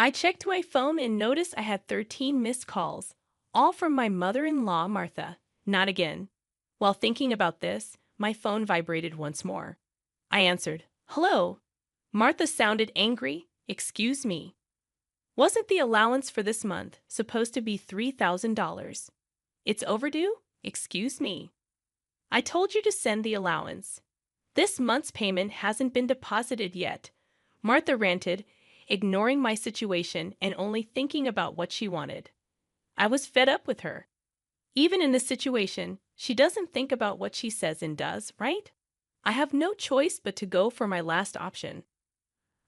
I checked my phone and noticed I had 13 missed calls, all from my mother-in-law, Martha. Not again. While thinking about this, my phone vibrated once more. I answered, "Hello." Martha sounded angry. "Excuse me. Wasn't the allowance for this month supposed to be $3,000? It's overdue? Excuse me. I told you to send the allowance. This month's payment hasn't been deposited yet." Martha ranted, ignoring my situation and only thinking about what she wanted. I was fed up with her. Even in this situation, she doesn't think about what she says and does, right? I have no choice but to go for my last option.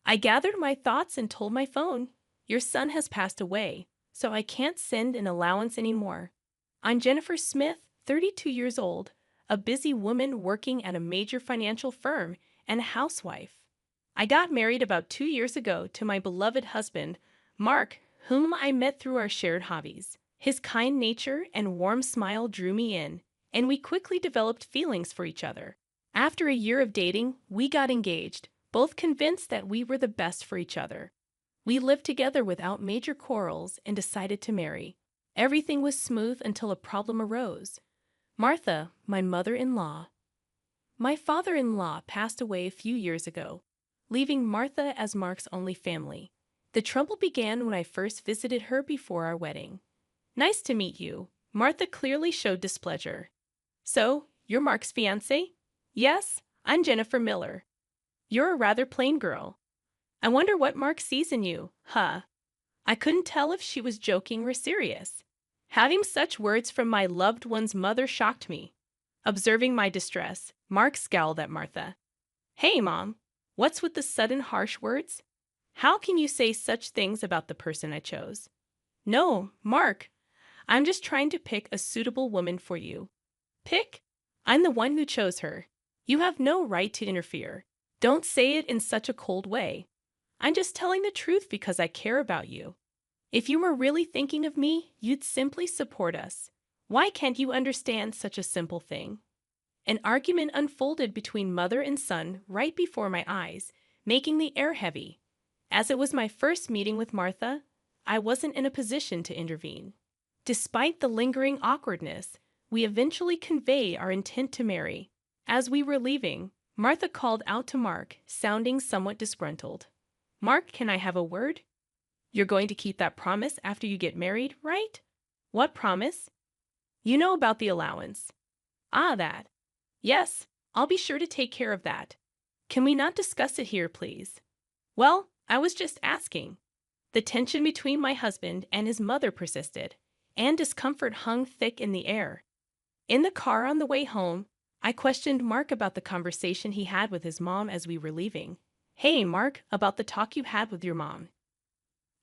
I gathered my thoughts and told my phone, "Your son has passed away, so I can't send an allowance anymore. I'm Jennifer Smith, 32 years old, a busy woman working at a major financial firm and a housewife. I got married about 2 years ago to my beloved husband, Mark, whom I met through our shared hobbies. His kind nature and warm smile drew me in, and we quickly developed feelings for each other. After a year of dating, we got engaged, both convinced that we were the best for each other. We lived together without major quarrels and decided to marry. Everything was smooth until a problem arose. Martha, my mother-in-law. My father-in-law passed away a few years ago, leaving Martha as Mark's only family. The trouble began when I first visited her before our wedding. "Nice to meet you." Martha clearly showed displeasure. "So, you're Mark's fiancé?" "Yes, I'm Jennifer Miller." "You're a rather plain girl. I wonder what Mark sees in you, huh?" I couldn't tell if she was joking or serious. Having such words from my loved one's mother shocked me. Observing my distress, Mark scowled at Martha. "Hey, Mom, what's with the sudden harsh words? How can you say such things about the person I chose?" "No, Mark, I'm just trying to pick a suitable woman for you." "Pick? I'm the one who chose her. You have no right to interfere. Don't say it in such a cold way. I'm just telling the truth because I care about you. If you were really thinking of me, you'd simply support us. Why can't you understand such a simple thing?" An argument unfolded between mother and son right before my eyes, making the air heavy. As it was my first meeting with Martha, I wasn't in a position to intervene. Despite the lingering awkwardness, we eventually conveyed our intent to marry. As we were leaving, Martha called out to Mark, sounding somewhat disgruntled. "Mark, can I have a word? You're going to keep that promise after you get married, right?" "What promise?" "You know about the allowance." "Ah, that. Yes, I'll be sure to take care of that. Can we not discuss it here, please?" "Well, I was just asking." The tension between my husband and his mother persisted, and discomfort hung thick in the air. In the car on the way home, I questioned Mark about the conversation he had with his mom as we were leaving. "Hey, Mark, about the talk you had with your mom."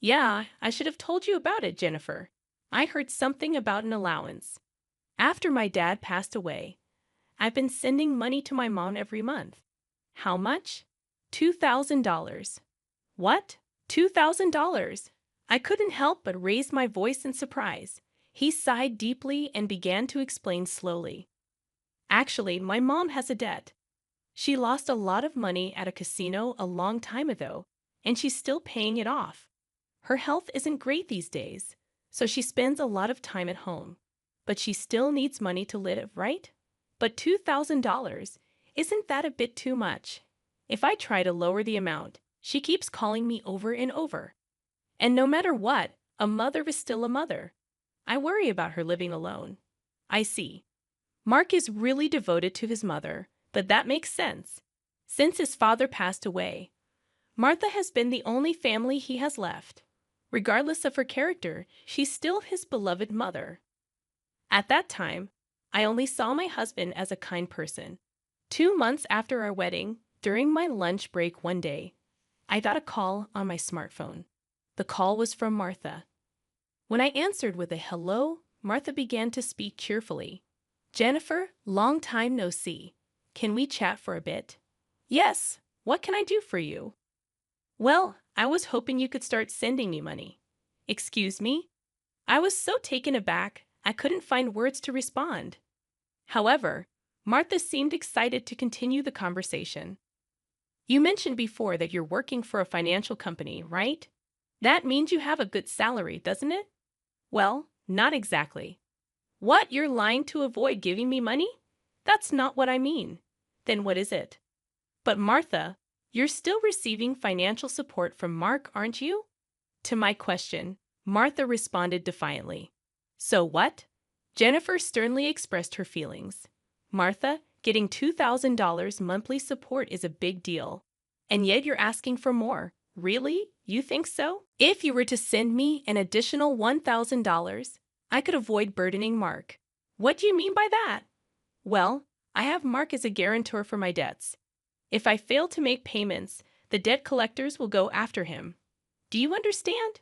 "Yeah, I should have told you about it, Jennifer. I heard something about an allowance. After my dad passed away, I've been sending money to my mom every month." "How much?" $2,000. "What? $2,000? I couldn't help but raise my voice in surprise. He sighed deeply and began to explain slowly. "Actually, my mom has a debt. She lost a lot of money at a casino a long time ago, and she's still paying it off. Her health isn't great these days, so she spends a lot of time at home. But she still needs money to live, right? But $2,000, isn't that a bit too much? If I try to lower the amount, she keeps calling me over and over. And no matter what, a mother is still a mother. I worry about her living alone." "I see. Mark is really devoted to his mother, but that makes sense. Since his father passed away, Martha has been the only family he has left. Regardless of her character, she's still his beloved mother. At that time, I only saw my husband as a kind person. 2 months after our wedding, during my lunch break one day, I got a call on my smartphone. The call was from Martha. When I answered with a hello, Martha began to speak cheerfully. "Jennifer, long time no see. Can we chat for a bit?" "Yes, what can I do for you?" "Well, I was hoping you could start sending me money." "Excuse me?" I was so taken aback, I couldn't find words to respond. However, Martha seemed excited to continue the conversation. "You mentioned before that you're working for a financial company, right?" That means you have a good salary, doesn't it? Well, not exactly. What, you're lying to avoid giving me money? That's not what I mean. Then what is it? But Martha, you're still receiving financial support from Mark, aren't you? To my question, Martha responded defiantly. So what? Jennifer sternly expressed her feelings. Martha, getting $2,000 monthly support is a big deal. And yet you're asking for more. Really? You think so? If you were to send me an additional $1,000, I could avoid burdening Mark. What do you mean by that? Well, I have Mark as a guarantor for my debts. If I fail to make payments, the debt collectors will go after him. Do you understand?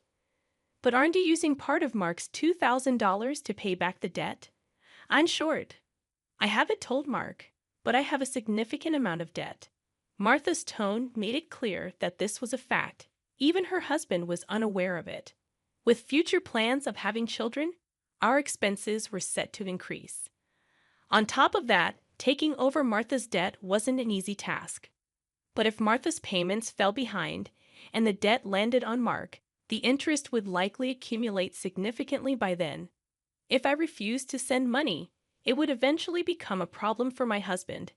But aren't you using part of Mark's $2,000 to pay back the debt? I'm short. I haven't told Mark, but I have a significant amount of debt. Martha's tone made it clear that this was a fact. Even her husband was unaware of it. With future plans of having children, our expenses were set to increase. On top of that, taking over Martha's debt wasn't an easy task. But if Martha's payments fell behind and the debt landed on Mark, the interest would likely accumulate significantly by then. If I refused to send money, it would eventually become a problem for my husband.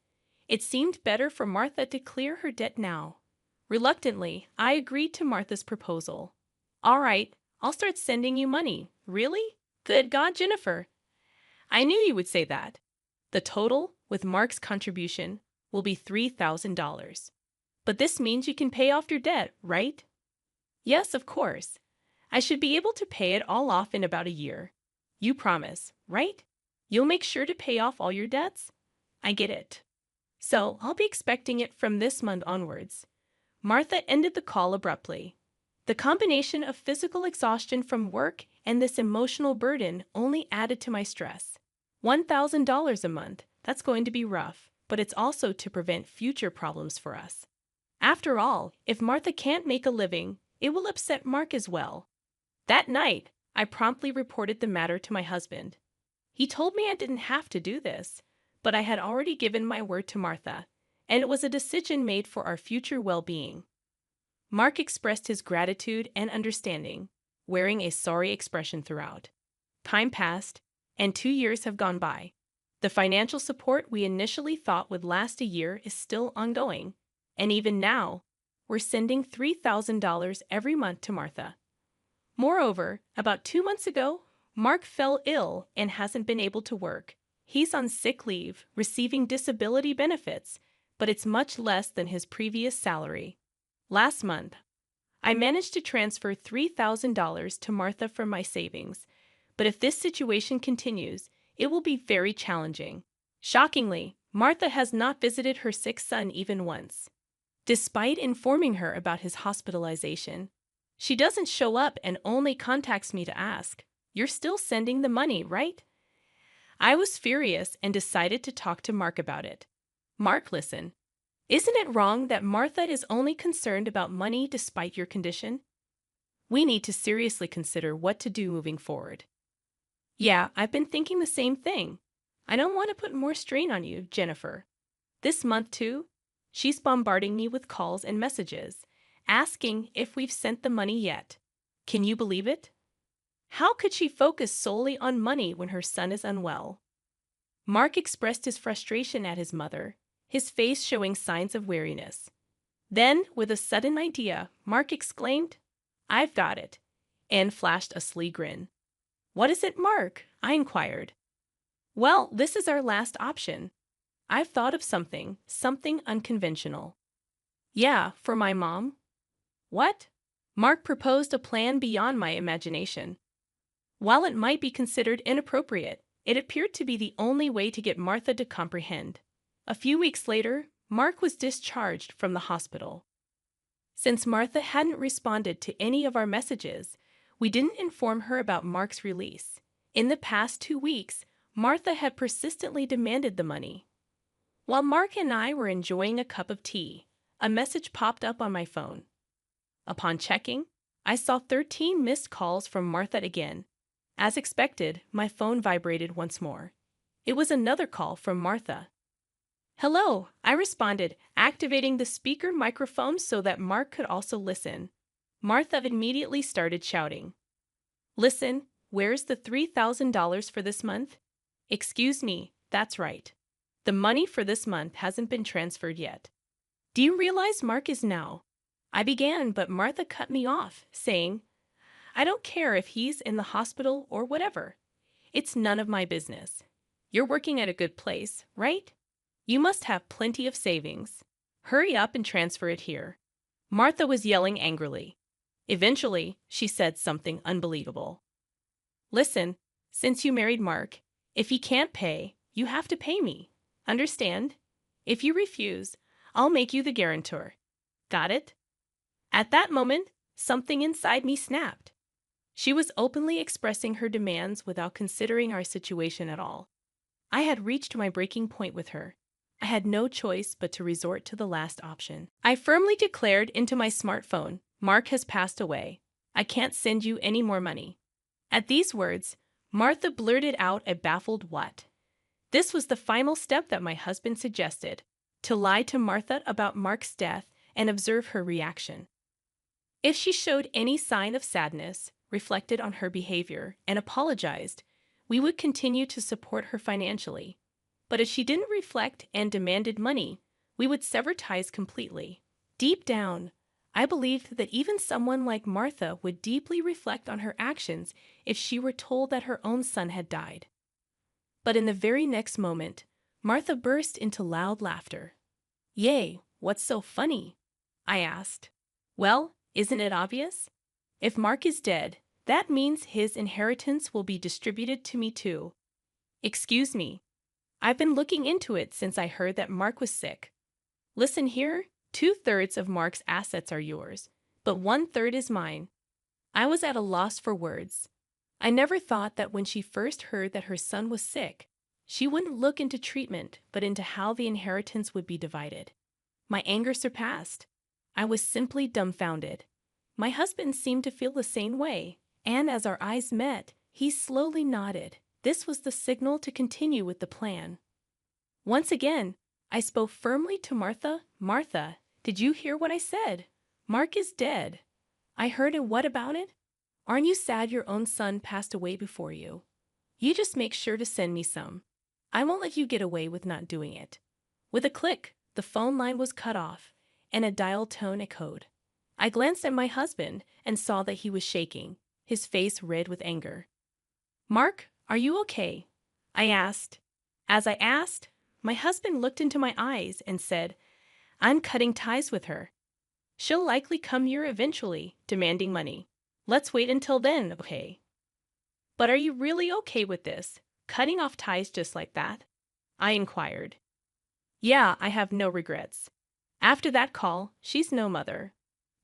It seemed better for Martha to clear her debt now. Reluctantly, I agreed to Martha's proposal. All right, I'll start sending you money. Really? Good God, Jennifer. I knew you would say that. The total, with Mark's contribution, will be $3,000. But this means you can pay off your debt, right? Yes, of course. I should be able to pay it all off in about a year. You promise, right? You'll make sure to pay off all your debts? I get it. So I'll be expecting it from this month onwards. Martha ended the call abruptly. The combination of physical exhaustion from work and this emotional burden only added to my stress. $1,000 a month, that's going to be rough, but it's also to prevent future problems for us. After all, if Martha can't make a living, it will upset Mark as well. That night, I promptly reported the matter to my husband. He told me I didn't have to do this, but I had already given my word to Martha, and it was a decision made for our future well-being. Mark expressed his gratitude and understanding, wearing a sorry expression throughout. Time passed, and 2 years have gone by. The financial support we initially thought would last a year is still ongoing, and even now, we're sending $3,000 every month to Martha. Moreover, about 2 months ago, Mark fell ill and hasn't been able to work. He's on sick leave, receiving disability benefits, but it's much less than his previous salary. Last month, I managed to transfer $3,000 to Martha from my savings, but if this situation continues, it will be very challenging. Shockingly, Martha has not visited her sick son even once. Despite informing her about his hospitalization, she doesn't show up and only contacts me to ask, "You're still sending the money, right?" I was furious and decided to talk to Mark about it. Mark, listen. Isn't it wrong that Martha is only concerned about money despite your condition? We need to seriously consider what to do moving forward. Yeah, I've been thinking the same thing. I don't want to put more strain on you, Jennifer. This month, too, she's bombarding me with calls and messages, asking if we've sent the money yet. Can you believe it? How could she focus solely on money when her son is unwell? Mark expressed his frustration at his mother, his face showing signs of weariness. Then, with a sudden idea, Mark exclaimed, "I've got it," and flashed a sly grin. "What is it, Mark?" I inquired. "Well, this is our last option. I've thought of something unconventional." "Yeah, for my mom." "What?" Mark proposed a plan beyond my imagination. While it might be considered inappropriate, it appeared to be the only way to get Martha to comprehend. A few weeks later, Mark was discharged from the hospital. Since Martha hadn't responded to any of our messages, we didn't inform her about Mark's release. In the past 2 weeks, Martha had persistently demanded the money. While Mark and I were enjoying a cup of tea, a message popped up on my phone. Upon checking, I saw 13 missed calls from Martha again. As expected, my phone vibrated once more. It was another call from Martha. "Hello," I responded, activating the speaker microphone so that Mark could also listen. Martha immediately started shouting. Listen, where's the $3,000 for this month? Excuse me, that's right. The money for this month hasn't been transferred yet. Do you realize Mark is now? I began, but Martha cut me off, saying, I don't care if he's in the hospital or whatever. It's none of my business. You're working at a good place, right? You must have plenty of savings. Hurry up and transfer it here. Martha was yelling angrily. Eventually, she said something unbelievable. Listen, since you married Mark, if he can't pay, you have to pay me. Understand? If you refuse, I'll make you the guarantor. Got it? At that moment, something inside me snapped. She was openly expressing her demands without considering our situation at all. I had reached my breaking point with her. I had no choice but to resort to the last option. I firmly declared into my smartphone, Mark has passed away. I can't send you any more money. At these words, Martha blurted out a baffled what. This was the final step that my husband suggested, to lie to Martha about Mark's death and observe her reaction. If she showed any sign of sadness, reflected on her behavior, and apologized, we would continue to support her financially. But if she didn't reflect and demanded money, we would sever ties completely. Deep down, I believed that even someone like Martha would deeply reflect on her actions if she were told that her own son had died. But in the very next moment, Martha burst into loud laughter. Yay, what's so funny? I asked. Well, isn't it obvious? If Mark is dead, that means his inheritance will be distributed to me too. Excuse me. I've been looking into it since I heard that Mark was sick. Listen here, 2/3 of Mark's assets are yours, but 1/3 is mine. I was at a loss for words. I never thought that when she first heard that her son was sick, she wouldn't look into treatment, but into how the inheritance would be divided. My anger surpassed. I was simply dumbfounded. My husband seemed to feel the same way, and as our eyes met, he slowly nodded. This was the signal to continue with the plan. Once again, I spoke firmly to Martha. Martha, did you hear what I said? Mark is dead. I heard, and what about it? Aren't you sad your own son passed away before you? You just make sure to send me some. I won't let you get away with not doing it. With a click, the phone line was cut off, and a dial tone echoed. I glanced at my husband and saw that he was shaking, his face red with anger. Mark, are you okay? I asked. As I asked, my husband looked into my eyes and said, I'm cutting ties with her. She'll likely come here eventually, demanding money. Let's wait until then, okay? But are you really okay with this, cutting off ties just like that? I inquired. Yeah, I have no regrets. After that call, she's no mother.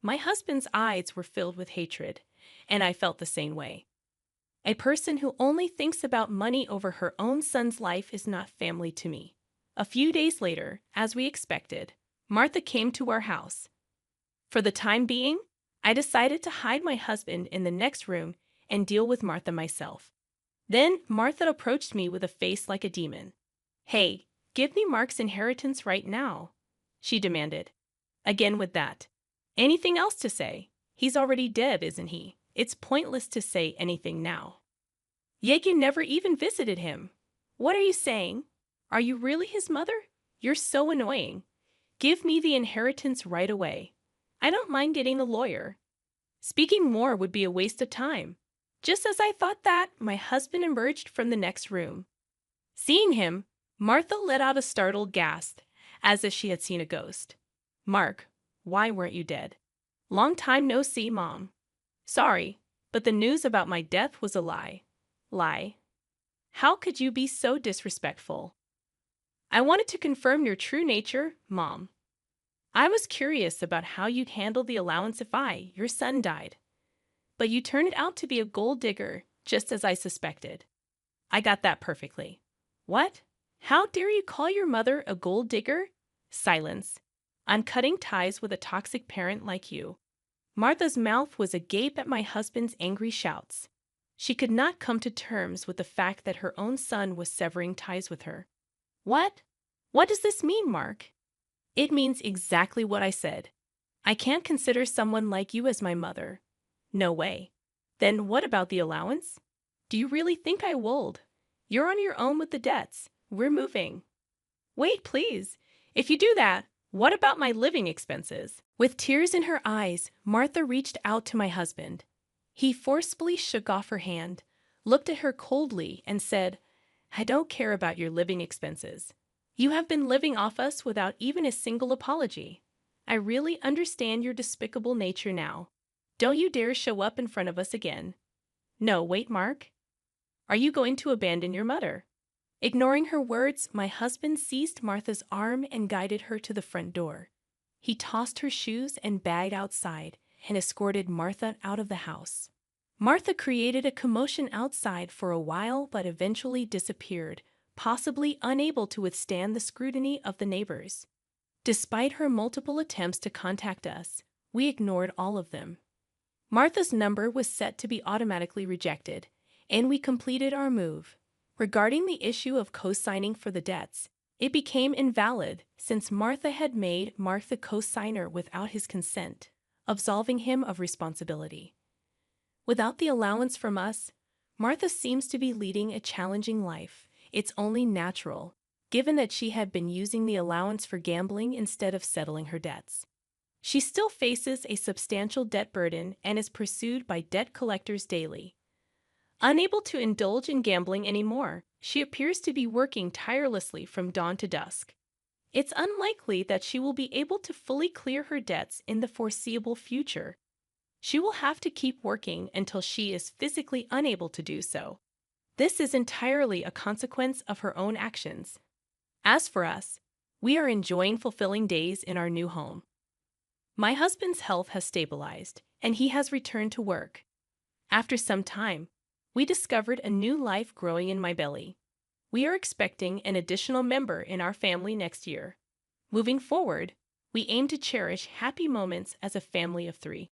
My husband's eyes were filled with hatred, and I felt the same way. A person who only thinks about money over her own son's life is not family to me. A few days later, as we expected, Martha came to our house. For the time being, I decided to hide my husband in the next room and deal with Martha myself. Then Martha approached me with a face like a demon. Hey, give me Mark's inheritance right now, she demanded. Again with that. Anything else to say? He's already dead, isn't he? It's pointless to say anything now. Yet you never even visited him. What are you saying? Are you really his mother? You're so annoying. Give me the inheritance right away. I don't mind getting a lawyer. Speaking more would be a waste of time. Just as I thought that, my husband emerged from the next room. Seeing him, Martha let out a startled gasp, as if she had seen a ghost. Mark, why weren't you dead? Long time no see, Mom. Sorry, but the news about my death was a lie. Lie? How could you be so disrespectful? I wanted to confirm your true nature, Mom. I was curious about how you'd handle the allowance if your son died. But you turned it out to be a gold digger, just as I suspected. I got that perfectly. What? How dare you call your mother a gold digger? Silence. I'm cutting ties with a toxic parent like you. Martha's mouth was agape at my husband's angry shouts. She could not come to terms with the fact that her own son was severing ties with her. What? What does this mean, Mark? It means exactly what I said. I can't consider someone like you as my mother. No way. Then what about the allowance? Do you really think I would? You're on your own with the debts. We're moving. Wait, please. If you do that, what about my living expenses? With tears in her eyes, Martha reached out to my husband. He forcefully shook off her hand, looked at her coldly, and said, I don't care about your living expenses. You have been living off us without even a single apology. I really understand your despicable nature now. Don't you dare show up in front of us again. No, wait, Mark. Are you going to abandon your mother? Ignoring her words, my husband seized Martha's arm and guided her to the front door. He tossed her shoes and bag outside and escorted Martha out of the house. Martha created a commotion outside for a while but eventually disappeared, possibly unable to withstand the scrutiny of the neighbors. Despite her multiple attempts to contact us, we ignored all of them. Martha's number was set to be automatically rejected, and we completed our move. Regarding the issue of co-signing for the debts, it became invalid since Martha had made Mark the co-signer without his consent, absolving him of responsibility. Without the allowance from us, Martha seems to be leading a challenging life. It's only natural, given that she had been using the allowance for gambling instead of settling her debts. She still faces a substantial debt burden and is pursued by debt collectors daily. Unable to indulge in gambling anymore, she appears to be working tirelessly from dawn to dusk. It's unlikely that she will be able to fully clear her debts in the foreseeable future. She will have to keep working until she is physically unable to do so. This is entirely a consequence of her own actions. As for us, we are enjoying fulfilling days in our new home. My husband's health has stabilized, and he has returned to work. After some time, we discovered a new life growing in my belly. We are expecting an additional member in our family next year. Moving forward, we aim to cherish happy moments as a family of 3.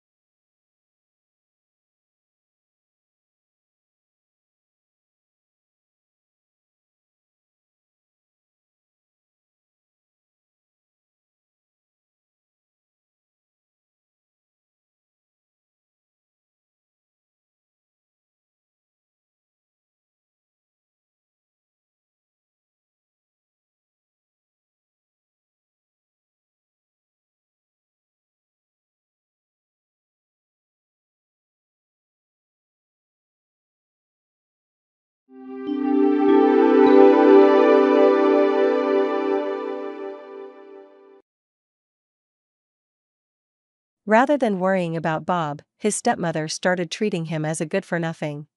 Rather than worrying about Bob, his stepmother started treating him as a good-for-nothing.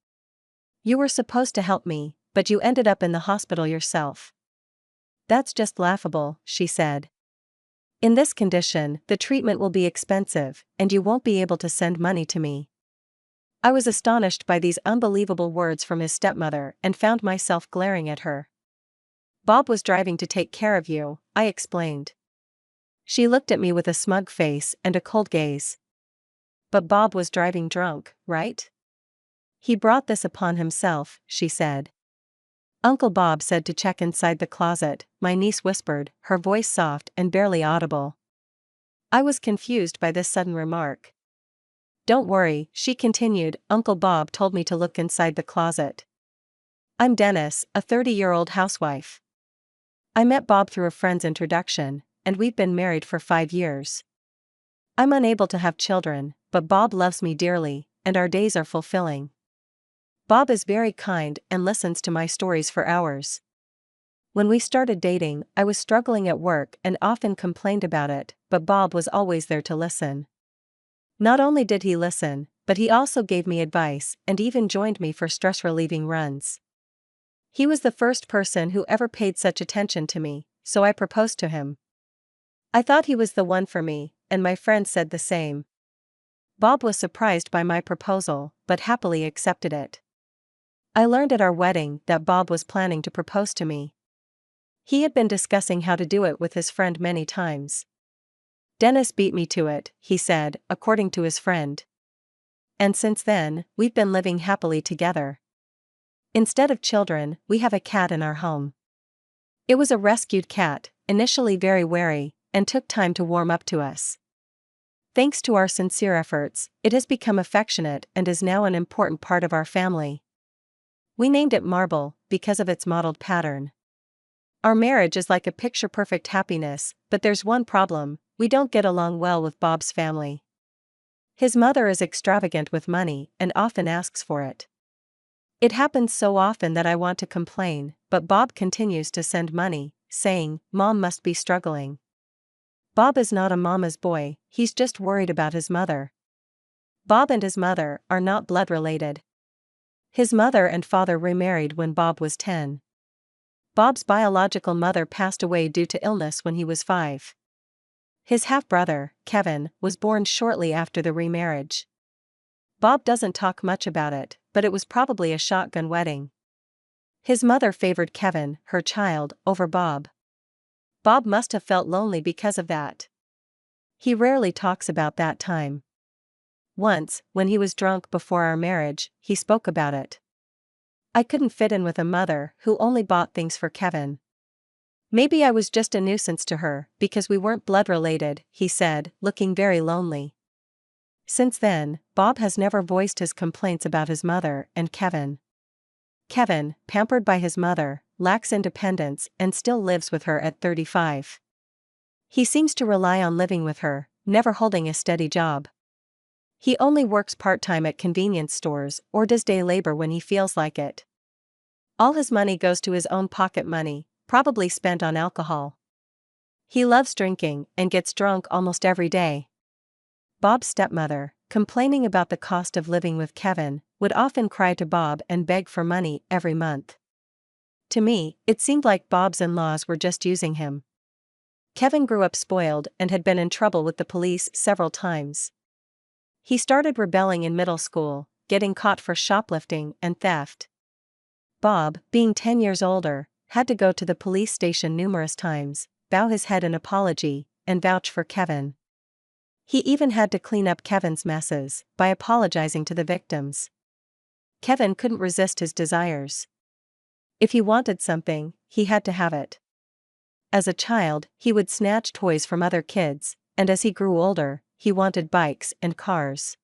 You were supposed to help me, but you ended up in the hospital yourself. That's just laughable, she said. In this condition, the treatment will be expensive, and you won't be able to send money to me. I was astonished by these unbelievable words from his stepmother and found myself glaring at her. Bob was driving to take care of you, I explained. She looked at me with a smug face and a cold gaze. But Bob was driving drunk, right? He brought this upon himself, she said. Uncle Bob said to check inside the closet, my niece whispered, her voice soft and barely audible. I was confused by this sudden remark. Don't worry, she continued, Uncle Bob told me to look inside the closet. I'm Dennis, a 30-year-old housewife. I met Bob through a friend's introduction, and we've been married for 5 years. I'm unable to have children, but Bob loves me dearly, and our days are fulfilling. Bob is very kind and listens to my stories for hours. When we started dating, I was struggling at work and often complained about it, but Bob was always there to listen. Not only did he listen, but he also gave me advice and even joined me for stress-relieving runs. He was the first person who ever paid such attention to me, so I proposed to him. I thought he was the one for me, and my friends said the same. Bob was surprised by my proposal, but happily accepted it. I learned at our wedding that Bob was planning to propose to me. He had been discussing how to do it with his friend many times. Dennis beat me to it, he said, according to his friend. And since then, we've been living happily together. Instead of children, we have a cat in our home. It was a rescued cat, initially very wary, and took time to warm up to us. Thanks to our sincere efforts, it has become affectionate and is now an important part of our family. We named it Marble because of its mottled pattern. Our marriage is like a picture-perfect happiness, but there's one problem: we don't get along well with Bob's family. His mother is extravagant with money and often asks for it. It happens so often that I want to complain, but Bob continues to send money, saying, "Mom must be struggling." Bob is not a mama's boy, he's just worried about his mother. Bob and his mother are not blood related. His mother and father remarried when Bob was 10. Bob's biological mother passed away due to illness when he was 5. His half-brother, Kevin, was born shortly after the remarriage. Bob doesn't talk much about it, but it was probably a shotgun wedding. His mother favored Kevin, her child, over Bob. Bob must have felt lonely because of that. He rarely talks about that time. Once, when he was drunk before our marriage, he spoke about it. "I couldn't fit in with a mother who only bought things for Kevin. Maybe I was just a nuisance to her because we weren't blood related," he said, looking very lonely. Since then, Bob has never voiced his complaints about his mother and Kevin. Kevin, pampered by his mother, lacks independence and still lives with her at 35. He seems to rely on living with her, never holding a steady job. He only works part-time at convenience stores or does day labor when he feels like it. All his money goes to his own pocket money, probably spent on alcohol. He loves drinking and gets drunk almost every day. Bob's stepmother, complaining about the cost of living with Kevin, would often cry to Bob and beg for money every month. To me, it seemed like Bob's in-laws were just using him. Kevin grew up spoiled and had been in trouble with the police several times. He started rebelling in middle school, getting caught for shoplifting and theft. Bob, being 10 years older, had to go to the police station numerous times, bow his head in apology, and vouch for Kevin. He even had to clean up Kevin's messes by apologizing to the victims. Kevin couldn't resist his desires. If he wanted something, he had to have it. As a child, he would snatch toys from other kids, and as he grew older, he wanted bikes and cars.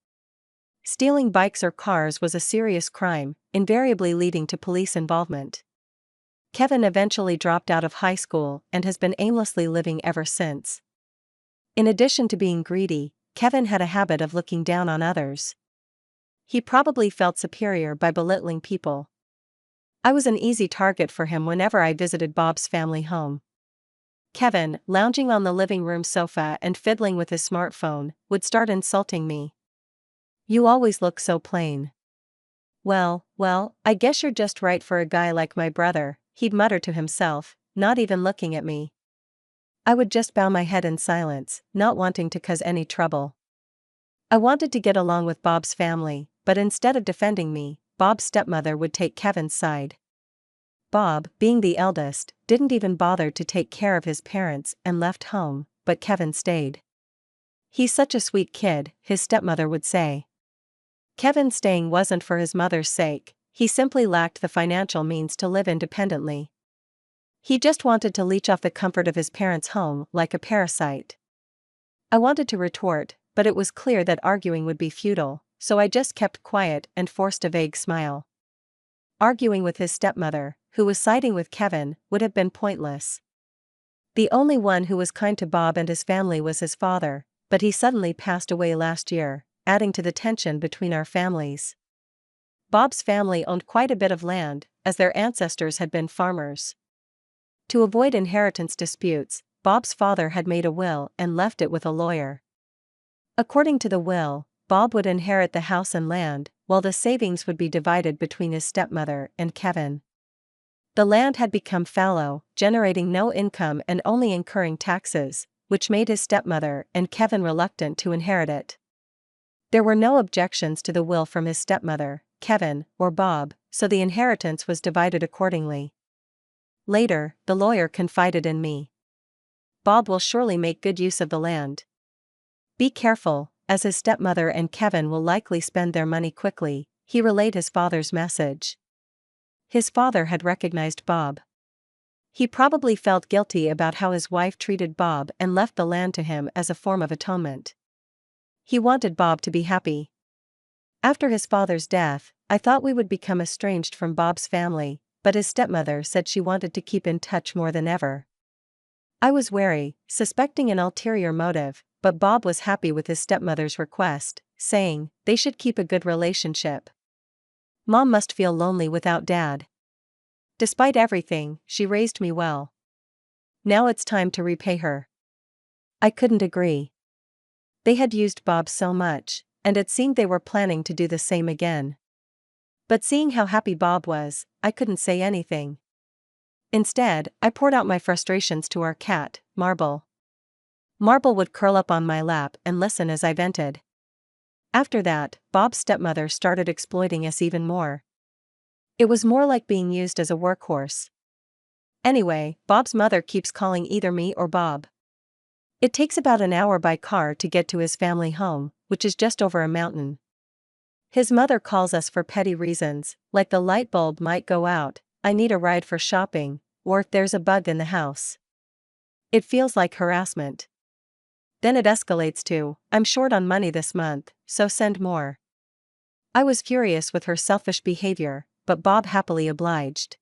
Stealing bikes or cars was a serious crime, invariably leading to police involvement. Kevin eventually dropped out of high school and has been aimlessly living ever since. In addition to being greedy, Kevin had a habit of looking down on others. He probably felt superior by belittling people. I was an easy target for him whenever I visited Bob's family home. Kevin, lounging on the living room sofa and fiddling with his smartphone, would start insulting me. "You always look so plain." Well, I guess you're just right for a guy like my brother," he'd mutter to himself, not even looking at me. I would just bow my head in silence, not wanting to cause any trouble. I wanted to get along with Bob's family, but instead of defending me, Bob's stepmother would take Kevin's side. Bob, being the eldest, didn't even bother to take care of his parents and left home, but Kevin stayed. "He's such a sweet kid," his stepmother would say. Kevin staying wasn't for his mother's sake, he simply lacked the financial means to live independently. He just wanted to leech off the comfort of his parents' home like a parasite. I wanted to retort, but it was clear that arguing would be futile, so I just kept quiet and forced a vague smile. Arguing with his stepmother, who was siding with Kevin, would have been pointless. The only one who was kind to Bob and his family was his father, but he suddenly passed away last year, adding to the tension between our families. Bob's family owned quite a bit of land, as their ancestors had been farmers. To avoid inheritance disputes, Bob's father had made a will and left it with a lawyer. According to the will, Bob would inherit the house and land, while the savings would be divided between his stepmother and Kevin. The land had become fallow, generating no income and only incurring taxes, which made his stepmother and Kevin reluctant to inherit it. There were no objections to the will from his stepmother, Kevin, or Bob, so the inheritance was divided accordingly. Later, the lawyer confided in me. "Bob will surely make good use of the land. Be careful, as his stepmother and Kevin will likely spend their money quickly," he relayed his father's message. His father had recognized Bob. He probably felt guilty about how his wife treated Bob and left the land to him as a form of atonement. He wanted Bob to be happy. After his father's death, I thought we would become estranged from Bob's family, but his stepmother said she wanted to keep in touch more than ever. I was wary, suspecting an ulterior motive, but Bob was happy with his stepmother's request, saying they should keep a good relationship. Mom must feel lonely without Dad. Despite everything, she raised me well. Now it's time to repay her. I couldn't agree. They had used Bob so much, and it seemed they were planning to do the same again. But seeing how happy Bob was, I couldn't say anything. Instead, I poured out my frustrations to our cat, Marble. Marble would curl up on my lap and listen as I vented. After that, Bob's stepmother started exploiting us even more. It was more like being used as a workhorse. Anyway, Bob's mother keeps calling either me or Bob. It takes about an hour by car to get to his family home, which is just over a mountain. His mother calls us for petty reasons, like the light bulb might go out, I need a ride for shopping, or if there's a bug in the house. It feels like harassment. Then it escalates to, I'm short on money this month, so send more. I was furious with her selfish behavior, but Bob happily obliged.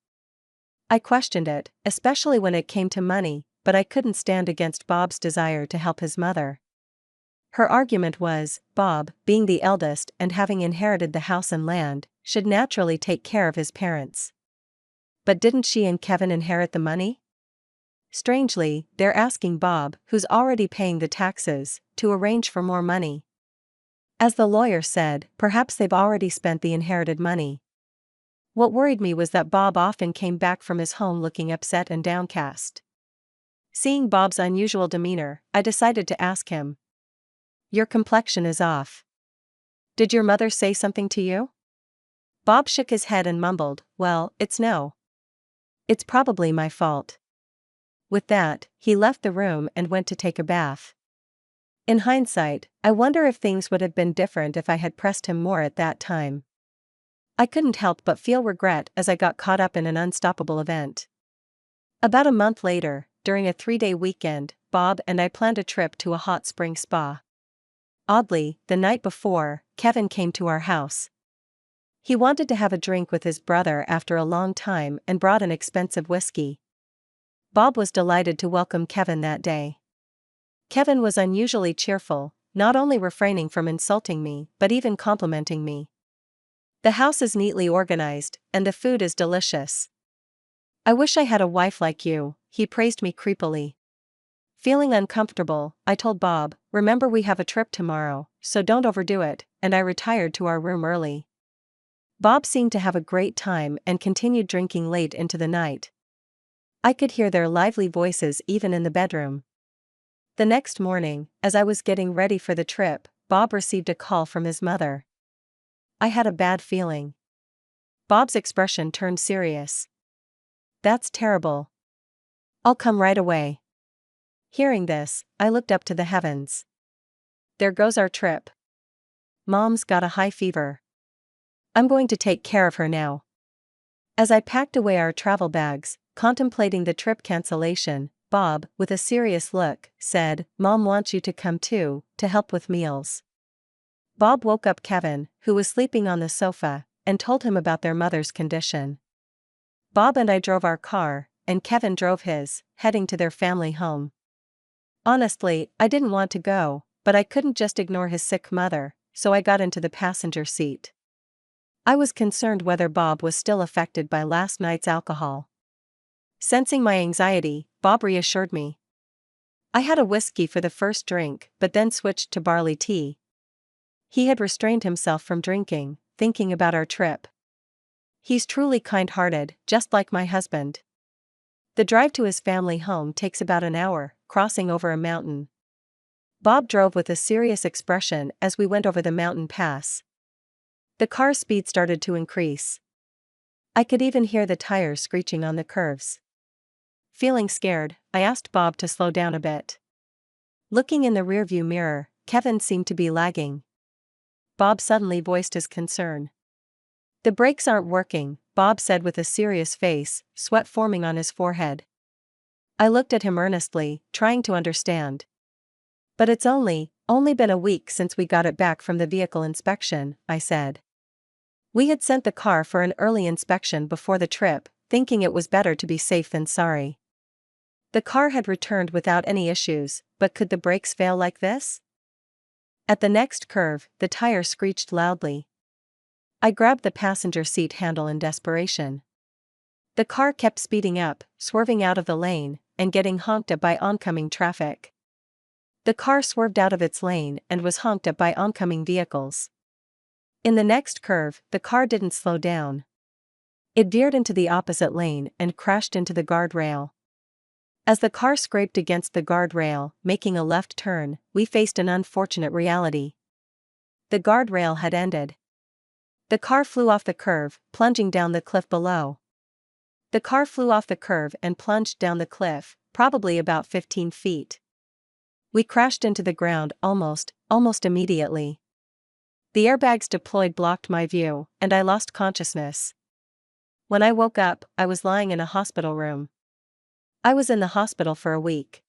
I questioned it, especially when it came to money, but I couldn't stand against Bob's desire to help his mother. Her argument was, Bob, being the eldest and having inherited the house and land, should naturally take care of his parents. But didn't she and Kevin inherit the money? Strangely, they're asking Bob, who's already paying the taxes, to arrange for more money. As the lawyer said, perhaps they've already spent the inherited money. What worried me was that Bob often came back from his home looking upset and downcast. Seeing Bob's unusual demeanor, I decided to ask him. Your complexion is off. Did your mother say something to you? Bob shook his head and mumbled, well, it's no. It's probably my fault. With that, he left the room and went to take a bath. In hindsight, I wonder if things would have been different if I had pressed him more at that time. I couldn't help but feel regret as I got caught up in an unstoppable event. About a month later, during a 3-day weekend, Bob and I planned a trip to a hot spring spa. Oddly, the night before, Kevin came to our house. He wanted to have a drink with his brother after a long time and brought an expensive whiskey. Bob was delighted to welcome Kevin that day. Kevin was unusually cheerful, not only refraining from insulting me, but even complimenting me. The house is neatly organized, and the food is delicious. I wish I had a wife like you, he praised me creepily. Feeling uncomfortable, I told Bob, remember we have a trip tomorrow, so don't overdo it, and I retired to our room early. Bob seemed to have a great time and continued drinking late into the night. I could hear their lively voices even in the bedroom. The next morning, as I was getting ready for the trip, Bob received a call from his mother. I had a bad feeling. Bob's expression turned serious. That's terrible. I'll come right away. Hearing this, I looked up to the heavens. There goes our trip. Mom's got a high fever. I'm going to take care of her now. As I packed away our travel bags, contemplating the trip cancellation, Bob, with a serious look, said, Mom wants you to come too, to help with meals. Bob woke up Kevin, who was sleeping on the sofa, and told him about their mother's condition. Bob and I drove our car, and Kevin drove his, heading to their family home. Honestly, I didn't want to go, but I couldn't just ignore his sick mother, so I got into the passenger seat. I was concerned whether Bob was still affected by last night's alcohol. Sensing my anxiety, Bob reassured me. I had a whiskey for the first drink, but then switched to barley tea. He had restrained himself from drinking, thinking about our trip. He's truly kind-hearted, just like my husband. The drive to his family home takes about an hour, crossing over a mountain. Bob drove with a serious expression as we went over the mountain pass. The car's speed started to increase. I could even hear the tires screeching on the curves. Feeling scared, I asked Bob to slow down a bit. Looking in the rearview mirror, Kevin seemed to be lagging. Bob suddenly voiced his concern. The brakes aren't working, Bob said with a serious face, sweat forming on his forehead. I looked at him earnestly, trying to understand. But it's only, Only been a week since we got it back from the vehicle inspection, I said. We had sent the car for an early inspection before the trip, thinking it was better to be safe than sorry. The car had returned without any issues, but could the brakes fail like this? At the next curve, the tire screeched loudly. I grabbed the passenger seat handle in desperation. The car kept speeding up, swerving out of the lane, and getting honked at by oncoming traffic. The car swerved out of its lane and was honked at by oncoming vehicles. In the next curve, the car didn't slow down. It veered into the opposite lane and crashed into the guardrail. As the car scraped against the guardrail, making a left turn, we faced an unfortunate reality. The guardrail had ended. The car flew off the curve, plunging down the cliff below. The car flew off the curve and plunged down the cliff, probably about 15 feet. We crashed into the ground almost immediately. The airbags deployed blocked my view, and I lost consciousness. When I woke up, I was lying in a hospital room. I was in the hospital for a week.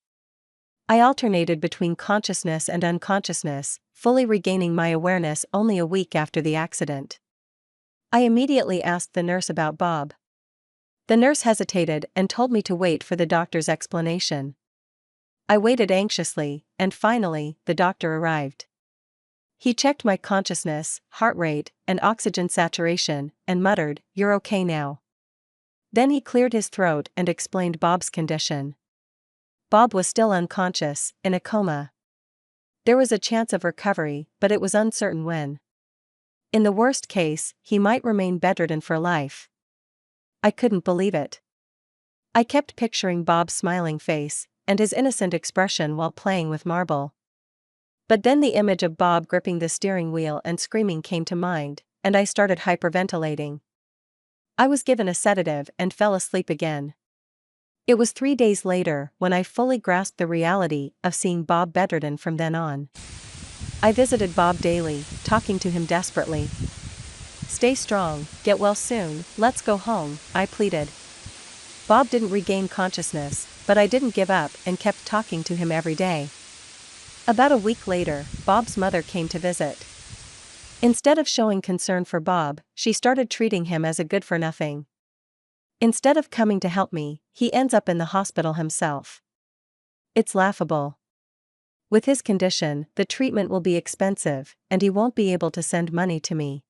I alternated between consciousness and unconsciousness, fully regaining my awareness only a week after the accident. I immediately asked the nurse about Bob. The nurse hesitated and told me to wait for the doctor's explanation. I waited anxiously, and finally, the doctor arrived. He checked my consciousness, heart rate, and oxygen saturation, and muttered, "You're okay now." Then he cleared his throat and explained Bob's condition. Bob was still unconscious, in a coma. There was a chance of recovery, but it was uncertain when. In the worst case, he might remain bedridden for life. I couldn't believe it. I kept picturing Bob's smiling face, and his innocent expression while playing with marble. But then the image of Bob gripping the steering wheel and screaming came to mind, and I started hyperventilating. I was given a sedative and fell asleep again. It was 3 days later when I fully grasped the reality of seeing Bob bedridden from then on. I visited Bob daily, talking to him desperately. "Stay strong, get well soon, let's go home," I pleaded. Bob didn't regain consciousness, but I didn't give up and kept talking to him every day. About a week later, Bob's mother came to visit. Instead of showing concern for Bob, she started treating him as a good-for-nothing. Instead of coming to help me, he ends up in the hospital himself. It's laughable. With his condition, the treatment will be expensive, and he won't be able to send money to me.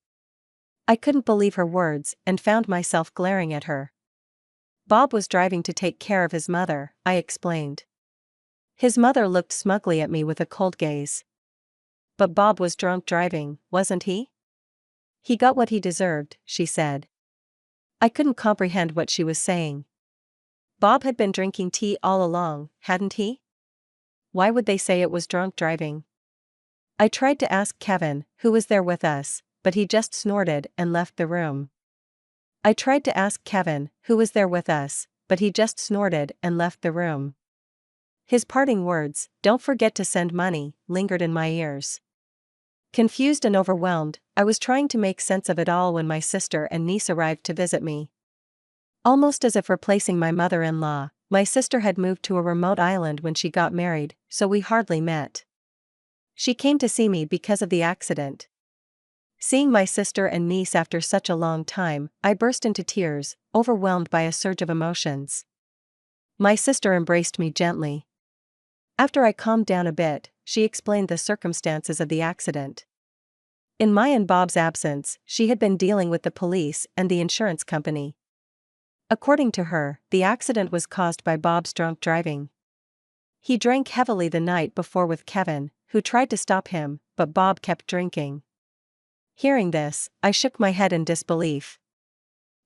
I couldn't believe her words and found myself glaring at her. Bob was driving to take care of his mother, I explained. His mother looked smugly at me with a cold gaze. But Bob was drunk driving, wasn't he? He got what he deserved, she said. I couldn't comprehend what she was saying. Bob had been drinking tea all along, hadn't he? Why would they say it was drunk driving? I tried to ask Kevin, who was there with us, but he just snorted and left the room. I tried to ask Kevin, who was there with us, but he just snorted and left the room. His parting words, "Don't forget to send money," lingered in my ears. Confused and overwhelmed, I was trying to make sense of it all when my sister and niece arrived to visit me. Almost as if replacing my mother-in-law, my sister had moved to a remote island when she got married, so we hardly met. She came to see me because of the accident. Seeing my sister and niece after such a long time, I burst into tears, overwhelmed by a surge of emotions. My sister embraced me gently. After I calmed down a bit, she explained the circumstances of the accident. In my and Bob's absence, she had been dealing with the police and the insurance company. According to her, the accident was caused by Bob's drunk driving. He drank heavily the night before with Kevin, who tried to stop him, but Bob kept drinking. Hearing this, I shook my head in disbelief.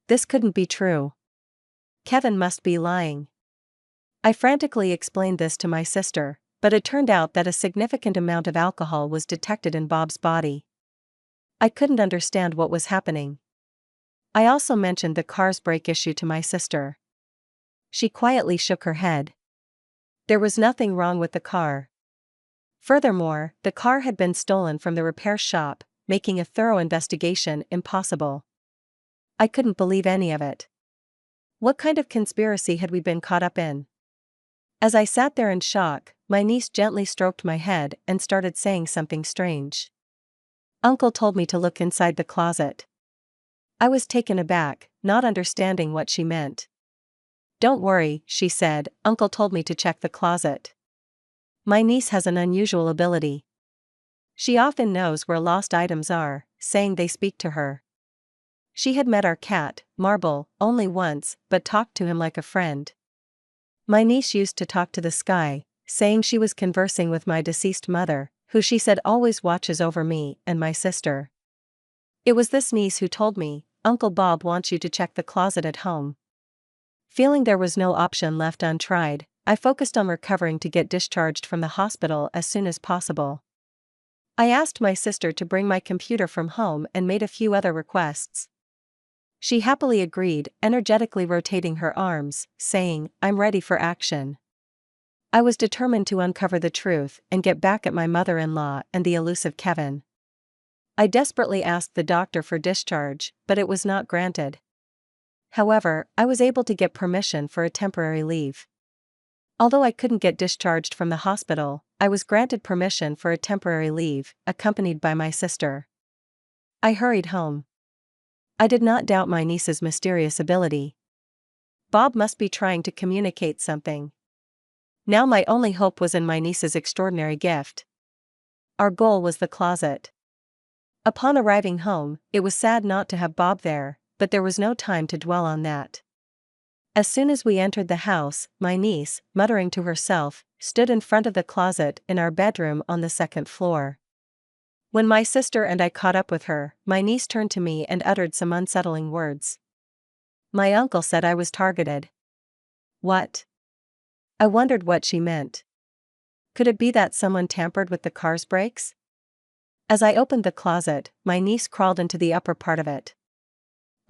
This couldn't be true. Kevin must be lying. I frantically explained this to my sister, but it turned out that a significant amount of alcohol was detected in Bob's body. I couldn't understand what was happening. I also mentioned the car's brake issue to my sister. She quietly shook her head. There was nothing wrong with the car. Furthermore, the car had been stolen from the repair shop, making a thorough investigation impossible. I couldn't believe any of it. What kind of conspiracy had we been caught up in? As I sat there in shock, my niece gently stroked my head and started saying something strange. Uncle told me to look inside the closet. I was taken aback, not understanding what she meant. Don't worry, she said, Uncle told me to check the closet. My niece has an unusual ability. She often knows where lost items are, saying they speak to her. She had met our cat, Marble, only once, but talked to him like a friend. My niece used to talk to the sky, saying she was conversing with my deceased mother, who she said always watches over me and my sister. It was this niece who told me, Uncle Bob wants you to check the closet at home. Feeling there was no option left untried, I focused on recovering to get discharged from the hospital as soon as possible. I asked my sister to bring my computer from home and made a few other requests. She happily agreed, energetically rotating her arms, saying, I'm ready for action. I was determined to uncover the truth and get back at my mother-in-law and the elusive Kevin. I desperately asked the doctor for discharge, but it was not granted. However, I was able to get permission for a temporary leave. Although I couldn't get discharged from the hospital, I was granted permission for a temporary leave, accompanied by my sister. I hurried home. I did not doubt my niece's mysterious ability. Bob must be trying to communicate something. Now my only hope was in my niece's extraordinary gift. Our goal was the closet. Upon arriving home, it was sad not to have Bob there, but there was no time to dwell on that. As soon as we entered the house, my niece, muttering to herself, stood in front of the closet in our bedroom on the second floor. When my sister and I caught up with her, my niece turned to me and uttered some unsettling words. My uncle said I was targeted. What? I wondered what she meant. Could it be that someone tampered with the car's brakes? As I opened the closet, my niece crawled into the upper part of it.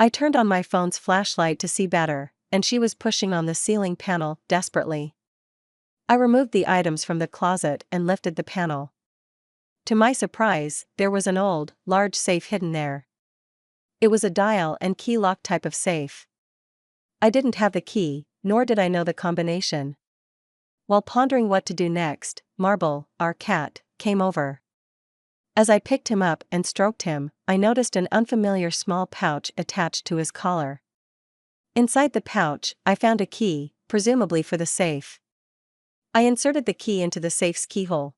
I turned on my phone's flashlight to see better, and she was pushing on the ceiling panel desperately. I removed the items from the closet and lifted the panel. To my surprise, there was an old, large safe hidden there. It was a dial and key lock type of safe. I didn't have the key, nor did I know the combination. While pondering what to do next, Marble, our cat, came over. As I picked him up and stroked him, I noticed an unfamiliar small pouch attached to his collar. Inside the pouch, I found a key, presumably for the safe. I inserted the key into the safe's keyhole.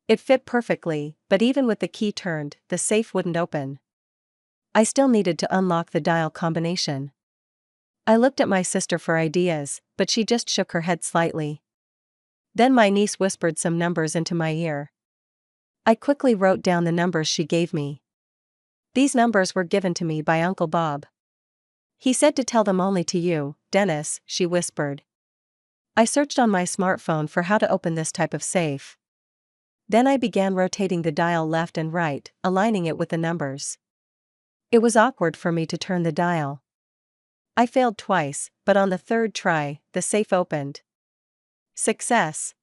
It fit perfectly, but even with the key turned, the safe wouldn't open. I still needed to unlock the dial combination. I looked at my sister for ideas, but she just shook her head slightly. Then my niece whispered some numbers into my ear. I quickly wrote down the numbers she gave me. These numbers were given to me by Uncle Bob. He said to tell them only to you, Dennis, she whispered. I searched on my smartphone for how to open this type of safe. Then I began rotating the dial left and right, aligning it with the numbers. It was awkward for me to turn the dial. I failed twice, but on the third try, the safe opened. Success!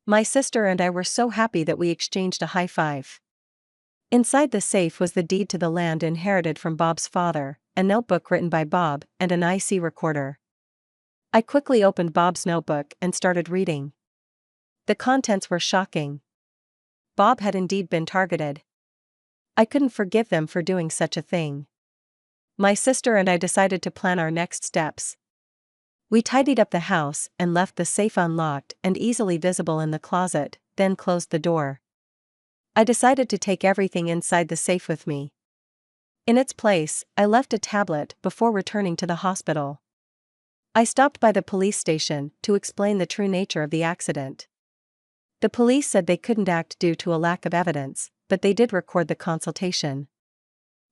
My sister and I were so happy that we exchanged a high five. Inside the safe was the deed to the land inherited from Bob's father, a notebook written by Bob, and an IC recorder. I quickly opened Bob's notebook and started reading. The contents were shocking. Bob had indeed been targeted. I couldn't forgive them for doing such a thing. My sister and I decided to plan our next steps. We tidied up the house and left the safe unlocked and easily visible in the closet, then closed the door. I decided to take everything inside the safe with me. In its place, I left a tablet before returning to the hospital. I stopped by the police station to explain the true nature of the accident. The police said they couldn't act due to a lack of evidence, but they did record the consultation.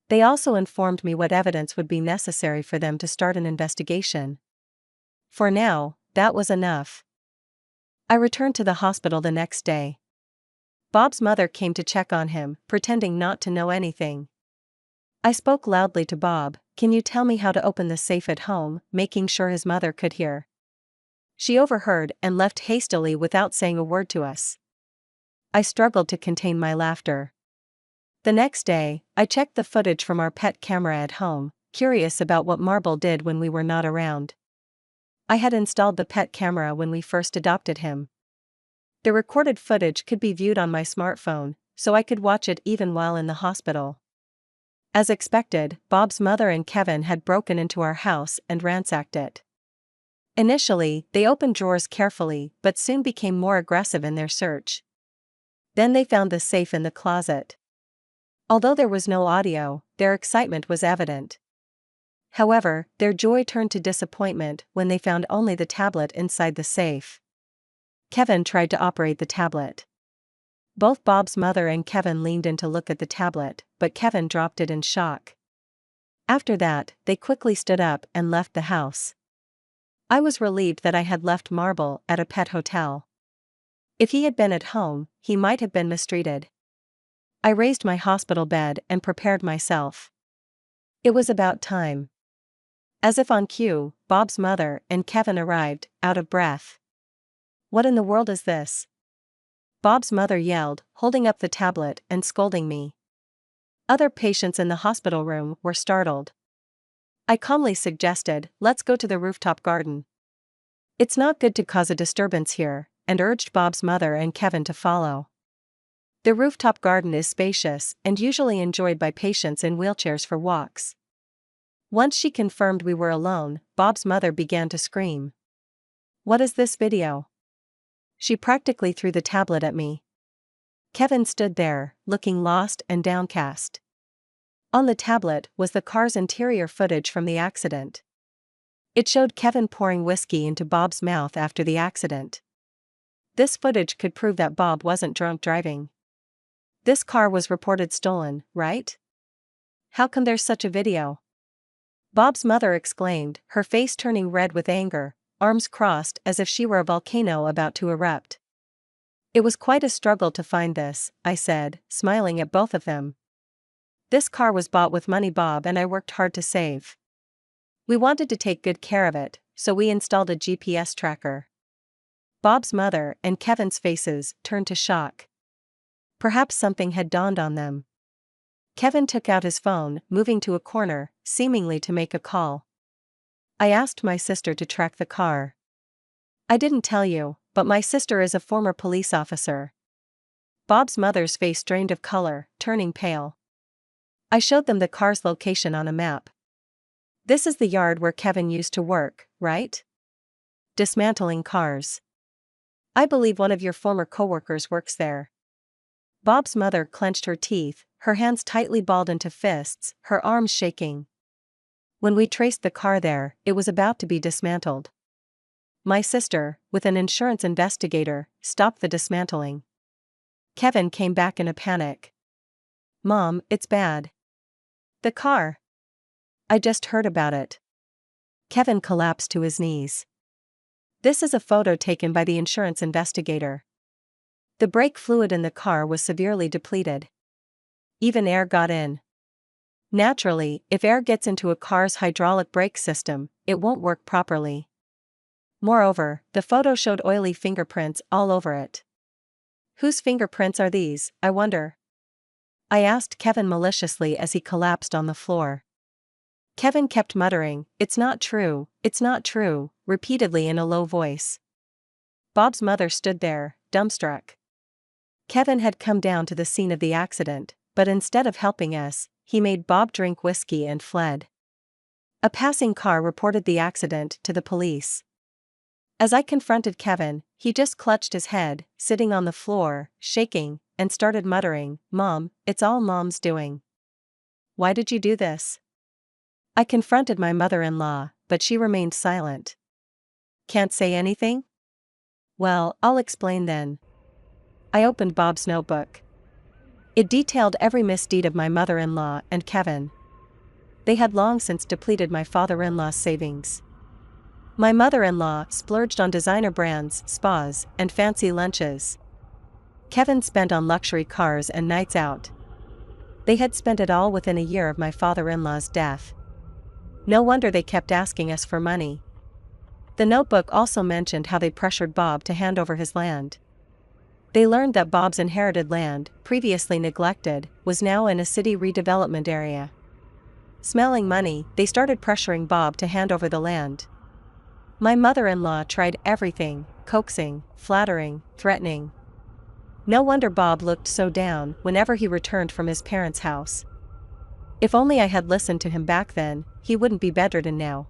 They also informed me what evidence would be necessary for them to start an investigation. For now, that was enough. I returned to the hospital the next day. Bob's mother came to check on him, pretending not to know anything. I spoke loudly to Bob, "Can you tell me how to open the safe at home?" making sure his mother could hear. She overheard and left hastily without saying a word to us. I struggled to contain my laughter. The next day, I checked the footage from our pet camera at home, curious about what Marble did when we were not around. I had installed the pet camera when we first adopted him. The recorded footage could be viewed on my smartphone, so I could watch it even while in the hospital. As expected, Bob's mother and Kevin had broken into our house and ransacked it. Initially, they opened drawers carefully but soon became more aggressive in their search. Then they found the safe in the closet. Although there was no audio, their excitement was evident. However, their joy turned to disappointment when they found only the tablet inside the safe. Kevin tried to operate the tablet. Both Bob's mother and Kevin leaned in to look at the tablet, but Kevin dropped it in shock. After that, they quickly stood up and left the house. I was relieved that I had left Marble at a pet hotel. If he had been at home, he might have been mistreated. I raised my hospital bed and prepared myself. It was about time. As if on cue, Bob's mother and Kevin arrived, out of breath. "What in the world is this?" Bob's mother yelled, holding up the tablet and scolding me. Other patients in the hospital room were startled. I calmly suggested, "Let's go to the rooftop garden. It's not good to cause a disturbance here," and urged Bob's mother and Kevin to follow. The rooftop garden is spacious and usually enjoyed by patients in wheelchairs for walks. Once she confirmed we were alone, Bob's mother began to scream. "What is this video?" She practically threw the tablet at me. Kevin stood there, looking lost and downcast. On the tablet was the car's interior footage from the accident. It showed Kevin pouring whiskey into Bob's mouth after the accident. This footage could prove that Bob wasn't drunk driving. This car was reported stolen, right? How come there's such a video? Bob's mother exclaimed, her face turning red with anger, arms crossed as if she were a volcano about to erupt. "It was quite a struggle to find this," I said, smiling at both of them. "This car was bought with money Bob and I worked hard to save. We wanted to take good care of it, so we installed a GPS tracker." Bob's mother and Kevin's faces turned to shock. Perhaps something had dawned on them. Kevin took out his phone, moving to a corner, seemingly to make a call. I asked my sister to track the car. "I didn't tell you, but my sister is a former police officer." Bob's mother's face drained of color, turning pale. I showed them the car's location on a map. "This is the yard where Kevin used to work, right? Dismantling cars. I believe one of your former coworkers works there." Bob's mother clenched her teeth, her hands tightly balled into fists, her arms shaking. "When we traced the car there, it was about to be dismantled. My sister, with an insurance investigator, stopped the dismantling." Kevin came back in a panic. "Mom, it's bad." "The car? I just heard about it." Kevin collapsed to his knees. "This is a photo taken by the insurance investigator. The brake fluid in the car was severely depleted. Even air got in. Naturally, if air gets into a car's hydraulic brake system, it won't work properly. Moreover, the photo showed oily fingerprints all over it." "Whose fingerprints are these, I wonder?" I asked Kevin maliciously as he collapsed on the floor. Kevin kept muttering, it's not true," repeatedly in a low voice. Bob's mother stood there, dumbstruck. Kevin had come down to the scene of the accident, but instead of helping us, he made Bob drink whiskey and fled. A passing car reported the accident to the police. As I confronted Kevin, he just clutched his head, sitting on the floor, shaking, and started muttering, "Mom, it's all Mom's doing. Why did you do this?" I confronted my mother-in-law, but she remained silent. "Can't say anything? Well, I'll explain then." I opened Bob's notebook. It detailed every misdeed of my mother-in-law and Kevin. They had long since depleted my father-in-law's savings. My mother-in-law splurged on designer brands, spas, and fancy lunches. Kevin spent on luxury cars and nights out. They had spent it all within a year of my father-in-law's death. No wonder they kept asking us for money. The notebook also mentioned how they pressured Bob to hand over his land. They learned that Bob's inherited land, previously neglected, was now in a city redevelopment area. Smelling money, they started pressuring Bob to hand over the land. My mother-in-law tried everything: coaxing, flattering, threatening. No wonder Bob looked so down whenever he returned from his parents' house. If only I had listened to him back then, he wouldn't be bedridden now.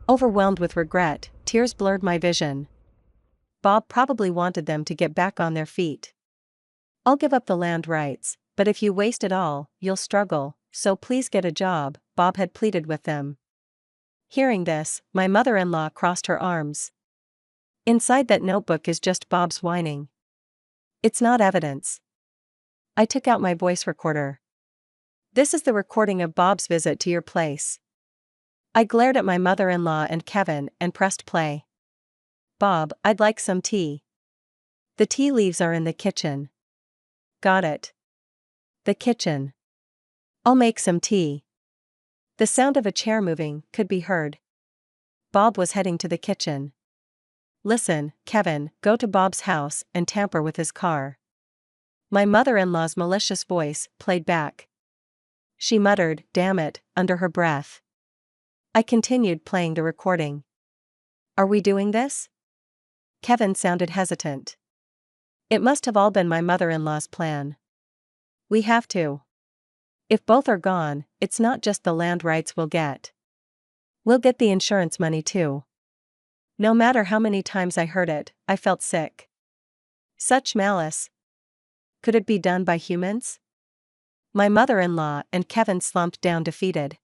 Overwhelmed with regret, tears blurred my vision. Bob probably wanted them to get back on their feet. "I'll give up the land rights, but if you waste it all, you'll struggle, so please get a job," Bob had pleaded with them. Hearing this, my mother-in-law crossed her arms. Inside that notebook is just Bob's whining. It's not evidence. I took out my voice recorder. "This is the recording of Bob's visit to your place." I glared at my mother-in-law and Kevin and pressed play. "Bob, I'd like some tea." "The tea leaves are in the kitchen." "Got it." The kitchen. "I'll make some tea." The sound of a chair moving could be heard. Bob was heading to the kitchen. "Listen, Kevin, go to Bob's house and tamper with his car." My mother-in-law's malicious voice played back. She muttered, "Damn it," under her breath. I continued playing the recording. "Are we doing this?" Kevin sounded hesitant. "It must have all been my mother-in-law's plan. We have to. If both are gone, it's not just the land rights we'll get. We'll get the insurance money too." No matter how many times I heard it, I felt sick. Such malice. Could it be done by humans? My mother-in-law and Kevin slumped down defeated.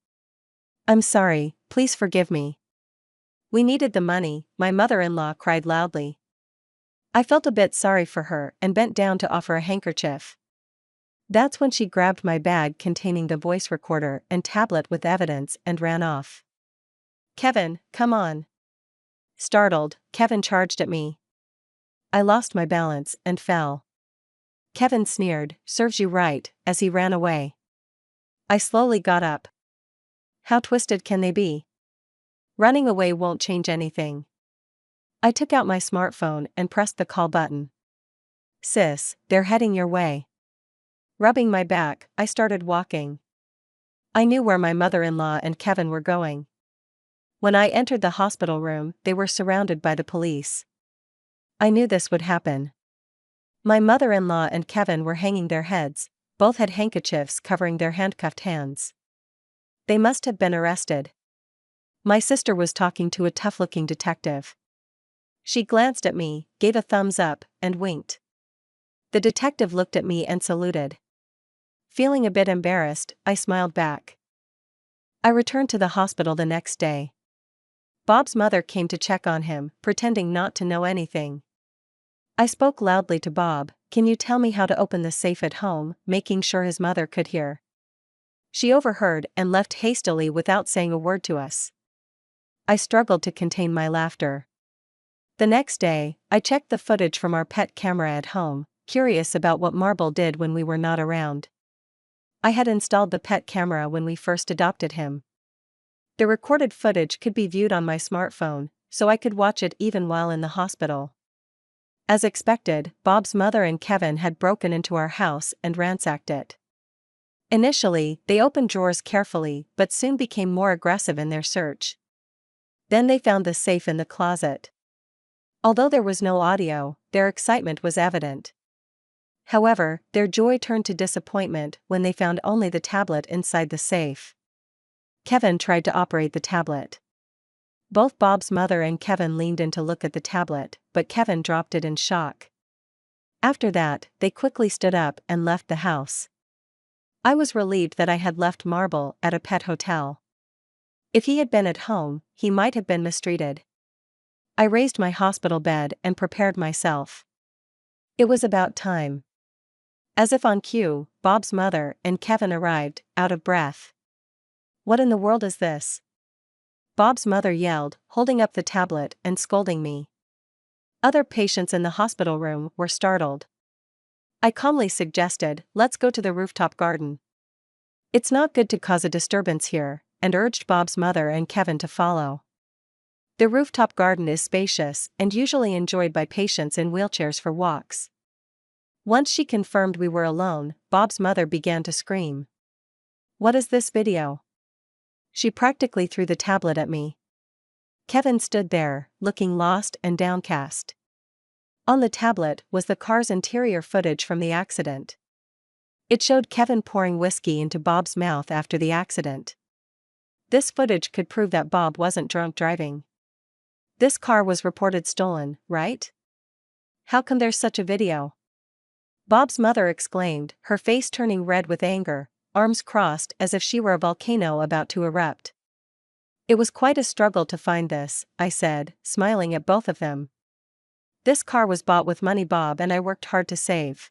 "I'm sorry, please forgive me." "We needed the money," my mother-in-law cried loudly. I felt a bit sorry for her and bent down to offer a handkerchief. That's when she grabbed my bag containing the voice recorder and tablet with evidence and ran off. "Kevin, come on." Startled, Kevin charged at me. I lost my balance and fell. Kevin sneered, "Serves you right," as he ran away. I slowly got up. How twisted can they be? Running away won't change anything. I took out my smartphone and pressed the call button. "Sis, they're heading your way." Rubbing my back, I started walking. I knew where my mother-in-law and Kevin were going. When I entered the hospital room, they were surrounded by the police. I knew this would happen. My mother-in-law and Kevin were hanging their heads, both had handkerchiefs covering their handcuffed hands. They must have been arrested. My sister was talking to a tough-looking detective. She glanced at me, gave a thumbs up, and winked. The detective looked at me and saluted. Feeling a bit embarrassed, I smiled back. I returned to the hospital the next day. Bob's mother came to check on him, pretending not to know anything. I spoke loudly to Bob, "Can you tell me how to open the safe at home?" making sure his mother could hear. She overheard and left hastily without saying a word to us. I struggled to contain my laughter. The next day, I checked the footage from our pet camera at home, curious about what Marble did when we were not around. I had installed the pet camera when we first adopted him. The recorded footage could be viewed on my smartphone, so I could watch it even while in the hospital. As expected, Bob's mother and Kevin had broken into our house and ransacked it. Initially, they opened drawers carefully but soon became more aggressive in their search. Then they found the safe in the closet. Although there was no audio, their excitement was evident. However, their joy turned to disappointment when they found only the tablet inside the safe. Kevin tried to operate the tablet. Both Bob's mother and Kevin leaned in to look at the tablet, but Kevin dropped it in shock. After that, they quickly stood up and left the house. I was relieved that I had left Marble at a pet hotel. If he had been at home, he might have been mistreated. I raised my hospital bed and prepared myself. It was about time. As if on cue, Bob's mother and Kevin arrived, out of breath. "What in the world is this?" Bob's mother yelled, holding up the tablet and scolding me. Other patients in the hospital room were startled. I calmly suggested, "Let's go to the rooftop garden. It's not good to cause a disturbance here," and urged Bob's mother and Kevin to follow. The rooftop garden is spacious and usually enjoyed by patients in wheelchairs for walks. Once she confirmed we were alone, Bob's mother began to scream. "What is this video?" She practically threw the tablet at me. Kevin stood there, looking lost and downcast. On the tablet was the car's interior footage from the accident. It showed Kevin pouring whiskey into Bob's mouth after the accident. This footage could prove that Bob wasn't drunk driving. This car was reported stolen, right? How come there's such a video? Bob's mother exclaimed, her face turning red with anger, arms crossed as if she were a volcano about to erupt. It was quite a struggle to find this, I said, smiling at both of them. This car was bought with money Bob and I worked hard to save.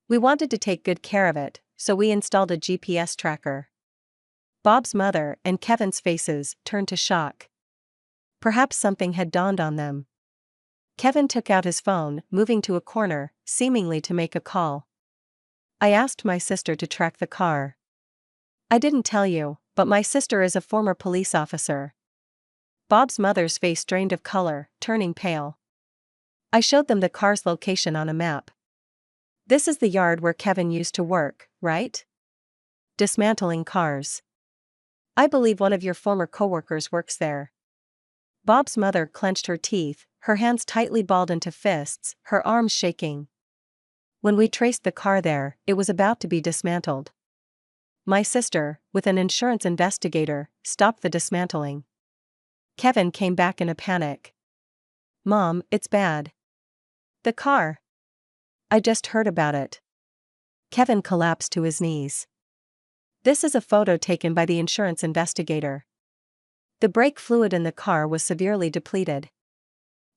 We wanted to take good care of it, so we installed a GPS tracker. Bob's mother and Kevin's faces turned to shock. Perhaps something had dawned on them. Kevin took out his phone, moving to a corner, seemingly to make a call. I asked my sister to track the car. I didn't tell you, but my sister is a former police officer. Bob's mother's face drained of color, turning pale. I showed them the car's location on a map. This is the yard where Kevin used to work, right? Dismantling cars. I believe one of your former coworkers works there. Bob's mother clenched her teeth, her hands tightly balled into fists, her arms shaking. When we traced the car there, it was about to be dismantled. My sister, with an insurance investigator, stopped the dismantling. Kevin came back in a panic. Mom, it's bad. The car. I just heard about it. Kevin collapsed to his knees. This is a photo taken by the insurance investigator. The brake fluid in the car was severely depleted.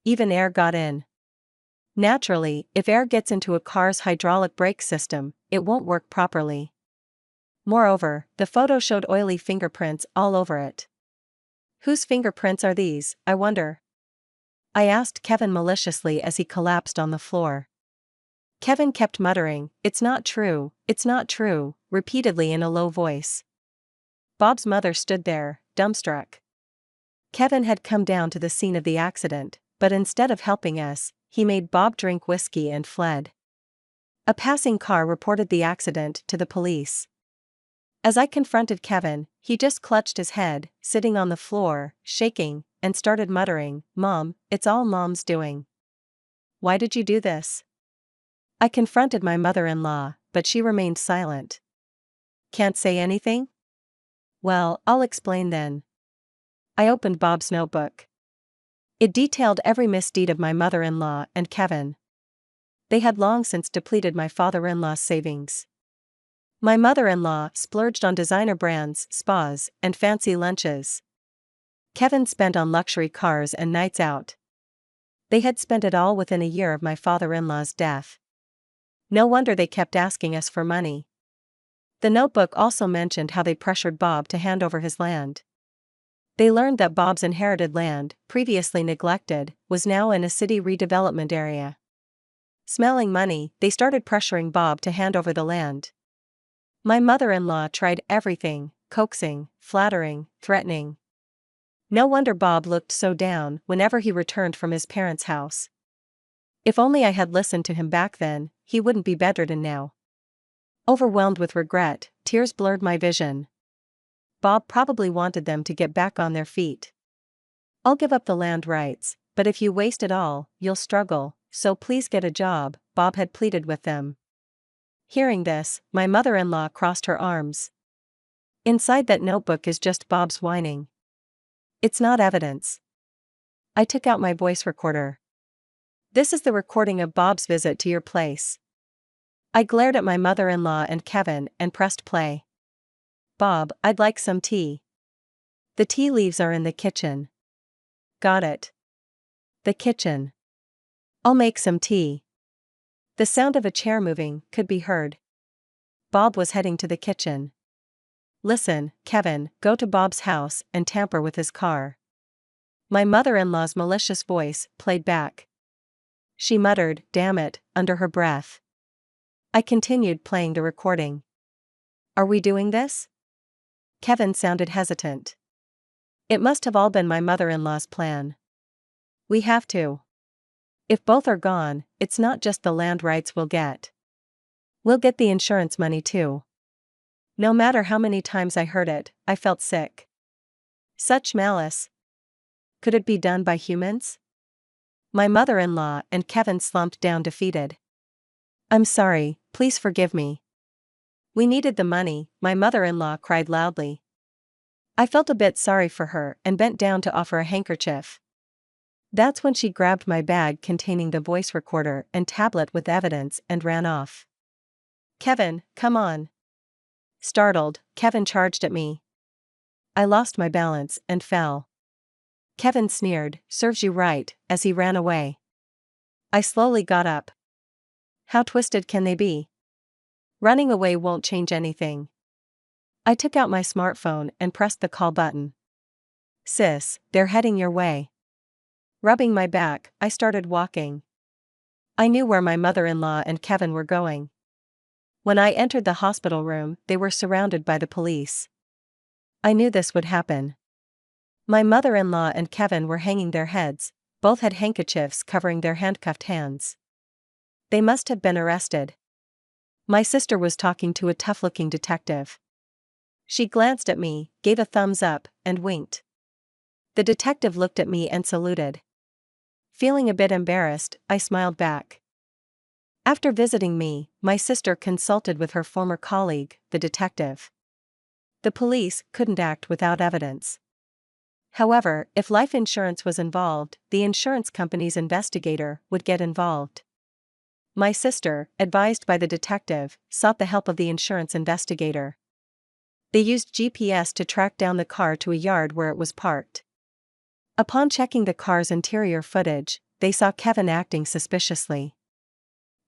Even air got in. Naturally, if air gets into a car's hydraulic brake system, it won't work properly. Moreover, the photo showed oily fingerprints all over it. Whose fingerprints are these, I wonder? I asked Kevin maliciously as he collapsed on the floor. Kevin kept muttering, it's not true, repeatedly in a low voice. Bob's mother stood there, dumbstruck. Kevin had come down to the scene of the accident, but instead of helping us, he made Bob drink whiskey and fled. A passing car reported the accident to the police. As I confronted Kevin, he just clutched his head, sitting on the floor, shaking, and started muttering, Mom, it's all Mom's doing. Why did you do this? I confronted my mother-in-law, but she remained silent. Can't say anything? Well, I'll explain then. I opened Bob's notebook. It detailed every misdeed of my mother-in-law and Kevin. They had long since depleted my father-in-law's savings. My mother-in-law splurged on designer brands, spas, and fancy lunches. Kevin spent on luxury cars and nights out. They had spent it all within a year of my father-in-law's death. No wonder they kept asking us for money. The notebook also mentioned how they pressured Bob to hand over his land. They learned that Bob's inherited land, previously neglected, was now in a city redevelopment area. Smelling money, they started pressuring Bob to hand over the land. My mother-in-law tried everything, coaxing, flattering, threatening. No wonder Bob looked so down whenever he returned from his parents' house. If only I had listened to him back then, he wouldn't be bedridden now. Overwhelmed with regret, tears blurred my vision. Bob probably wanted them to get back on their feet. I'll give up the land rights, but if you waste it all, you'll struggle, so please get a job, Bob had pleaded with them. Hearing this, my mother-in-law crossed her arms. Inside that notebook is just Bob's whining. It's not evidence. I took out my voice recorder. This is the recording of Bob's visit to your place. I glared at my mother-in-law and Kevin and pressed play. Bob, I'd like some tea. The tea leaves are in the kitchen. Got it. The kitchen. I'll make some tea. The sound of a chair moving could be heard. Bob was heading to the kitchen. Listen, Kevin, go to Bob's house and tamper with his car. My mother-in-law's malicious voice played back. She muttered, damn it, under her breath. I continued playing the recording. Are we doing this? Kevin sounded hesitant. It must have all been my mother-in-law's plan. We have to. If both are gone, it's not just the land rights we'll get. We'll get the insurance money too. No matter how many times I heard it, I felt sick. Such malice. Could it be done by humans? My mother-in-law and Kevin slumped down defeated. I'm sorry, please forgive me. We needed the money, my mother-in-law cried loudly. I felt a bit sorry for her and bent down to offer a handkerchief. That's when she grabbed my bag containing the voice recorder and tablet with evidence and ran off. Kevin, come on. Startled, Kevin charged at me. I lost my balance and fell. Kevin sneered, serves you right, as he ran away. I slowly got up. How twisted can they be? Running away won't change anything. I took out my smartphone and pressed the call button. Sis, they're heading your way. Rubbing my back, I started walking. I knew where my mother-in-law and Kevin were going. When I entered the hospital room, they were surrounded by the police. I knew this would happen. My mother-in-law and Kevin were hanging their heads, both had handkerchiefs covering their handcuffed hands. They must have been arrested. My sister was talking to a tough-looking detective. She glanced at me, gave a thumbs up, and winked. The detective looked at me and saluted. Feeling a bit embarrassed, I smiled back. After visiting me, my sister consulted with her former colleague, the detective. The police couldn't act without evidence. However, if life insurance was involved, the insurance company's investigator would get involved. My sister, advised by the detective, sought the help of the insurance investigator. They used GPS to track down the car to a yard where it was parked. Upon checking the car's interior footage, they saw Kevin acting suspiciously.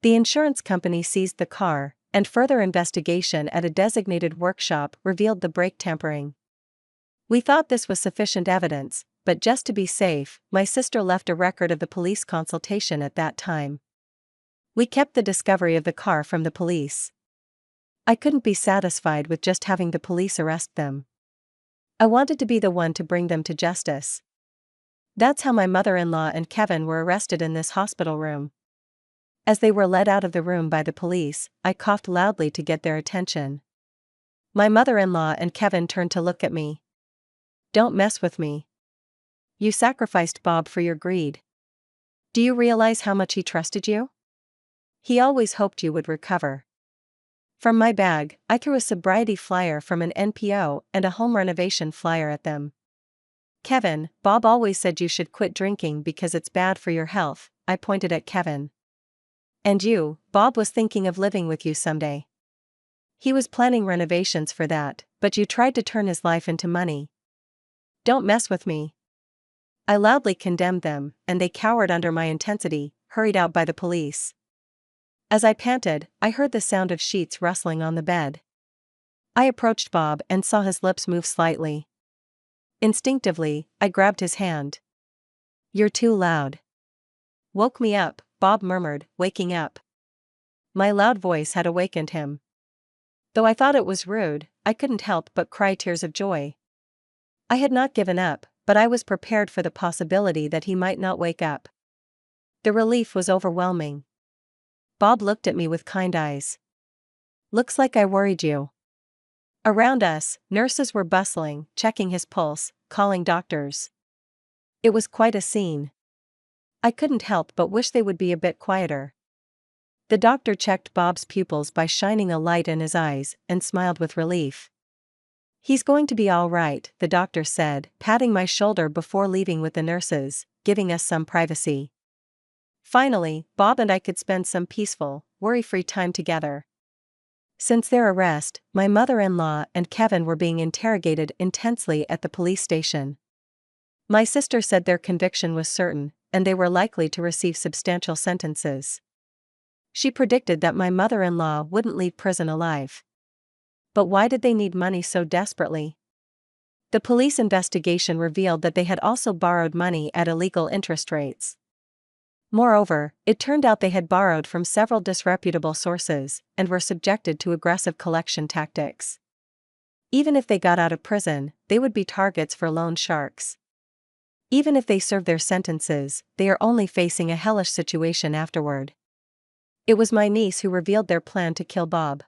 The insurance company seized the car, and further investigation at a designated workshop revealed the brake tampering. We thought this was sufficient evidence, but just to be safe, my sister left a record of the police consultation at that time. We kept the discovery of the car from the police. I couldn't be satisfied with just having the police arrest them. I wanted to be the one to bring them to justice. That's how my mother-in-law and Kevin were arrested in this hospital room. As they were led out of the room by the police, I coughed loudly to get their attention. My mother-in-law and Kevin turned to look at me. Don't mess with me. You sacrificed Bob for your greed. Do you realize how much he trusted you? He always hoped you would recover. From my bag, I threw a sobriety flyer from an NPO and a home renovation flyer at them. Kevin, Bob always said you should quit drinking because it's bad for your health, I pointed at Kevin. And you, Bob was thinking of living with you someday. He was planning renovations for that, but you tried to turn his life into money. Don't mess with me. I loudly condemned them, and they cowered under my intensity, hurried out by the police. As I panted, I heard the sound of sheets rustling on the bed. I approached Bob and saw his lips move slightly. Instinctively, I grabbed his hand. You're too loud. Woke me up, Bob murmured, waking up. My loud voice had awakened him. Though I thought it was rude, I couldn't help but cry tears of joy. I had not given up, but I was prepared for the possibility that he might not wake up. The relief was overwhelming. Bob looked at me with kind eyes. Looks like I worried you. Around us, nurses were bustling, checking his pulse, calling doctors. It was quite a scene. I couldn't help but wish they would be a bit quieter. The doctor checked Bob's pupils by shining a light in his eyes and smiled with relief. He's going to be all right, the doctor said, patting my shoulder before leaving with the nurses, giving us some privacy. Finally, Bob and I could spend some peaceful, worry-free time together. Since their arrest, my mother-in-law and Kevin were being interrogated intensely at the police station. My sister said their conviction was certain, and they were likely to receive substantial sentences. She predicted that my mother-in-law wouldn't leave prison alive. But why did they need money so desperately? The police investigation revealed that they had also borrowed money at illegal interest rates. Moreover, it turned out they had borrowed from several disreputable sources and were subjected to aggressive collection tactics. Even if they got out of prison, they would be targets for loan sharks. Even if they serve their sentences, they are only facing a hellish situation afterward. It was my niece who revealed their plan to kill Bob.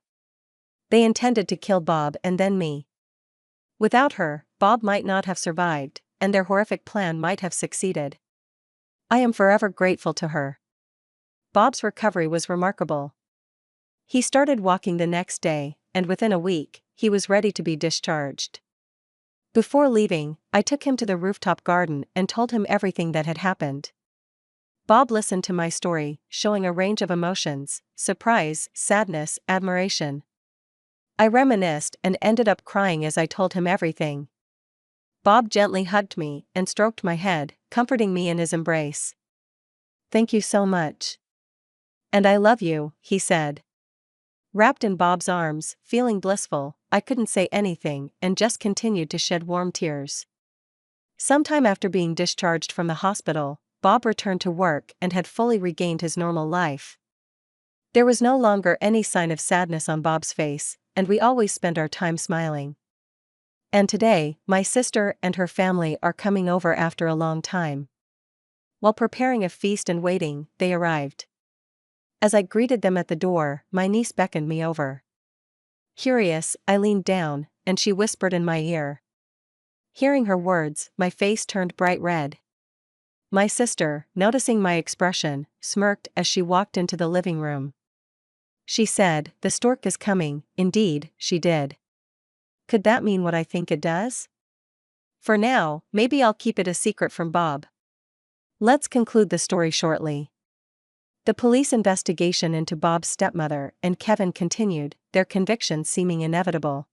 They intended to kill Bob and then me. Without her, Bob might not have survived, and their horrific plan might have succeeded. I am forever grateful to her. Bob's recovery was remarkable. He started walking the next day, and within a week, he was ready to be discharged. Before leaving, I took him to the rooftop garden and told him everything that had happened. Bob listened to my story, showing a range of emotions: surprise, sadness, admiration. I reminisced and ended up crying as I told him everything. Bob gently hugged me and stroked my head, comforting me in his embrace. "Thank you so much. And I love you," he said. Wrapped in Bob's arms, feeling blissful, I couldn't say anything and just continued to shed warm tears. Sometime after being discharged from the hospital, Bob returned to work and had fully regained his normal life. There was no longer any sign of sadness on Bob's face, and we always spent our time smiling. And today, my sister and her family are coming over after a long time. While preparing a feast and waiting, they arrived. As I greeted them at the door, my niece beckoned me over. Curious, I leaned down, and she whispered in my ear. Hearing her words, my face turned bright red. My sister, noticing my expression, smirked as she walked into the living room. She said, "The stork is coming." Indeed, she did. Could that mean what I think it does? For now, maybe I'll keep it a secret from Bob. Let's conclude the story shortly. The police investigation into Bob's stepmother and Kevin continued, their convictions seeming inevitable.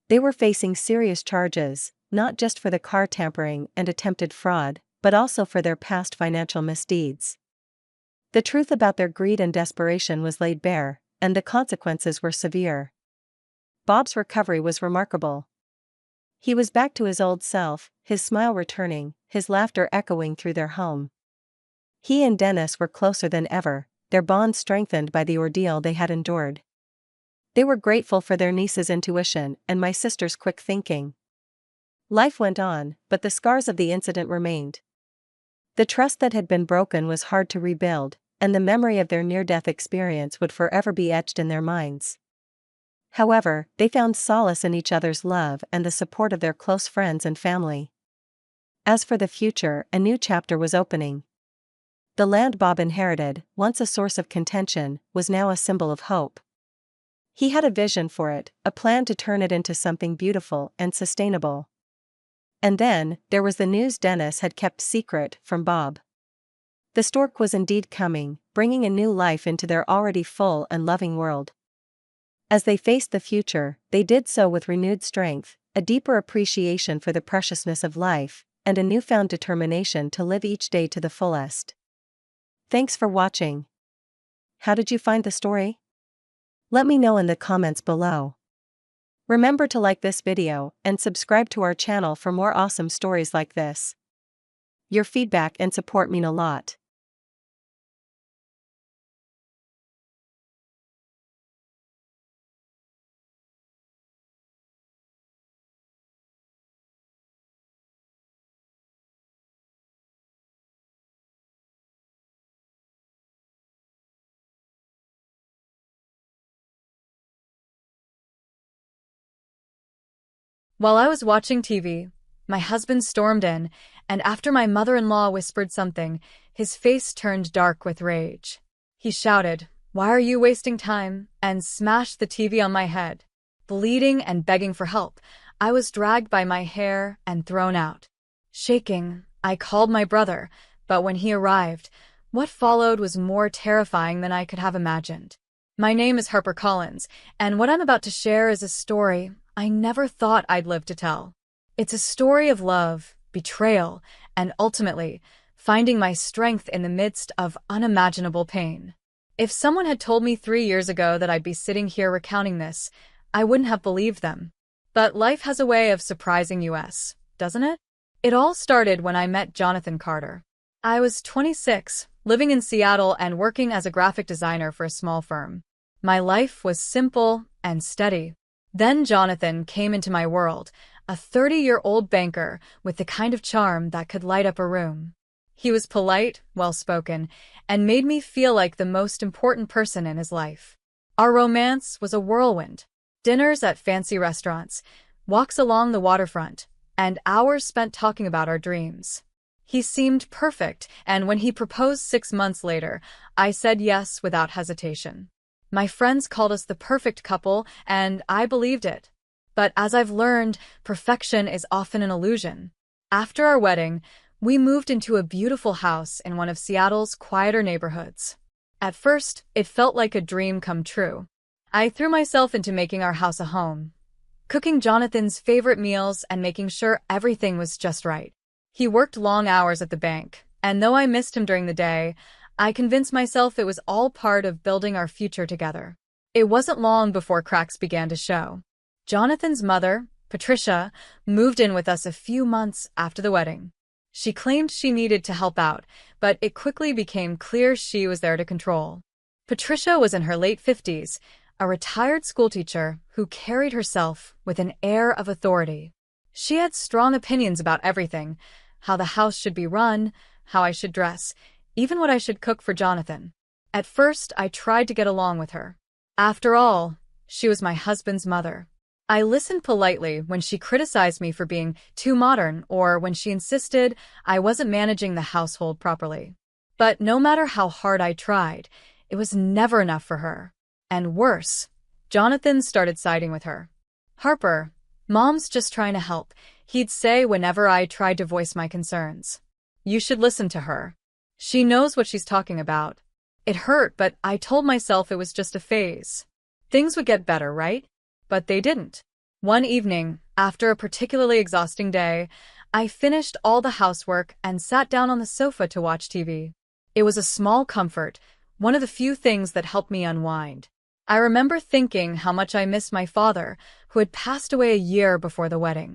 They were facing serious charges, not just for the car tampering and attempted fraud, but also for their past financial misdeeds. The truth about their greed and desperation was laid bare, and the consequences were severe. Bob's recovery was remarkable. He was back to his old self, his smile returning, his laughter echoing through their home. He and Dennis were closer than ever, their bond strengthened by the ordeal they had endured. They were grateful for their niece's intuition and my sister's quick thinking. Life went on, but the scars of the incident remained. The trust that had been broken was hard to rebuild, and the memory of their near-death experience would forever be etched in their minds. However, they found solace in each other's love and the support of their close friends and family. As for the future, a new chapter was opening. The land Bob inherited, once a source of contention, was now a symbol of hope. He had a vision for it, a plan to turn it into something beautiful and sustainable. And then, there was the news Dennis had kept secret from Bob. The stork was indeed coming, bringing a new life into their already full and loving world. As they faced the future, they did so with renewed strength, a deeper appreciation for the preciousness of life, and a newfound determination to live each day to the fullest. Thanks for watching. How did you find the story? Let me know in the comments below. Remember to like this video and subscribe to our channel for more awesome stories like this. Your feedback and support mean a lot. While I was watching TV, my husband stormed in, and after my mother-in-law whispered something, his face turned dark with rage. He shouted, "Why are you wasting time?" and smashed the TV on my head. Bleeding and begging for help, I was dragged by my hair and thrown out. Shaking, I called my brother, but when he arrived, what followed was more terrifying than I could have imagined. My name is Harper Collins, and what I'm about to share is a story I never thought I'd live to tell. It's a story of love, betrayal, and ultimately, finding my strength in the midst of unimaginable pain. If someone had told me 3 years ago that I'd be sitting here recounting this, I wouldn't have believed them. But life has a way of surprising us, doesn't it? It all started when I met Jonathan Carter. I was 26, living in Seattle and working as a graphic designer for a small firm. My life was simple and steady. Then Jonathan came into my world, a 30-year-old banker with the kind of charm that could light up a room. He was polite, well-spoken, and made me feel like the most important person in his life. Our romance was a whirlwind. Dinners at fancy restaurants, walks along the waterfront, and hours spent talking about our dreams. He seemed perfect, and when he proposed 6 months later, I said yes without hesitation. My friends called us the perfect couple, and I believed it. But as I've learned, perfection is often an illusion. After our wedding, we moved into a beautiful house in one of Seattle's quieter neighborhoods. At first, it felt like a dream come true. I threw myself into making our house a home, cooking Jonathan's favorite meals and making sure everything was just right. He worked long hours at the bank, and though I missed him during the day, I convinced myself it was all part of building our future together. It wasn't long before cracks began to show. Jonathan's mother, Patricia, moved in with us a few months after the wedding. She claimed she needed to help out, but it quickly became clear she was there to control. Patricia was in her late 50s, a retired schoolteacher who carried herself with an air of authority. She had strong opinions about everything: how the house should be run, how I should dress, even what I should cook for Jonathan. At first, I tried to get along with her. After all, she was my husband's mother. I listened politely when she criticized me for being too modern or when she insisted I wasn't managing the household properly. But no matter how hard I tried, it was never enough for her. And worse, Jonathan started siding with her. "Harper, Mom's just trying to help," he'd say whenever I tried to voice my concerns. "You should listen to her. She knows what she's talking about." It hurt, but I told myself it was just a phase. Things would get better, right? But they didn't. One evening, after a particularly exhausting day, I finished all the housework and sat down on the sofa to watch TV. It was a small comfort, one of the few things that helped me unwind. I remember thinking how much I missed my father, who had passed away a year before the wedding.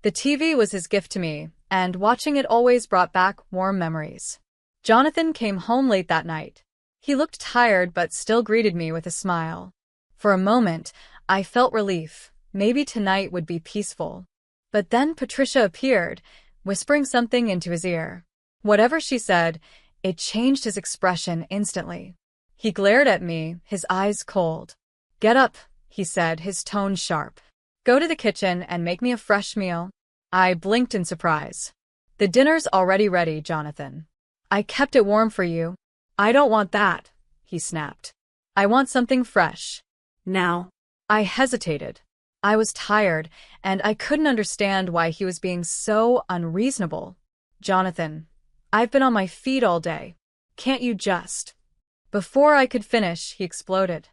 The TV was his gift to me, and watching it always brought back warm memories. Jonathan came home late that night. He looked tired but still greeted me with a smile. For a moment, I felt relief. Maybe tonight would be peaceful. But then Patricia appeared, whispering something into his ear. Whatever she said, it changed his expression instantly. He glared at me, his eyes cold. "Get up," he said, his tone sharp. "Go to the kitchen and make me a fresh meal." I blinked in surprise. "The dinner's already ready, Jonathan. I kept it warm for you." "I don't want that," he snapped. "I want something fresh. Now." I hesitated. I was tired, and I couldn't understand why he was being so unreasonable. "Jonathan, I've been on my feet all day. Can't you just—" Before I could finish, he exploded.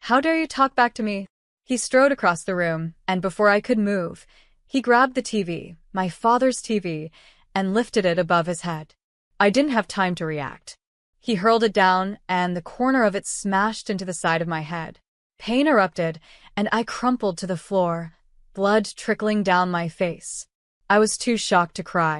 "How dare you talk back to me?" He strode across the room, and before I could move, he grabbed the TV, my father's TV, and lifted it above his head. I didn't have time to react. He hurled it down, and the corner of it smashed into the side of my head. Pain erupted, and I crumpled to the floor, blood trickling down my face. I was too shocked to cry.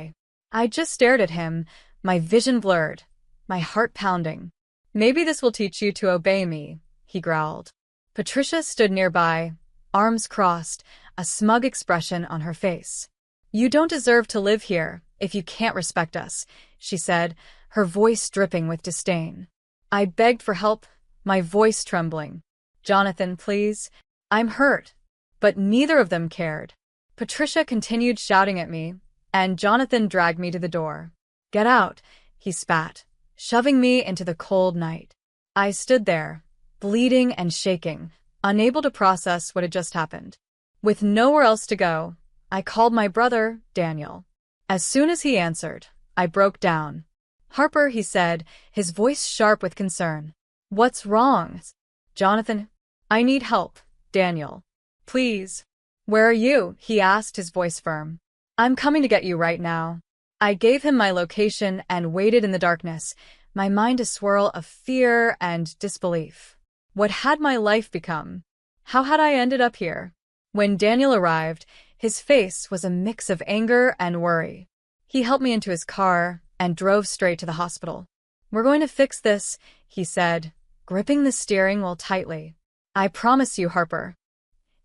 I just stared at him, my vision blurred, my heart pounding. "Maybe this will teach you to obey me," he growled. Patricia stood nearby, arms crossed, a smug expression on her face. "You don't deserve to live here if you can't respect us," she said, her voice dripping with disdain. I begged for help, my voice trembling. "Jonathan, please. I'm hurt." But neither of them cared. Patricia continued shouting at me, and Jonathan dragged me to the door. "Get out," he spat, shoving me into the cold night. I stood there, bleeding and shaking, unable to process what had just happened. With nowhere else to go, I called my brother, Daniel. As soon as he answered, I broke down. "Harper," he said, his voice sharp with concern. "What's wrong?" "Jonathan, I need help, Daniel. Please." "Where are you?" he asked, his voice firm. "I'm coming to get you right now." I gave him my location and waited in the darkness, my mind a swirl of fear and disbelief. What had my life become? How had I ended up here? When Daniel arrived, his face was a mix of anger and worry. He helped me into his car and drove straight to the hospital. "We're going to fix this," he said, gripping the steering wheel tightly. "I promise you, Harper.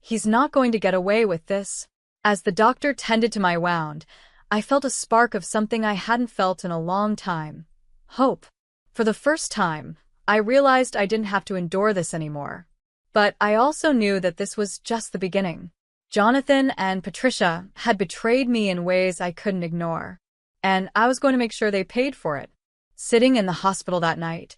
He's not going to get away with this." As the doctor tended to my wound, I felt a spark of something I hadn't felt in a long time. Hope. For the first time, I realized I didn't have to endure this anymore. But I also knew that this was just the beginning. Jonathan and Patricia had betrayed me in ways I couldn't ignore, and I was going to make sure they paid for it. Sitting in the hospital that night,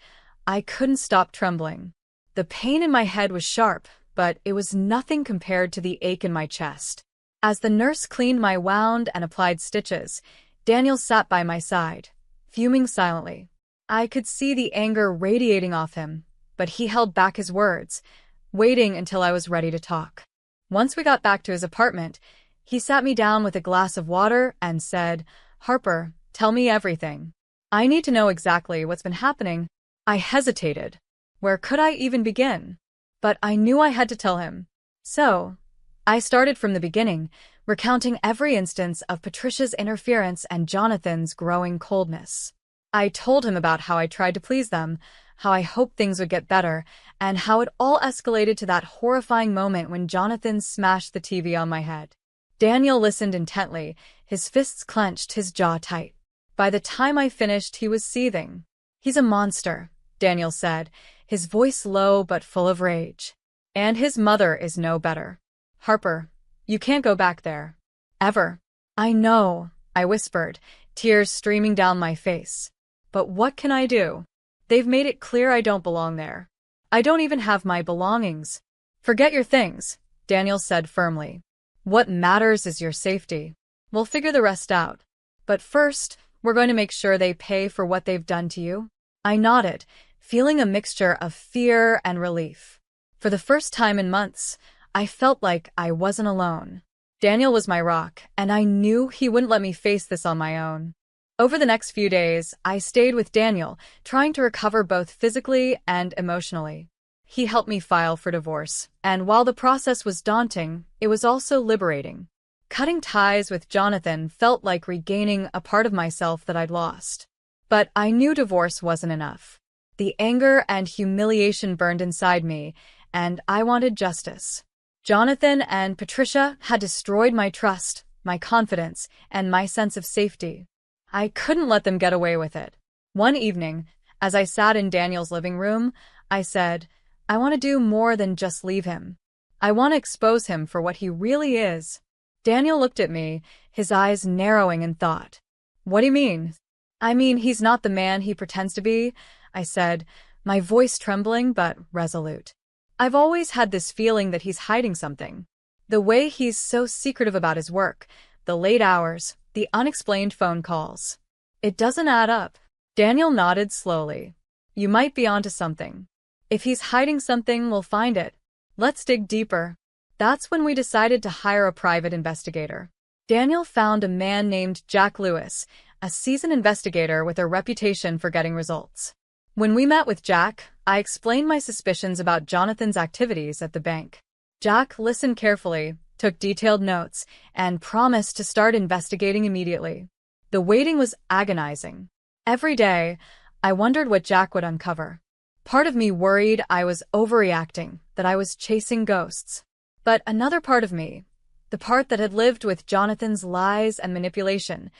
I couldn't stop trembling. The pain in my head was sharp, but it was nothing compared to the ache in my chest. As the nurse cleaned my wound and applied stitches, Daniel sat by my side, fuming silently. I could see the anger radiating off him, but he held back his words, waiting until I was ready to talk. Once we got back to his apartment, he sat me down with a glass of water and said, "Harper, tell me everything. I need to know exactly what's been happening." I hesitated. Where could I even begin? But I knew I had to tell him. So, I started from the beginning, recounting every instance of Patricia's interference and Jonathan's growing coldness. I told him about how I tried to please them, how I hoped things would get better, and how it all escalated to that horrifying moment when Jonathan smashed the TV on my head. Daniel listened intently, his fists clenched, his jaw tight. By the time I finished, he was seething. "He's a monster," Daniel said, his voice low but full of rage. "And his mother is no better. Harper, you can't go back there. Ever." "I know," I whispered, tears streaming down my face. "But what can I do? They've made it clear I don't belong there. I don't even have my belongings." "Forget your things," Daniel said firmly. "What matters is your safety. We'll figure the rest out. But first, we're going to make sure they pay for what they've done to you." I nodded, feeling a mixture of fear and relief. For the first time in months, I felt like I wasn't alone. Daniel was my rock, and I knew he wouldn't let me face this on my own. Over the next few days, I stayed with Daniel, trying to recover both physically and emotionally. He helped me file for divorce, and while the process was daunting, it was also liberating. Cutting ties with Jonathan felt like regaining a part of myself that I'd lost. But I knew divorce wasn't enough. The anger and humiliation burned inside me, and I wanted justice. Jonathan and Patricia had destroyed my trust, my confidence, and my sense of safety. I couldn't let them get away with it. One evening, as I sat in Daniel's living room, I said, "I want to do more than just leave him. I want to expose him for what he really is." Daniel looked at me, his eyes narrowing in thought. "What do you mean?" "I mean, he's not the man he pretends to be," I said, my voice trembling but resolute. "I've always had this feeling that he's hiding something. The way he's so secretive about his work, the late hours, the unexplained phone calls. It doesn't add up." Daniel nodded slowly. "You might be onto something. If he's hiding something, we'll find it. Let's dig deeper." That's when we decided to hire a private investigator. Daniel found a man named Jack Lewis, a seasoned investigator with a reputation for getting results. When we met with Jack, I explained my suspicions about Jonathan's activities at the bank. Jack listened carefully, took detailed notes, and promised to start investigating immediately. The waiting was agonizing. Every day, I wondered what Jack would uncover. Part of me worried I was overreacting, that I was chasing ghosts. But another part of me, the part that had lived with Jonathan's lies and manipulation,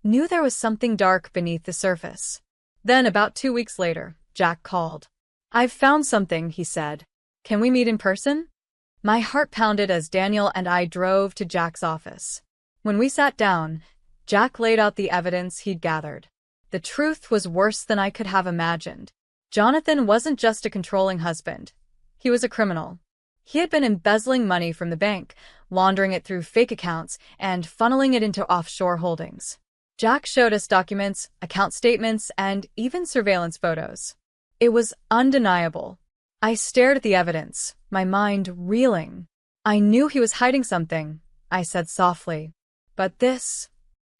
knew there was something dark beneath the surface. Then, about 2 weeks later, Jack called. "I've found something," he said. "Can we meet in person?" My heart pounded as Daniel and I drove to Jack's office. When we sat down, Jack laid out the evidence he'd gathered. The truth was worse than I could have imagined. Jonathan wasn't just a controlling husband. He was a criminal. He had been embezzling money from the bank, laundering it through fake accounts, and funneling it into offshore holdings. Jack showed us documents, account statements, and even surveillance photos. It was undeniable. I stared at the evidence, my mind reeling. "I knew he was hiding something," I said softly. "But this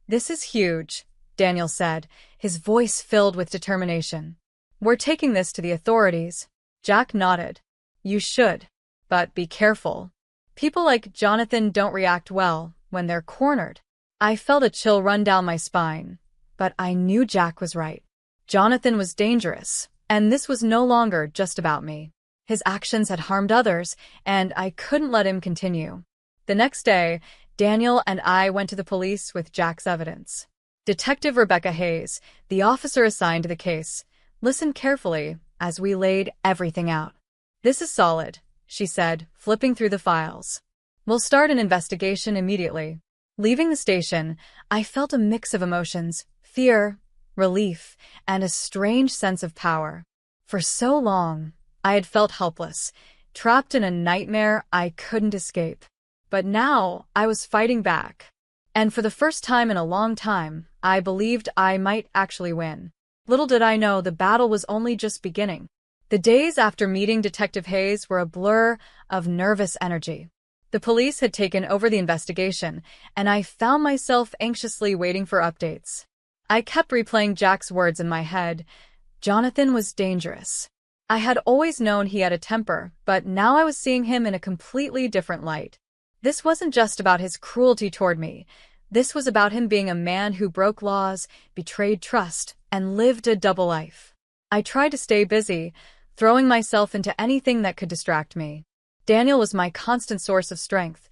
is huge," Daniel said, his voice filled with determination. "We're taking this to the authorities." Jack nodded. "You should. But be careful. People like Jonathan don't react well when they're cornered." I felt a chill run down my spine, but I knew Jack was right. Jonathan was dangerous, and this was no longer just about me. His actions had harmed others, and I couldn't let him continue. The next day, Daniel and I went to the police with Jack's evidence. Detective Rebecca Hayes, the officer assigned to the case, listened carefully as we laid everything out. "This is solid," she said, flipping through the files. We'll start an investigation immediately. Leaving the station, I felt a mix of emotions: fear, relief, and a strange sense of power. For so long, I had felt helpless, trapped in a nightmare I couldn't escape. But now, I was fighting back. And for the first time in a long time, I believed I might actually win. Little did I know the battle was only just beginning. The days after meeting Detective Hayes were a blur of nervous energy. The police had taken over the investigation, and I found myself anxiously waiting for updates. I kept replaying Jack's words in my head. Jonathan was dangerous. I had always known he had a temper, but now I was seeing him in a completely different light. This wasn't just about his cruelty toward me. This was about him being a man who broke laws, betrayed trust, and lived a double life. I tried to stay busy, throwing myself into anything that could distract me. Daniel was my constant source of strength,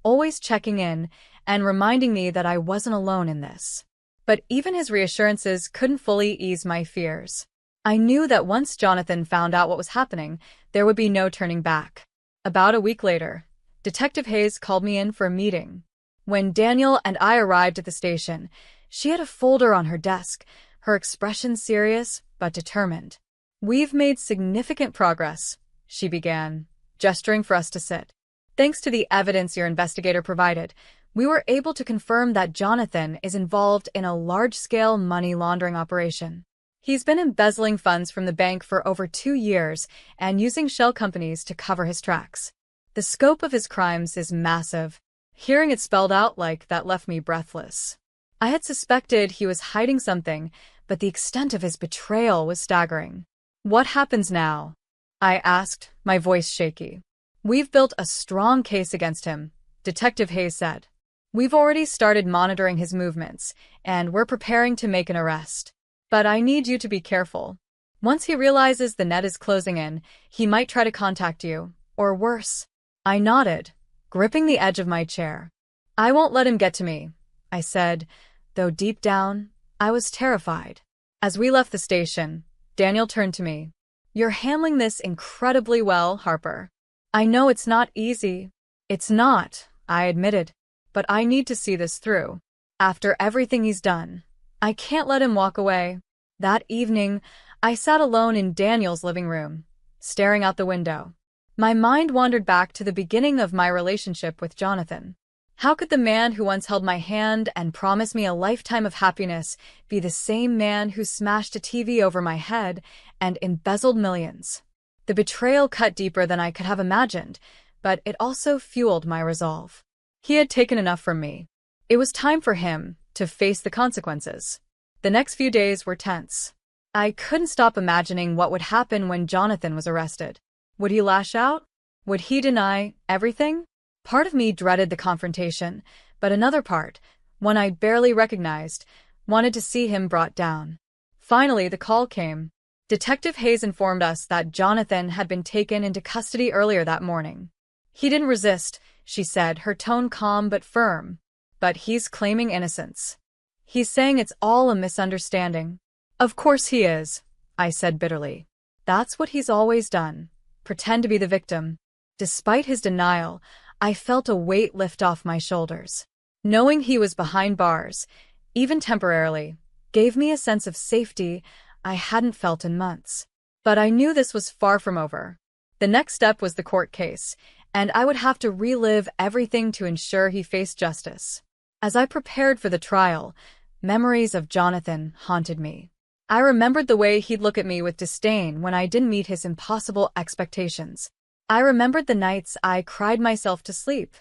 always checking in and reminding me that I wasn't alone in this. But even his reassurances couldn't fully ease my fears. I knew that once Jonathan found out what was happening, there would be no turning back. About a week later, Detective Hayes called me in for a meeting. When Daniel and I arrived at the station, she had a folder on her desk, her expression serious but determined. "We've made significant progress," she began, gesturing for us to sit. "Thanks to the evidence your investigator provided, we were able to confirm that Jonathan is involved in a large-scale money laundering operation. He's been embezzling funds from the bank for over 2 years and using shell companies to cover his tracks. The scope of his crimes is massive." Hearing it spelled out like that left me breathless. I had suspected he was hiding something, but the extent of his betrayal was staggering. "What happens now?" I asked, my voice shaky. "We've built a strong case against him," Detective Hayes said. "We've already started monitoring his movements, and we're preparing to make an arrest. But I need you to be careful. Once he realizes the net is closing in, he might try to contact you, or worse." I nodded, gripping the edge of my chair. "I won't let him get to me," I said, though deep down, I was terrified. As we left the station, Daniel turned to me. "You're handling this incredibly well, Harper. I know it's not easy." "It's not," I admitted, "but I need to see this through. After everything he's done, I can't let him walk away." That evening, I sat alone in Daniel's living room, staring out the window. My mind wandered back to the beginning of my relationship with Jonathan. How could the man who once held my hand and promised me a lifetime of happiness be the same man who smashed a TV over my head and embezzled millions? The betrayal cut deeper than I could have imagined, but it also fueled my resolve. He had taken enough from me. It was time for him to face the consequences. The next few days were tense. I couldn't stop imagining what would happen when Jonathan was arrested. Would he lash out? Would he deny everything? Part of me dreaded the confrontation, but another part, one I barely recognized, wanted to see him brought down. Finally, the call came. Detective Hayes informed us that Jonathan had been taken into custody earlier that morning. "He didn't resist," she said, her tone calm but firm. "But he's claiming innocence. He's saying it's all a misunderstanding." "Of course he is," I said bitterly. "That's what he's always done. Pretend to be the victim." Despite his denial, I felt a weight lift off my shoulders. Knowing he was behind bars, even temporarily, gave me a sense of safety I hadn't felt in months. But I knew this was far from over. The next step was the court case, and I would have to relive everything to ensure he faced justice. As I prepared for the trial, memories of Jonathan haunted me. I remembered the way he'd look at me with disdain when I didn't meet his impossible expectations. I remembered the nights I cried myself to sleep,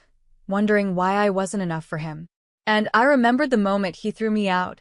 wondering why I wasn't enough for him. And I remembered the moment he threw me out,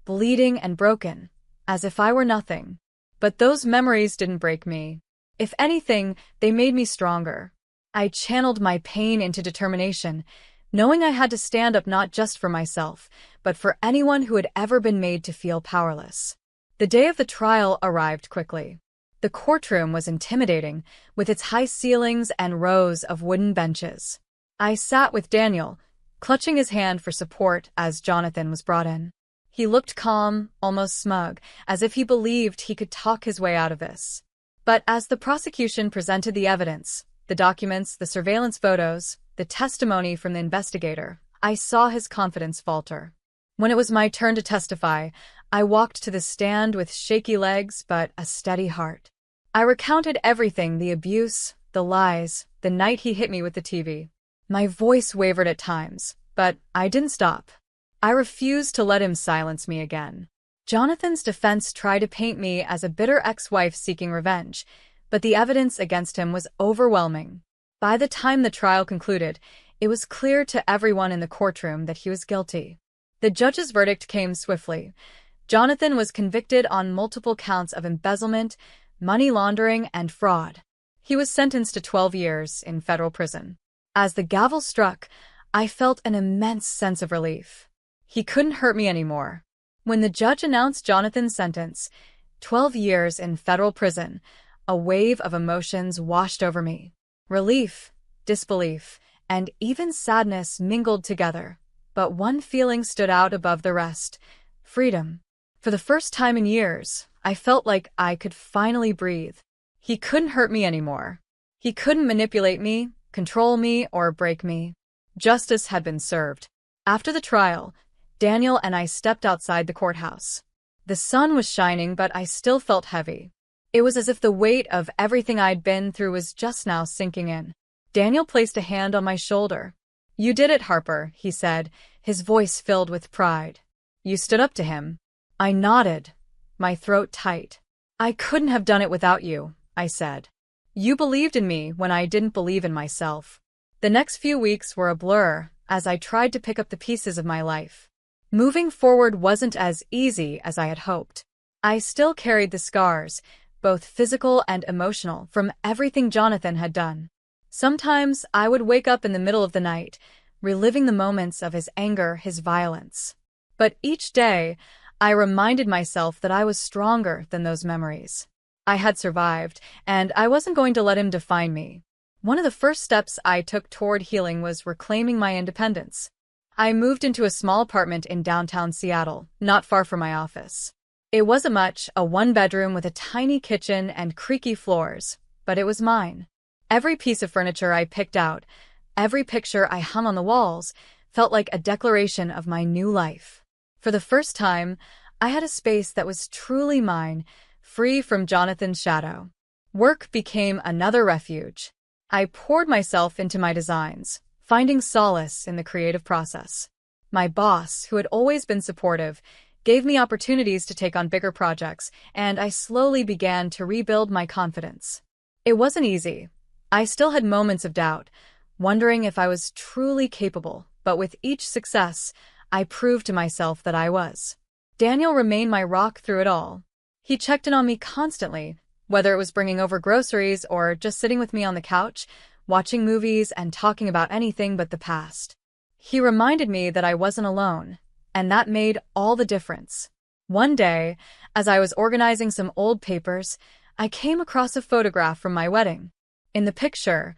bleeding and broken, as if I were nothing. But those memories didn't break me. If anything, they made me stronger. I channeled my pain into determination, knowing I had to stand up not just for myself, but for anyone who had ever been made to feel powerless. The day of the trial arrived quickly. The courtroom was intimidating, with its high ceilings and rows of wooden benches. I sat with Daniel, clutching his hand for support as Jonathan was brought in. He looked calm, almost smug, as if he believed he could talk his way out of this. But as the prosecution presented the evidence, the documents, the surveillance photos, the testimony from the investigator, I saw his confidence falter. When it was my turn to testify, I walked to the stand with shaky legs but a steady heart. I recounted everything: the abuse, the lies, the night he hit me with the TV. My voice wavered at times, but I didn't stop. I refused to let him silence me again. Jonathan's defense tried to paint me as a bitter ex-wife seeking revenge, but the evidence against him was overwhelming. By the time the trial concluded, it was clear to everyone in the courtroom that he was guilty. The judge's verdict came swiftly. Jonathan was convicted on multiple counts of embezzlement, money laundering, and fraud. He was sentenced to 12 years in federal prison. As the gavel struck, I felt an immense sense of relief. He couldn't hurt me anymore. When the judge announced Jonathan's sentence, 12 years in federal prison, a wave of emotions washed over me. Relief, disbelief, and even sadness mingled together. But one feeling stood out above the rest: freedom. For the first time in years, I felt like I could finally breathe. He couldn't hurt me anymore. He couldn't manipulate me, control me, or break me. Justice had been served. After the trial, Daniel and I stepped outside the courthouse. The sun was shining, but I still felt heavy. It was as if the weight of everything I'd been through was just now sinking in. Daniel placed a hand on my shoulder. "You did it, Harper," he said, his voice filled with pride. "You stood up to him." I nodded, my throat tight. "I couldn't have done it without you," I said. "You believed in me when I didn't believe in myself." The next few weeks were a blur as I tried to pick up the pieces of my life. Moving forward wasn't as easy as I had hoped. I still carried the scars, both physical and emotional, from everything Jonathan had done. Sometimes I would wake up in the middle of the night, reliving the moments of his anger, his violence. But each day, I reminded myself that I was stronger than those memories. I had survived, and I wasn't going to let him define me. One of the first steps I took toward healing was reclaiming my independence. I moved into a small apartment in downtown Seattle, not far from my office. It wasn't much, a one-bedroom with a tiny kitchen and creaky floors, but it was mine. Every piece of furniture I picked out, every picture I hung on the walls, felt like a declaration of my new life. For the first time, I had a space that was truly mine, free from Jonathan's shadow. Work became another refuge. I poured myself into my designs, finding solace in the creative process. My boss, who had always been supportive, gave me opportunities to take on bigger projects, and I slowly began to rebuild my confidence. It wasn't easy. I still had moments of doubt, wondering if I was truly capable, but with each success, I proved to myself that I was. Daniel remained my rock through it all. He checked in on me constantly, whether it was bringing over groceries or just sitting with me on the couch, watching movies and talking about anything but the past. He reminded me that I wasn't alone, and that made all the difference. One day, as I was organizing some old papers, I came across a photograph from my wedding. In the picture,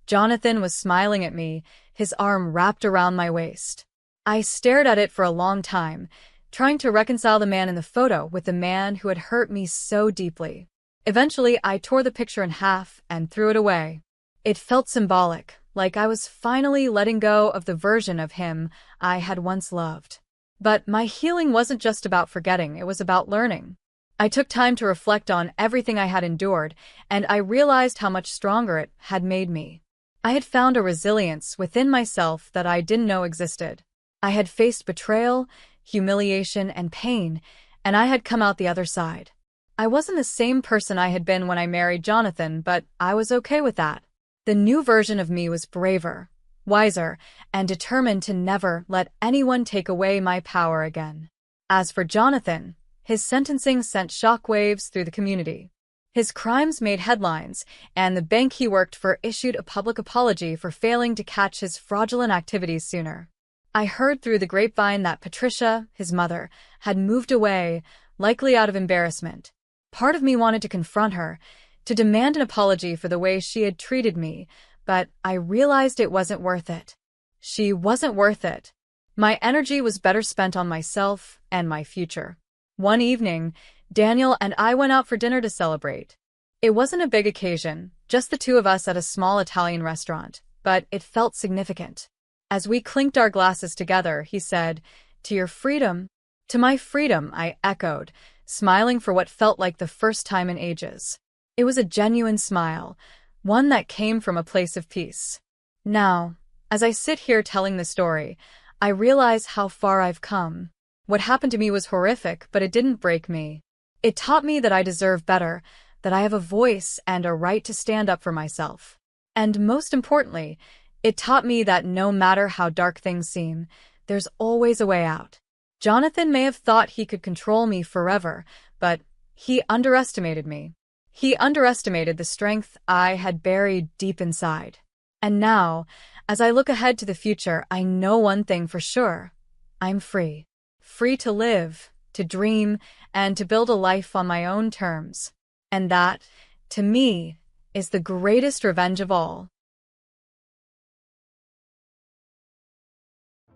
Jonathan was smiling at me, his arm wrapped around my waist. I stared at it for a long time, trying to reconcile the man in the photo with the man who had hurt me so deeply. Eventually, I tore the picture in half and threw it away. It felt symbolic, like I was finally letting go of the version of him I had once loved. But my healing wasn't just about forgetting, it was about learning. I took time to reflect on everything I had endured, and I realized how much stronger it had made me. I had found a resilience within myself that I didn't know existed. I had faced betrayal, humiliation, and pain, and I had come out the other side. I wasn't the same person I had been when I married Jonathan, but I was okay with that. The new version of me was braver, wiser, and determined to never let anyone take away my power again. As for Jonathan, his sentencing sent shockwaves through the community. His crimes made headlines, and the bank he worked for issued a public apology for failing to catch his fraudulent activities sooner. I heard through the grapevine that Patricia, his mother, had moved away, likely out of embarrassment. Part of me wanted to confront her, to demand an apology for the way she had treated me, but I realized it wasn't worth it. She wasn't worth it. My energy was better spent on myself and my future. One evening, Daniel and I went out for dinner to celebrate. It wasn't a big occasion, just the two of us at a small Italian restaurant, but it felt significant. As we clinked our glasses together, he said, "To your freedom." "To my freedom," I echoed, smiling for what felt like the first time in ages. It was a genuine smile, one that came from a place of peace. Now, as I sit here telling the story, I realize how far I've come. What happened to me was horrific, but it didn't break me. It taught me that I deserve better, that I have a voice and a right to stand up for myself. And most importantly, it taught me that no matter how dark things seem, there's always a way out. Jonathan may have thought he could control me forever, but he underestimated me. He underestimated the strength I had buried deep inside. And now, as I look ahead to the future, I know one thing for sure. I'm free. Free to live, to dream, and to build a life on my own terms. And that, to me, is the greatest revenge of all.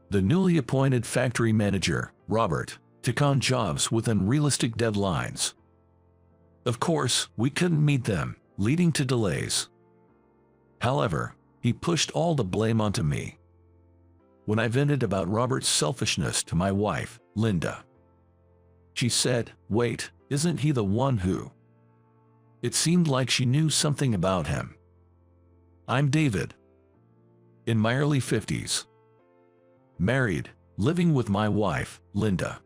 The newly appointed factory manager, Robert, took on jobs with unrealistic deadlines. Of course, we couldn't meet them, leading to delays. However, he pushed all the blame onto me. When I vented about Robert's selfishness to my wife, Linda, she said, "Wait, isn't he the one who?" It seemed like she knew something about him. I'm David, in my early 50s. Married, living with my wife, Linda.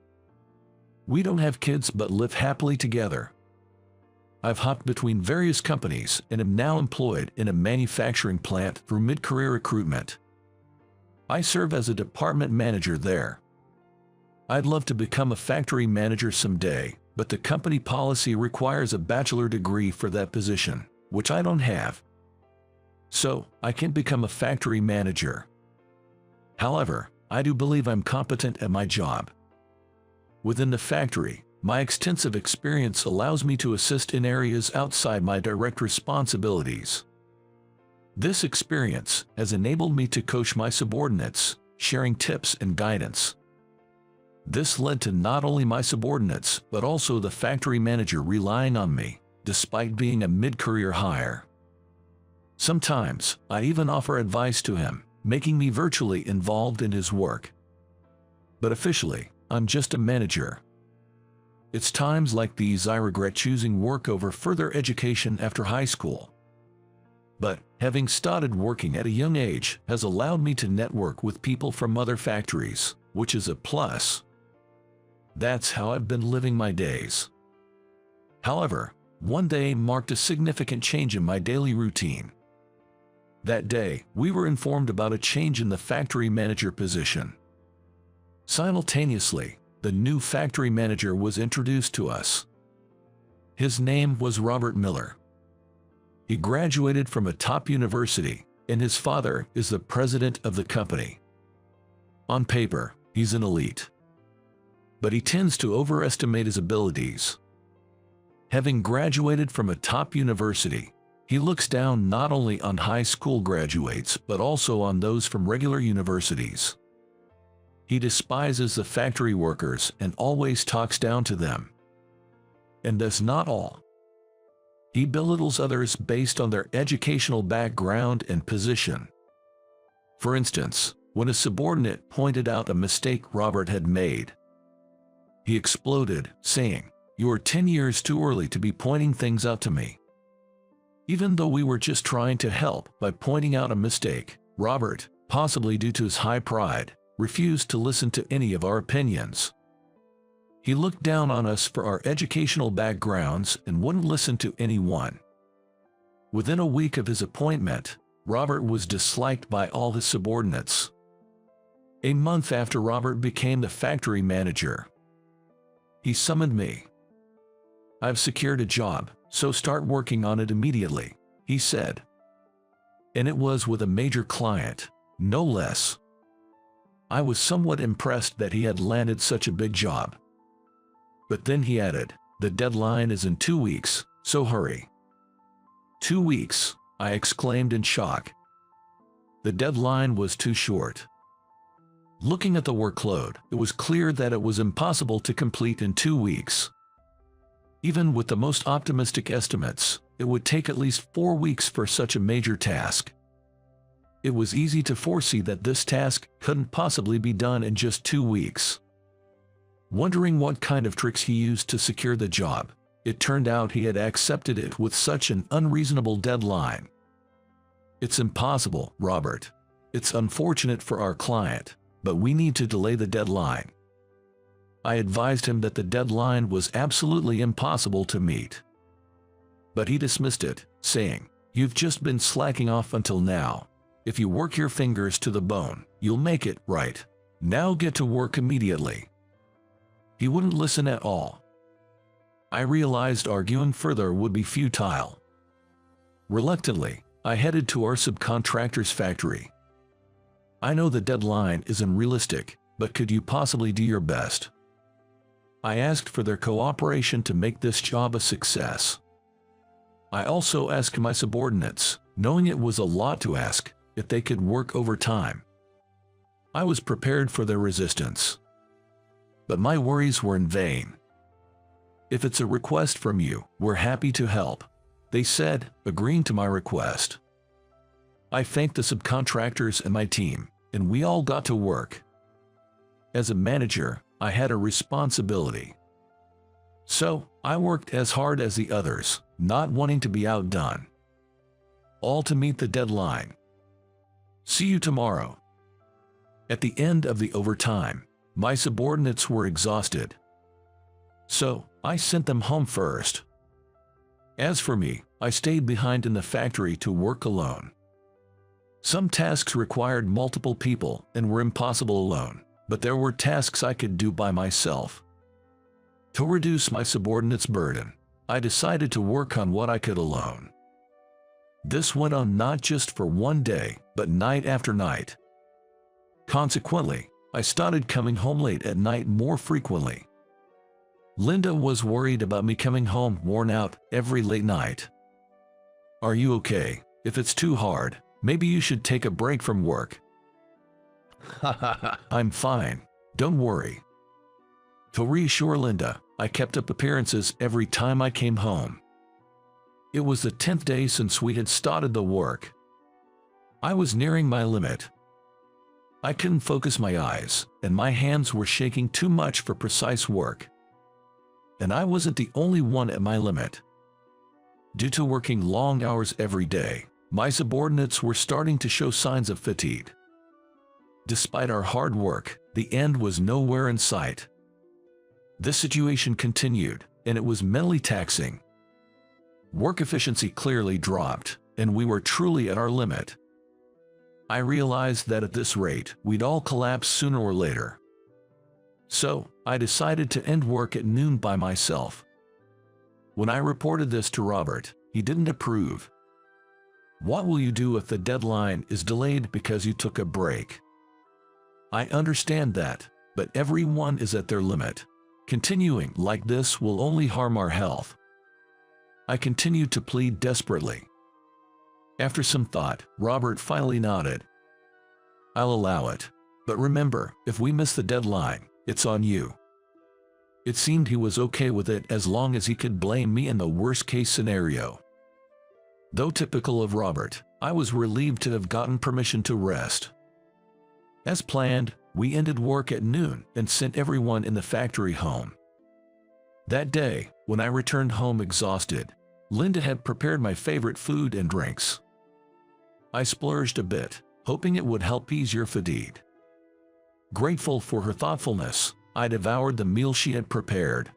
We don't have kids but live happily together. I've hopped between various companies and am now employed in a manufacturing plant through mid-career recruitment. I serve as a department manager there. I'd love to become a factory manager someday, but the company policy requires a bachelor degree for that position, which I don't have. So, I can't become a factory manager. However, I do believe I'm competent at my job. Within the factory, my extensive experience allows me to assist in areas outside my direct responsibilities. This experience has enabled me to coach my subordinates, sharing tips and guidance. This led to not only my subordinates but also the factory manager relying on me, despite being a mid-career hire. Sometimes, I even offer advice to him, making me virtually involved in his work. But officially, I'm just a manager. It's times like these I regret choosing work over further education after high school. But having started working at a young age has allowed me to network with people from other factories, which is a plus. That's how I've been living my days. However, one day marked a significant change in my daily routine. That day, we were informed about a change in the factory manager position. Simultaneously, the new factory manager was introduced to us. His name was Robert Miller. He graduated from a top university, and his father is the president of the company. On paper, he's an elite. But he tends to overestimate his abilities. Having graduated from a top university, he looks down not only on high school graduates but also on those from regular universities. He despises the factory workers and always talks down to them. And that's not all. He belittles others based on their educational background and position. For instance, when a subordinate pointed out a mistake Robert had made, he exploded, saying, "You're 10 years too early to be pointing things out to me." Even though we were just trying to help by pointing out a mistake, Robert, possibly due to his high pride, refused to listen to any of our opinions. He looked down on us for our educational backgrounds and wouldn't listen to anyone. Within a week of his appointment, Robert was disliked by all his subordinates. A month after Robert became the factory manager, he summoned me. "I've secured a job, so start working on it immediately," he said. And it was with a major client, no less. I was somewhat impressed that he had landed such a big job. But then he added, "The deadline is in 2 weeks, so hurry." 2 weeks, I exclaimed in shock. The deadline was too short. Looking at the workload, it was clear that it was impossible to complete in 2 weeks. Even with the most optimistic estimates, it would take at least 4 weeks for such a major task. It was easy to foresee that this task couldn't possibly be done in just 2 weeks. Wondering what kind of tricks he used to secure the job, it turned out he had accepted it with such an unreasonable deadline. "It's impossible, Robert. It's unfortunate for our client, but we need to delay the deadline." I advised him that the deadline was absolutely impossible to meet. But he dismissed it, saying, "You've just been slacking off until now. If you work your fingers to the bone, you'll make it, right? Now get to work immediately." He wouldn't listen at all. I realized arguing further would be futile. Reluctantly, I headed to our subcontractor's factory. "I know the deadline is unrealistic, but could you possibly do your best?" I asked for their cooperation to make this job a success. I also asked my subordinates, knowing it was a lot to ask, if they could work overtime. I was prepared for their resistance. But my worries were in vain. "If it's a request from you, we're happy to help," they said, agreeing to my request. I thanked the subcontractors and my team, and we all got to work. As a manager, I had a responsibility. So, I worked as hard as the others, not wanting to be outdone. All to meet the deadline. "See you tomorrow." At the end of the overtime, my subordinates were exhausted. So, I sent them home first. As for me, I stayed behind in the factory to work alone. Some tasks required multiple people and were impossible alone, but there were tasks I could do by myself. To reduce my subordinates' burden, I decided to work on what I could alone. This went on not just for one day, but night after night. Consequently, I started coming home late at night more frequently. Linda was worried about me coming home worn out every late night. "Are you okay? If it's too hard, maybe you should take a break from work." "I'm fine. Don't worry." To reassure Linda, I kept up appearances every time I came home. It was the 10th day since we had started the work. I was nearing my limit. I couldn't focus my eyes, and my hands were shaking too much for precise work. And I wasn't the only one at my limit. Due to working long hours every day, my subordinates were starting to show signs of fatigue. Despite our hard work, the end was nowhere in sight. This situation continued, and it was mentally taxing. Work efficiency clearly dropped, and we were truly at our limit. I realized that at this rate, we'd all collapse sooner or later. So, I decided to end work at noon by myself. When I reported this to Robert, he didn't approve. "What will you do if the deadline is delayed because you took a break?" I understand that, but everyone is at their limit. Continuing like this will only harm our health. I continued to plead desperately. After some thought, Robert finally nodded. "I'll allow it. But remember, if we miss the deadline, it's on you." It seemed he was okay with it as long as he could blame me in the worst-case scenario. Though typical of Robert, I was relieved to have gotten permission to rest. As planned, we ended work at noon and sent everyone in the factory home. That day, when I returned home exhausted, Linda had prepared my favorite food and drinks. I splurged a bit, hoping it would help ease your fatigue. Grateful for her thoughtfulness, I devoured the meal she had prepared.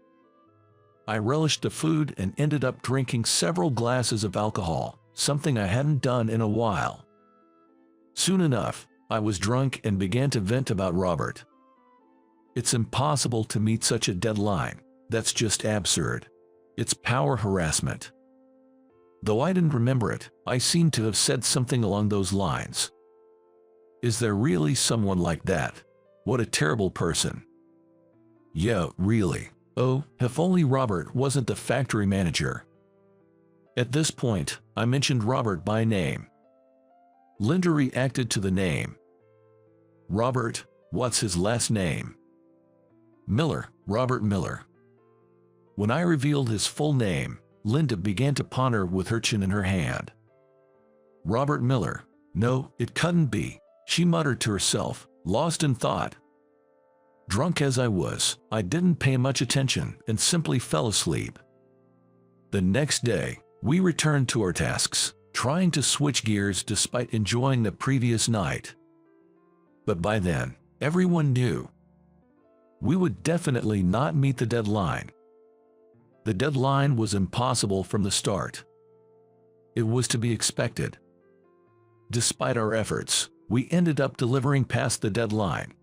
I relished the food and ended up drinking several glasses of alcohol, something I hadn't done in a while. Soon enough, I was drunk and began to vent about Robert. "It's impossible to meet such a deadline. That's just absurd. It's power harassment." Though I didn't remember it, I seemed to have said something along those lines. Is there really someone like that? What a terrible person. Yeah, really. Oh, if only Robert wasn't the factory manager. At this point, I mentioned Robert by name. Linda reacted to the name. "Robert, what's his last name?" "Miller, Robert Miller." When I revealed his full name, Linda began to ponder with her chin in her hand. "Robert Miller, No, it couldn't be, she muttered to herself, lost in thought. Drunk as I was, I didn't pay much attention and simply fell asleep. The next day, we returned to our tasks, trying to switch gears despite enjoying the previous night. But by then, everyone knew we would definitely not meet the deadline. The deadline was impossible from the start. It was to be expected. Despite our efforts, we ended up delivering past the deadline.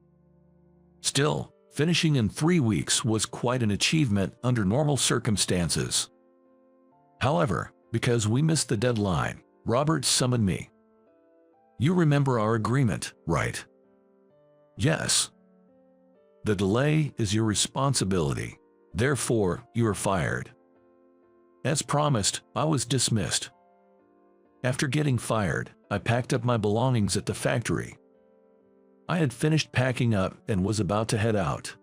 Still, finishing in 3 weeks was quite an achievement under normal circumstances. However, because we missed the deadline, Robert summoned me. You remember our agreement, right? Yes. The delay is your responsibility. Therefore, you are fired. As promised, I was dismissed. After getting fired, I packed up my belongings at the factory. I had finished packing up and was about to head out.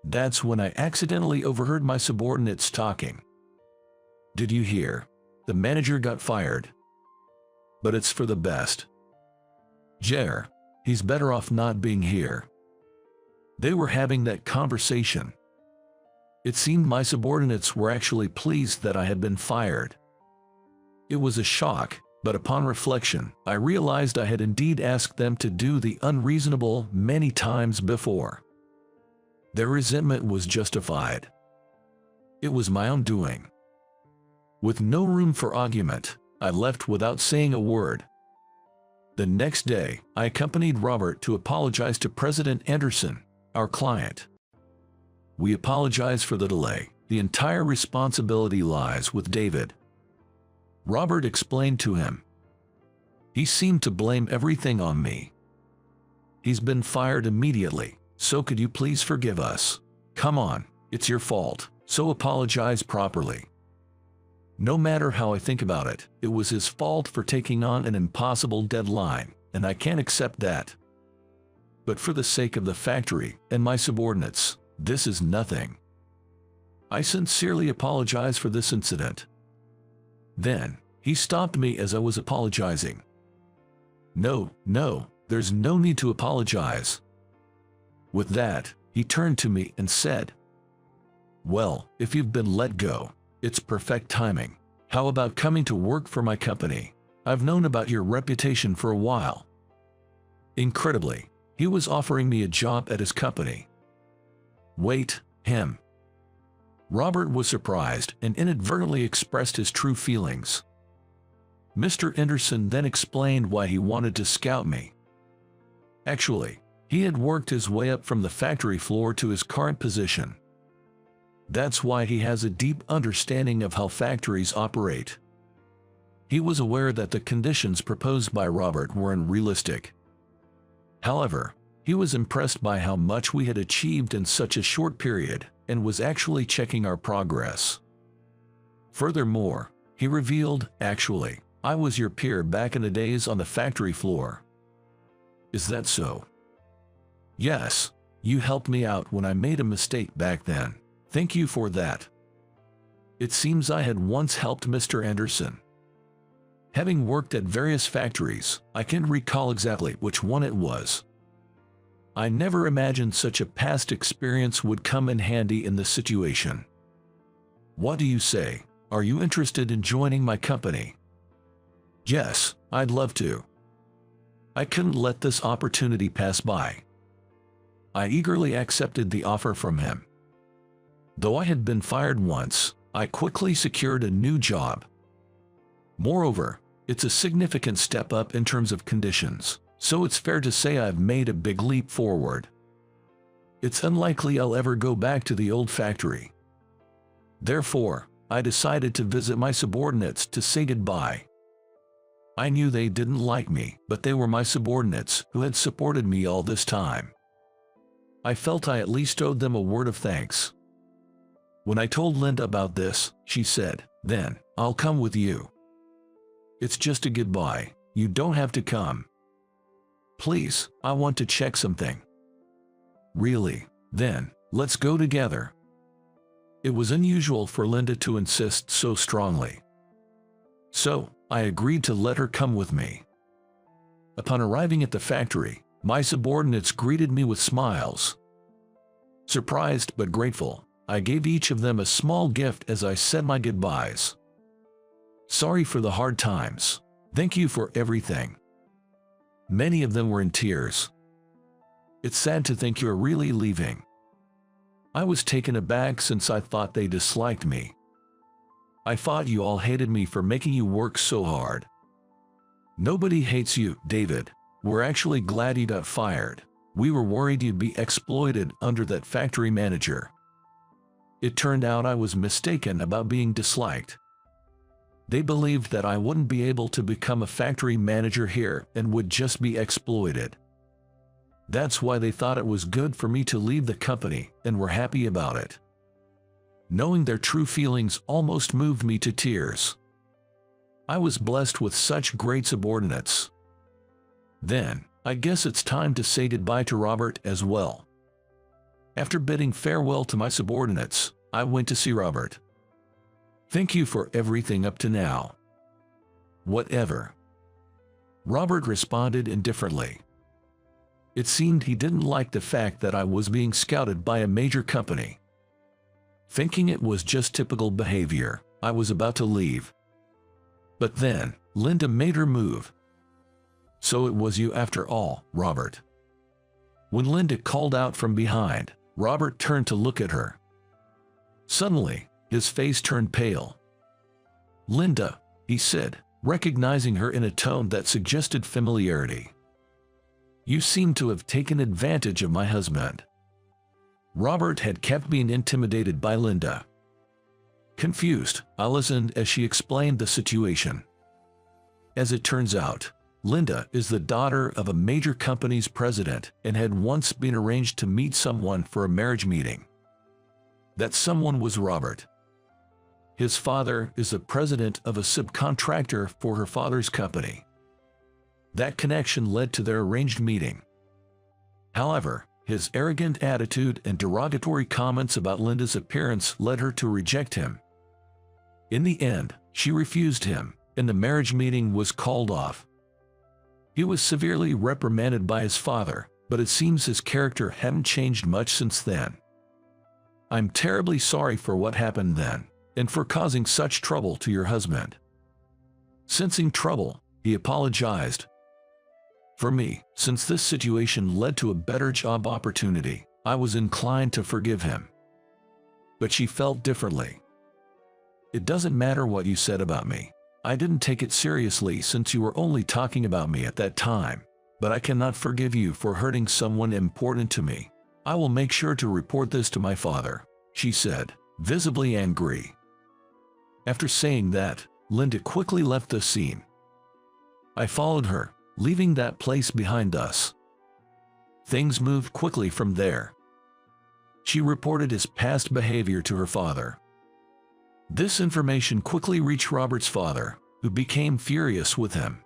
That's when I accidentally overheard my subordinates talking. Did you hear? The manager got fired. But it's for the best. Jer, he's better off not being here. They were having that conversation. It seemed my subordinates were actually pleased that I had been fired. It was a shock, but upon reflection, I realized I had indeed asked them to do the unreasonable many times before. Their resentment was justified. It was my own doing. With no room for argument, I left without saying a word. The next day, I accompanied Robert to apologize to President Anderson, our client. We apologize for the delay. The entire responsibility lies with David. Robert explained to him. He seemed to blame everything on me. He's been fired immediately, so could you please forgive us? Come on, it's your fault, so apologize properly. No matter how I think about it, it was his fault for taking on an impossible deadline, and I can't accept that. But for the sake of the factory and my subordinates, this is nothing. I sincerely apologize for this incident. Then, he stopped me as I was apologizing. No, there's no need to apologize. With that, he turned to me and said, well, if you've been let go, it's perfect timing. How about coming to work for my company? I've known about your reputation for a while. Incredibly, he was offering me a job at his company. Wait, him. Robert was surprised and inadvertently expressed his true feelings. Mr. Anderson then explained why he wanted to scout me. Actually, he had worked his way up from the factory floor to his current position. That's why he has a deep understanding of how factories operate. He was aware that the conditions proposed by Robert were unrealistic. However, he was impressed by how much we had achieved in such a short period and was actually checking our progress. Furthermore, he revealed, actually, I was your peer back in the days on the factory floor. Is that so? Yes, you helped me out when I made a mistake back then. Thank you for that. It seems I had once helped Mr. Anderson. Having worked at various factories, I can't recall exactly which one it was. I never imagined such a past experience would come in handy in this situation. What do you say? Are you interested in joining my company? Yes, I'd love to. I couldn't let this opportunity pass by. I eagerly accepted the offer from him. Though I had been fired once, I quickly secured a new job. Moreover, it's a significant step up in terms of conditions, so it's fair to say I've made a big leap forward. It's unlikely I'll ever go back to the old factory. Therefore, I decided to visit my subordinates to say goodbye. I knew they didn't like me, but they were my subordinates who had supported me all this time. I felt I at least owed them a word of thanks. When I told Linda about this, she said, then, I'll come with you. It's just a goodbye, you don't have to come. Please, I want to check something. Really? Then, let's go together. It was unusual for Linda to insist so strongly. So, I agreed to let her come with me. Upon arriving at the factory, my subordinates greeted me with smiles. Surprised but grateful, I gave each of them a small gift as I said my goodbyes. Sorry for the hard times. Thank you for everything. Many of them were in tears. It's sad to think you're really leaving. I was taken aback since I thought they disliked me. I thought you all hated me for making you work so hard. Nobody hates you, David. We're actually glad you got fired. We were worried you'd be exploited under that factory manager. It turned out I was mistaken about being disliked. They believed that I wouldn't be able to become a factory manager here and would just be exploited. That's why they thought it was good for me to leave the company and were happy about it. Knowing their true feelings almost moved me to tears. I was blessed with such great subordinates. Then, I guess it's time to say goodbye to Robert as well. After bidding farewell to my subordinates, I went to see Robert. Thank you for everything up to now. Whatever. Robert responded indifferently. It seemed he didn't like the fact that I was being scouted by a major company. Thinking it was just typical behavior, I was about to leave. But then, Linda made her move. So it was you after all, Robert. When Linda called out from behind, Robert turned to look at her. Suddenly, his face turned pale. Linda, he said, recognizing her in a tone that suggested familiarity. You seem to have taken advantage of my husband. Robert had kept being intimidated by Linda. Confused, I listened as she explained the situation. As it turns out, Linda is the daughter of a major company's president and had once been arranged to meet someone for a marriage meeting. That someone was Robert. His father is the president of a subcontractor for her father's company. That connection led to their arranged meeting. However, his arrogant attitude and derogatory comments about Linda's appearance led her to reject him. In the end, she refused him, and the marriage meeting was called off. He was severely reprimanded by his father, but it seems his character hadn't changed much since then. I'm terribly sorry for what happened then, and for causing such trouble to your husband. Sensing trouble, he apologized. For me, since this situation led to a better job opportunity, I was inclined to forgive him. But she felt differently. It doesn't matter what you said about me. I didn't take it seriously since you were only talking about me at that time, but I cannot forgive you for hurting someone important to me. I will make sure to report this to my father, she said, visibly angry. After saying that, Linda quickly left the scene. I followed her, leaving that place behind us. Things moved quickly from there. She reported his past behavior to her father. This information quickly reached Robert's father, who became furious with him.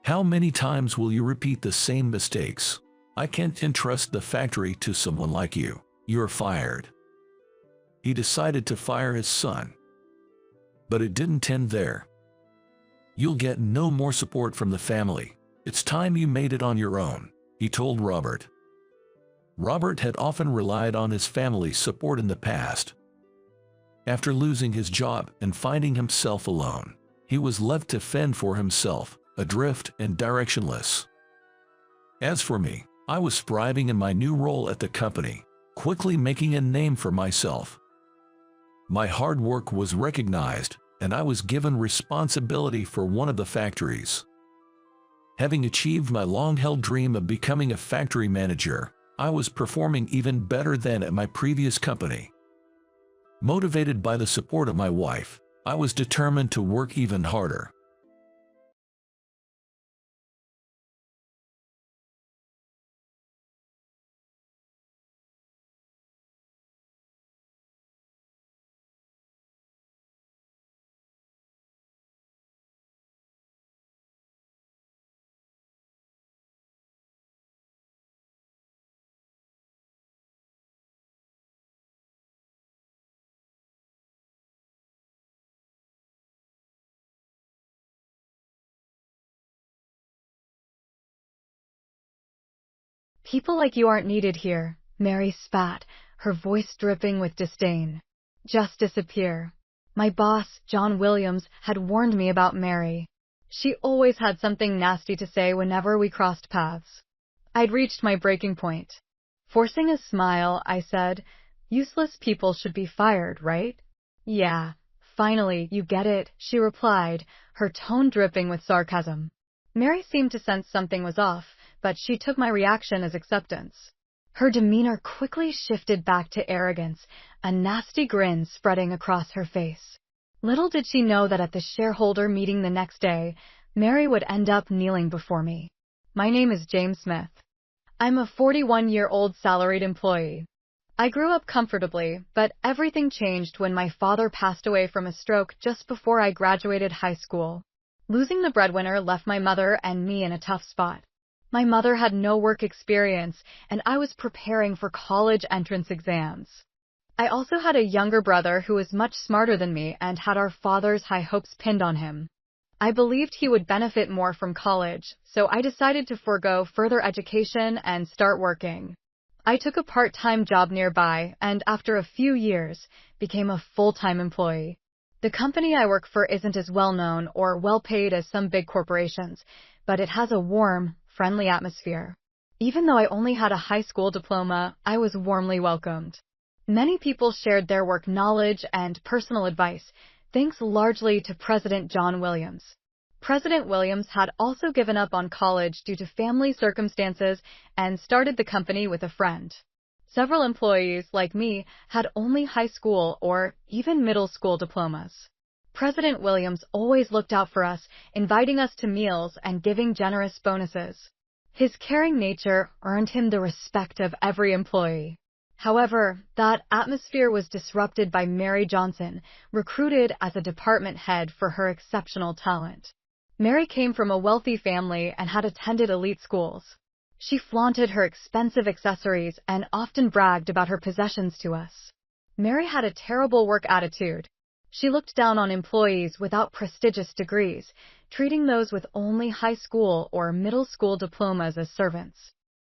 How many times will you repeat the same mistakes? I can't entrust the factory to someone like you. You're fired. He decided to fire his son. But it didn't end there. You'll get no more support from the family. It's time you made it on your own, he told Robert. Robert had often relied on his family's support in the past. After losing his job and finding himself alone, he was left to fend for himself, adrift and directionless. As for me, I was thriving in my new role at the company, quickly making a name for myself. My hard work was recognized, and I was given responsibility for one of the factories. Having achieved my long-held dream of becoming a factory manager, I was performing even better than at my previous company. Motivated by the support of my wife, I was determined to work even harder. People like you aren't needed here. Mary spat, her voice dripping with disdain. Just disappear. My boss, John Williams, had warned me about Mary. She always had something nasty to say whenever we crossed paths. I'd reached my breaking point. Forcing a smile, I said, "Useless people should be fired, right?" "Yeah, finally, you get it," she replied, her tone dripping with sarcasm. Mary seemed to sense something was off, but she took my reaction as acceptance. Her demeanor quickly shifted back to arrogance, a nasty grin spreading across her face. Little did she know that at the shareholder meeting the next day, Mary would end up kneeling before me. My name is James Smith. I'm a 41-year-old salaried employee. I grew up comfortably, but everything changed when my father passed away from a stroke just before I graduated high school. Losing the breadwinner left my mother and me in a tough spot. My mother had no work experience, and I was preparing for college entrance exams. I also had a younger brother who was much smarter than me and had our father's high hopes pinned on him. I believed he would benefit more from college, so I decided to forego further education and start working. I took a part-time job nearby and, after a few years, became a full-time employee. The company I work for isn't as well-known or well-paid as some big corporations, but it has a warm, friendly atmosphere. Even though I only had a high school diploma, I was warmly welcomed. Many people shared their work knowledge and personal advice, thanks largely to President John Williams. President Williams had also given up on college due to family circumstances and started the company with a friend. Several employees, like me, had only high school or even middle school diplomas. President Williams always looked out for us, inviting us to meals and giving generous bonuses. His caring nature earned him the respect of every employee. However, that atmosphere was disrupted by Mary Johnson, recruited as a department head for her exceptional talent. Mary came from a wealthy family and had attended elite schools. She flaunted her expensive accessories and often bragged about her possessions to us. Mary had a terrible work attitude. She looked down on employees without prestigious degrees, treating those with only high school or middle school diplomas as servants.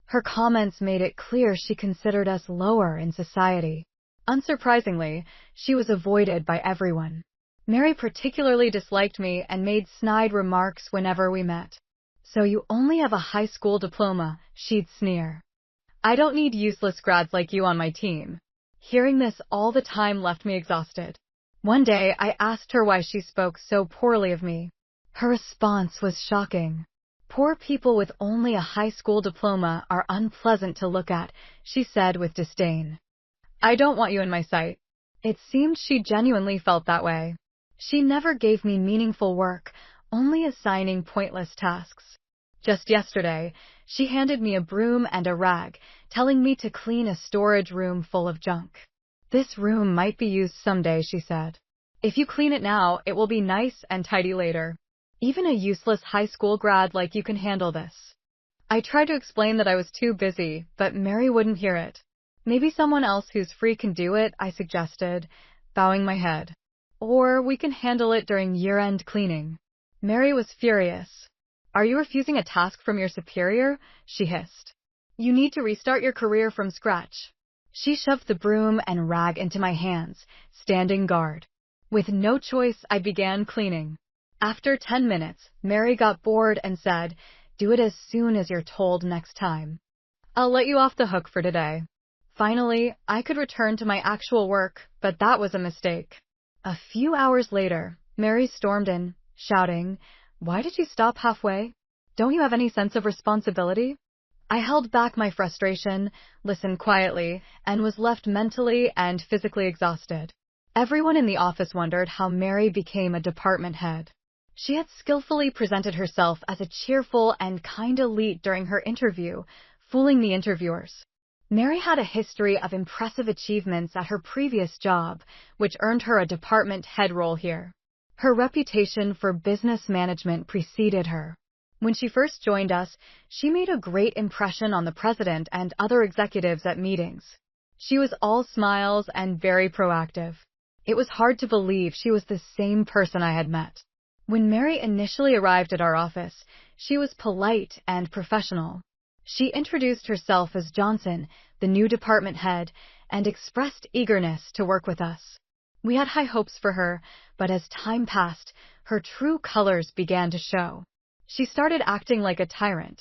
Her comments made it clear she considered us lower in society. Unsurprisingly, she was avoided by everyone. Mary particularly disliked me and made snide remarks whenever we met. "So you only have a high school diploma," she'd sneer. "I don't need useless grads like you on my team." Hearing this all the time left me exhausted. One day, I asked her why she spoke so poorly of me. Her response was shocking. "Poor people with only a high school diploma are unpleasant to look at," she said with disdain. "I don't want you in my sight." It seemed she genuinely felt that way. She never gave me meaningful work, only assigning pointless tasks. Just yesterday, she handed me a broom and a rag, telling me to clean a storage room full of junk. "This room might be used someday," she said. "If you clean it now, it will be nice and tidy later. Even a useless high school grad like you can handle this." I tried to explain that I was too busy, but Mary wouldn't hear it. "Maybe someone else who's free can do it," I suggested, bowing my head. "Or we can handle it during year-end cleaning." Mary was furious. "Are you refusing a task from your superior?" she hissed. "You need to restart your career from scratch." She shoved the broom and rag into my hands, standing guard. With no choice, I began cleaning. After 10 minutes, Mary got bored and said, "Do it as soon as you're told next time. I'll let you off the hook for today." Finally, I could return to my actual work, but that was a mistake. A few hours later, Mary stormed in, shouting, "Why did you stop halfway? Don't you have any sense of responsibility?" I held back my frustration, listened quietly, and was left mentally and physically exhausted. Everyone in the office wondered how Mary became a department head. She had skillfully presented herself as a cheerful and kind elite during her interview, fooling the interviewers. Mary had a history of impressive achievements at her previous job, which earned her a department head role here. Her reputation for business management preceded her. When she first joined us, she made a great impression on the president and other executives at meetings. She was all smiles and very proactive. It was hard to believe she was the same person I had met. When Mary initially arrived at our office, she was polite and professional. She introduced herself as Johnson, the new department head, and expressed eagerness to work with us. We had high hopes for her, but as time passed, her true colors began to show. She started acting like a tyrant.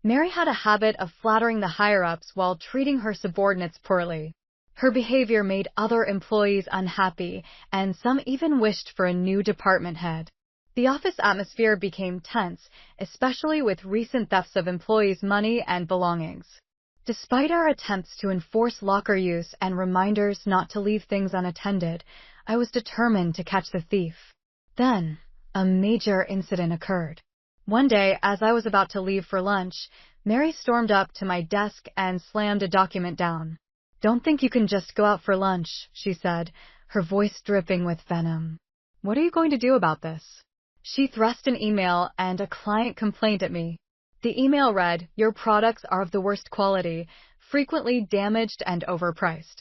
Mary had a habit of flattering the higher-ups while treating her subordinates poorly. Her behavior made other employees unhappy, and some even wished for a new department head. The office atmosphere became tense, especially with recent thefts of employees' money and belongings. Despite our attempts to enforce locker use and reminders not to leave things unattended, I was determined to catch the thief. Then, a major incident occurred. One day, as I was about to leave for lunch, Mary stormed up to my desk and slammed a document down. "Don't think you can just go out for lunch," she said, her voice dripping with venom. "What are you going to do about this?" She thrust an email and a client complaint at me. The email read, "Your products are of the worst quality, frequently damaged and overpriced.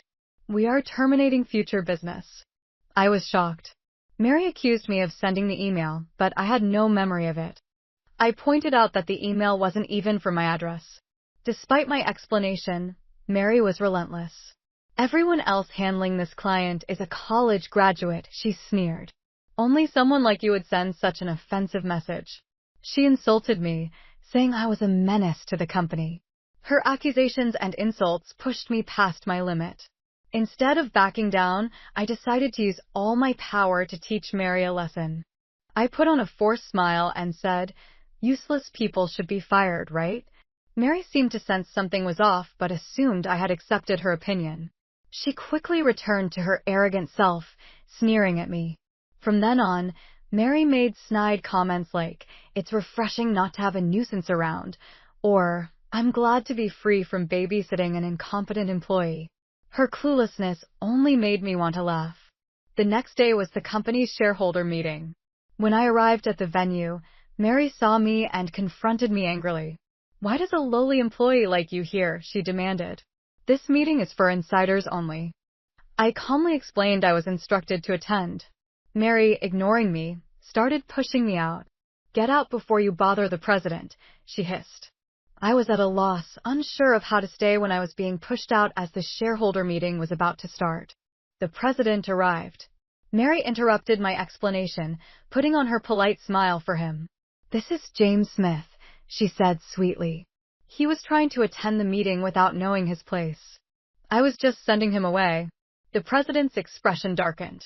We are terminating future business." I was shocked. Mary accused me of sending the email, but I had no memory of it. I pointed out that the email wasn't even for my address. Despite my explanation, Mary was relentless. "Everyone else handling this client is a college graduate," she sneered. "Only someone like you would send such an offensive message." She insulted me, saying I was a menace to the company. Her accusations and insults pushed me past my limit. Instead of backing down, I decided to use all my power to teach Mary a lesson. I put on a forced smile and said, "Useless people should be fired, right?" Mary seemed to sense something was off, but assumed I had accepted her opinion. She quickly returned to her arrogant self, sneering at me. From then on, Mary made snide comments like, "It's refreshing not to have a nuisance around," or, "I'm glad to be free from babysitting an incompetent employee." Her cluelessness only made me want to laugh. The next day was the company's shareholder meeting. When I arrived at the venue, Mary saw me and confronted me angrily. "Why does a lowly employee like you here?" she demanded. "This meeting is for insiders only." I calmly explained I was instructed to attend. Mary, ignoring me, started pushing me out. "Get out before you bother the president," she hissed. I was at a loss, unsure of how to stay when I was being pushed out as the shareholder meeting was about to start. The president arrived. Mary interrupted my explanation, putting on her polite smile for him. "This is James Smith," she said sweetly. He was trying to attend the meeting without knowing his place. I was just sending him away. The president's expression darkened.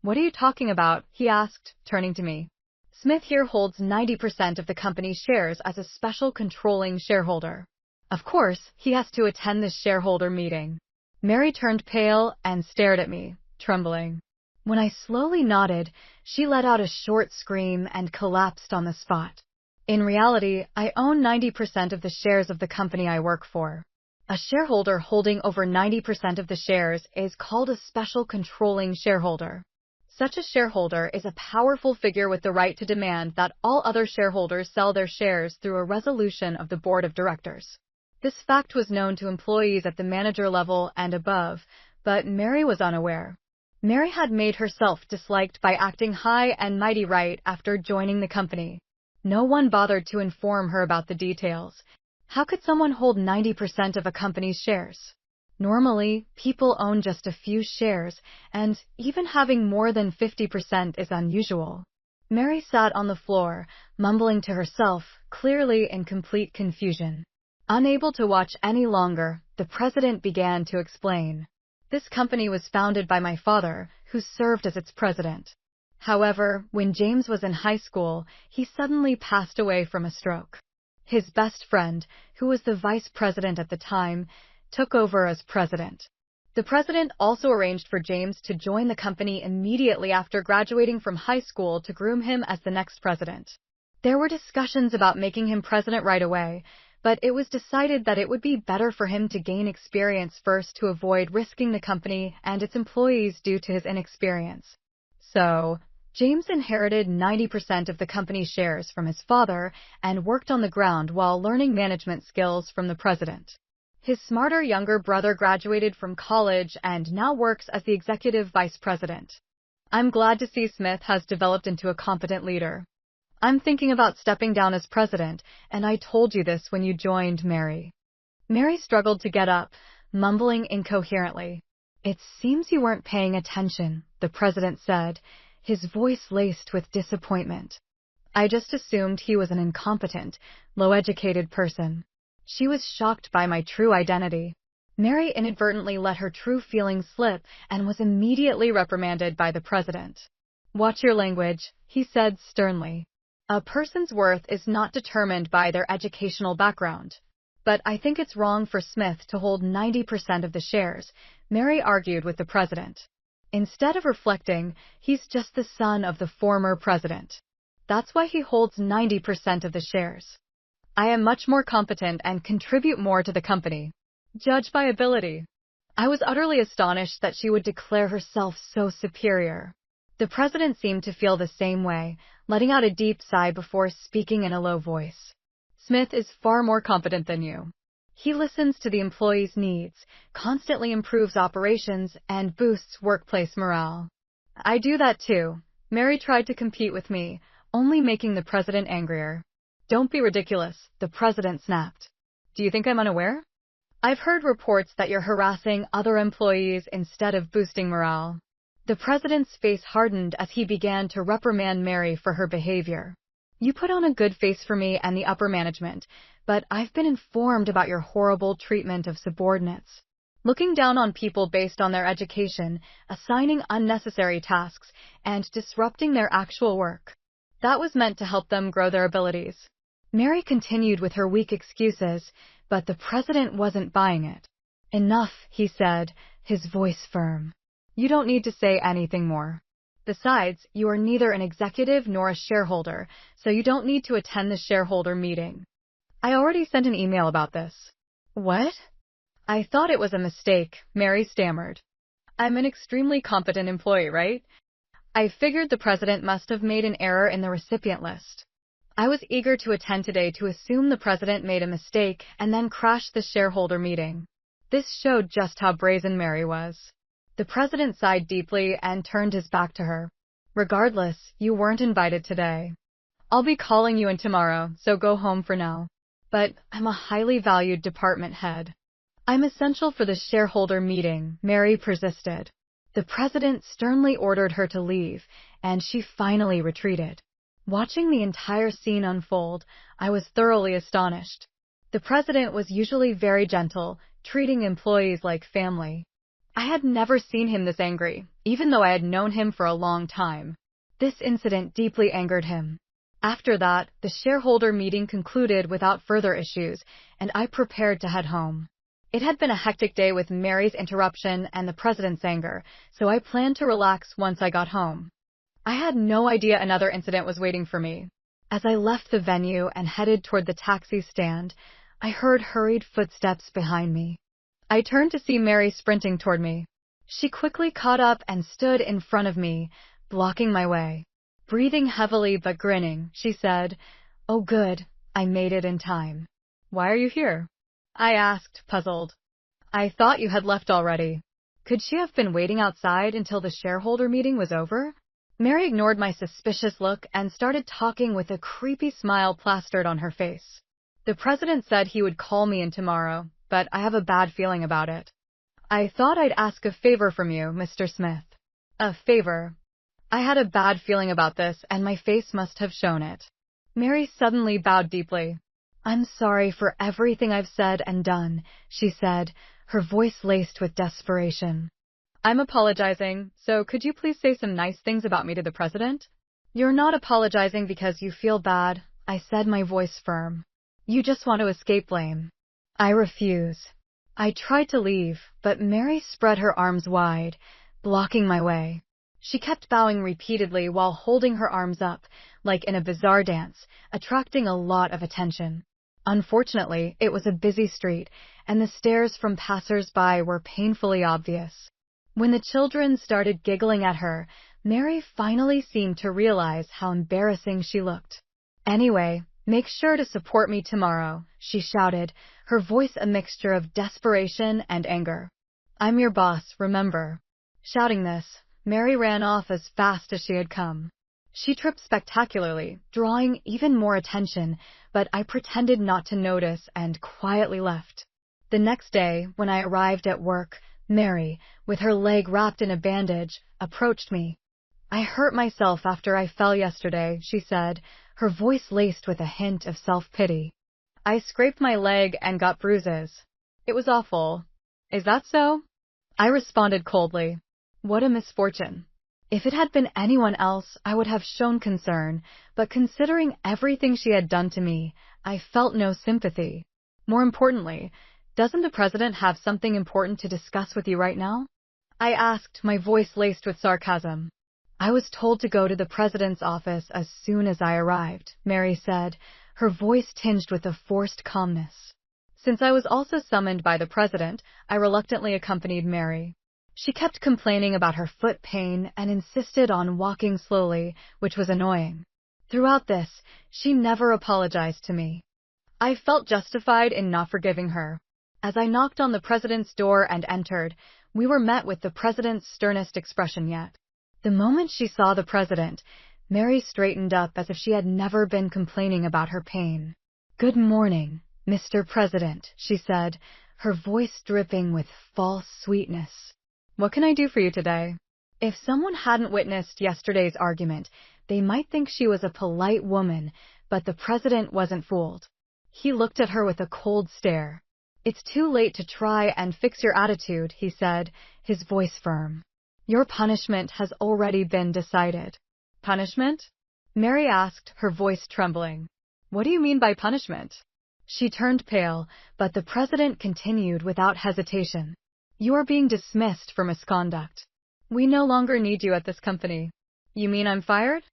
"What are you talking about?" he asked, turning to me. "Smith here holds 90% of the company's shares as a special controlling shareholder. Of course, he has to attend this shareholder meeting." Mary turned pale and stared at me, trembling. When I slowly nodded, she let out a short scream and collapsed on the spot. In reality, I own 90% of the shares of the company I work for. A shareholder holding over 90% of the shares is called a special controlling shareholder. Such a shareholder is a powerful figure with the right to demand that all other shareholders sell their shares through a resolution of the board of directors. This fact was known to employees at the manager level and above, but Mary was unaware. Mary had made herself disliked by acting high and mighty right after joining the company. No one bothered to inform her about the details. How could someone hold 90% of a company's shares? Normally, people own just a few shares, and even having more than 50% is unusual. Mary sat on the floor, mumbling to herself, clearly in complete confusion. Unable to watch any longer, the president began to explain. This company was founded by my father, who served as its president. However, when James was in high school, he suddenly passed away from a stroke. His best friend, who was the vice president at the time, took over as president. The president also arranged for James to join the company immediately after graduating from high school to groom him as the next president. There were discussions about making him president right away, but it was decided that it would be better for him to gain experience first to avoid risking the company and its employees due to his inexperience. So, James inherited 90% of the company's shares from his father and worked on the ground while learning management skills from the president. His smarter younger brother graduated from college and now works as the executive vice president. I'm glad to see Smith has developed into a competent leader. I'm thinking about stepping down as president, and I told you this when you joined, Mary. Mary struggled to get up, mumbling incoherently. It seems you weren't paying attention, the president said, his voice laced with disappointment. I just assumed he was an incompetent, low-educated person. She was shocked by my true identity. Mary inadvertently let her true feelings slip and was immediately reprimanded by the president. Watch your language, he said sternly. A person's worth is not determined by their educational background. But I think it's wrong for Smith to hold 90% of the shares, Mary argued with the president. Instead of reflecting, he's just the son of the former president. That's why he holds 90% of the shares. I am much more competent and contribute more to the company. Judge by ability. I was utterly astonished that she would declare herself so superior. The president seemed to feel the same way, letting out a deep sigh before speaking in a low voice. Smith is far more competent than you. He listens to the employees' needs, constantly improves operations, and boosts workplace morale. I do that too. Mary tried to compete with me, only making the president angrier. Don't be ridiculous, the president snapped. Do you think I'm unaware? I've heard reports that you're harassing other employees instead of boosting morale. The president's face hardened as he began to reprimand Mary for her behavior. You put on a good face for me and the upper management, but I've been informed about your horrible treatment of subordinates. Looking down on people based on their education, assigning unnecessary tasks, and disrupting their actual work. That was meant to help them grow their abilities. Mary continued with her weak excuses, but the president wasn't buying it. Enough, he said, his voice firm. You don't need to say anything more. Besides, you are neither an executive nor a shareholder, so you don't need to attend the shareholder meeting. I already sent an email about this. What? I thought it was a mistake, Mary stammered. I'm an extremely competent employee, right? I figured the president must have made an error in the recipient list. I was eager to attend today to assume the president made a mistake and then crash the shareholder meeting. This showed just how brazen Mary was. The president sighed deeply and turned his back to her. Regardless, you weren't invited today. I'll be calling you in tomorrow, so go home for now. But I'm a highly valued department head. I'm essential for the shareholder meeting, Mary persisted. The president sternly ordered her to leave, and she finally retreated. Watching the entire scene unfold, I was thoroughly astonished. The president was usually very gentle, treating employees like family. I had never seen him this angry, even though I had known him for a long time. This incident deeply angered him. After that, the shareholder meeting concluded without further issues, and I prepared to head home. It had been a hectic day with Mary's interruption and the president's anger, so I planned to relax once I got home. I had no idea another incident was waiting for me. As I left the venue and headed toward the taxi stand, I heard hurried footsteps behind me. I turned to see Mary sprinting toward me. She quickly caught up and stood in front of me, blocking my way. Breathing heavily but grinning, she said, "Oh good, I made it in time." "Why are you here?" I asked, puzzled. "I thought you had left already." Could she have been waiting outside until the shareholder meeting was over? Mary ignored my suspicious look and started talking with a creepy smile plastered on her face. The president said he would call me in tomorrow, but I have a bad feeling about it. I thought I'd ask a favor from you, Mr. Smith. A favor? I had a bad feeling about this, and my face must have shown it. Mary suddenly bowed deeply. "I'm sorry for everything I've said and done," she said, her voice laced with desperation. "I'm apologizing, so could you please say some nice things about me to the president?" "You're not apologizing because you feel bad," I said, my voice firm. "You just want to escape blame." "I refuse." I tried to leave, but Mary spread her arms wide, blocking my way. She kept bowing repeatedly while holding her arms up, like in a bizarre dance, attracting a lot of attention. Unfortunately, it was a busy street, and the stares from passers-by were painfully obvious. When the children started giggling at her, Mary finally seemed to realize how embarrassing she looked. "Anyway, make sure to support me tomorrow," she shouted, her voice a mixture of desperation and anger. "I'm your boss, remember." Shouting this, Mary ran off as fast as she had come. She tripped spectacularly, drawing even more attention, but I pretended not to notice and quietly left. The next day, when I arrived at work, Mary, with her leg wrapped in a bandage, approached me. "I hurt myself after I fell yesterday," she said, her voice laced with a hint of self-pity. "I scraped my leg and got bruises. It was awful." "Is that so?" I responded coldly. "What a misfortune." If it had been anyone else, I would have shown concern, but considering everything she had done to me, I felt no sympathy. More importantly, doesn't the president have something important to discuss with you right now? I asked, my voice laced with sarcasm. "I was told to go to the president's office as soon as I arrived," Mary said, her voice tinged with a forced calmness. Since I was also summoned by the president, I reluctantly accompanied Mary. She kept complaining about her foot pain and insisted on walking slowly, which was annoying. Throughout this, she never apologized to me. I felt justified in not forgiving her. As I knocked on the president's door and entered, we were met with the president's sternest expression yet. The moment she saw the president, Mary straightened up as if she had never been complaining about her pain. "Good morning, Mr. President," she said, her voice dripping with false sweetness. "What can I do for you today?" If someone hadn't witnessed yesterday's argument, they might think she was a polite woman, but the president wasn't fooled. He looked at her with a cold stare. "It's too late to try and fix your attitude," he said, his voice firm. "Your punishment has already been decided." "Punishment?" Mary asked, her voice trembling. "What do you mean by punishment?" She turned pale, but the president continued without hesitation. "You are being dismissed for misconduct. We no longer need you at this company." "You mean I'm fired?"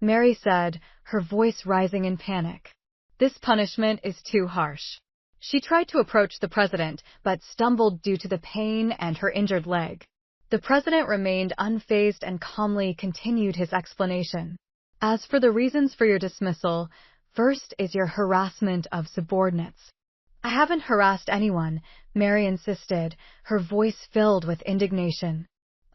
Mary said, her voice rising in panic. "This punishment is too harsh." She tried to approach the president, but stumbled due to the pain and her injured leg. The president remained unfazed and calmly continued his explanation. "As for the reasons for your dismissal, first is your harassment of subordinates." "I haven't harassed anyone," Mary insisted, her voice filled with indignation.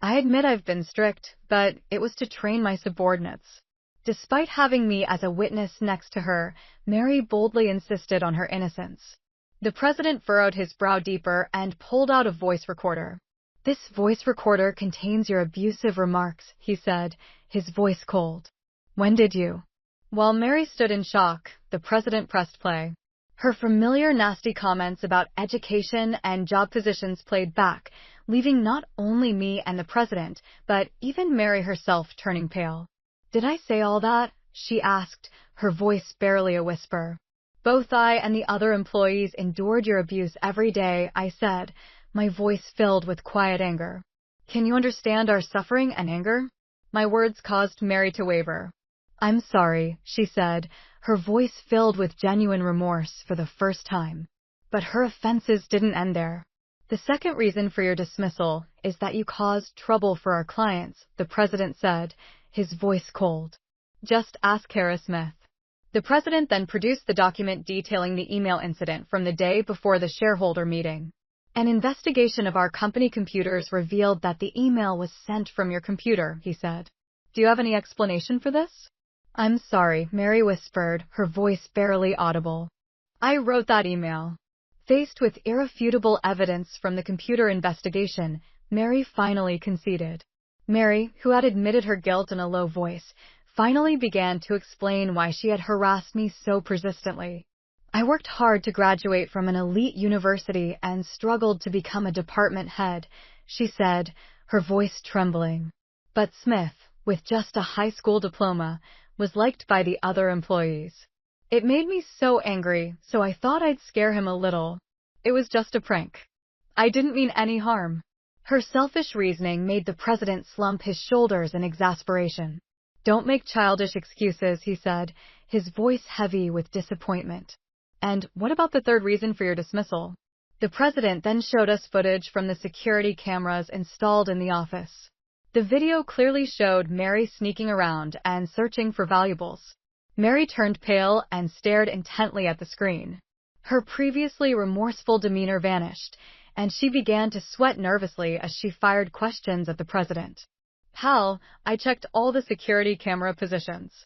"I admit I've been strict, but it was to train my subordinates." Despite having me as a witness next to her, Mary boldly insisted on her innocence. The president furrowed his brow deeper and pulled out a voice recorder. "This voice recorder contains your abusive remarks," he said, his voice cold. "When did you?" While Mary stood in shock, the president pressed play. Her familiar nasty comments about education and job positions played back, leaving not only me and the president, but even Mary herself turning pale. "Did I say all that?" she asked, her voice barely a whisper. "Both I and the other employees endured your abuse every day," I said, my voice filled with quiet anger. "Can you understand our suffering and anger?" My words caused Mary to waver. "I'm sorry," she said, her voice filled with genuine remorse for the first time. But her offenses didn't end there. "The second reason for your dismissal is that you caused trouble for our clients," the president said, his voice cold. "Just ask Kara Smith." The president then produced the document detailing the email incident from the day before the shareholder meeting. "An investigation of our company computers revealed that the email was sent from your computer," he said. "Do you have any explanation for this?" "I'm sorry," Mary whispered, her voice barely audible. "I wrote that email." Faced with irrefutable evidence from the computer investigation, Mary finally conceded. Mary, who had admitted her guilt in a low voice, finally began to explain why she had harassed me so persistently. "I worked hard to graduate from an elite university and struggled to become a department head," she said, her voice trembling. "But Smith, with just a high school diploma, was liked by the other employees. It made me so angry, so I thought I'd scare him a little. It was just a prank. I didn't mean any harm." Her selfish reasoning made the president slump his shoulders in exasperation. "Don't make childish excuses," he said, his voice heavy with disappointment. "And what about the third reason for your dismissal?" The president then showed us footage from the security cameras installed in the office. The video clearly showed Mary sneaking around and searching for valuables. Mary turned pale and stared intently at the screen. Her previously remorseful demeanor vanished, and she began to sweat nervously as she fired questions at the president. Hal, I checked all the security camera positions.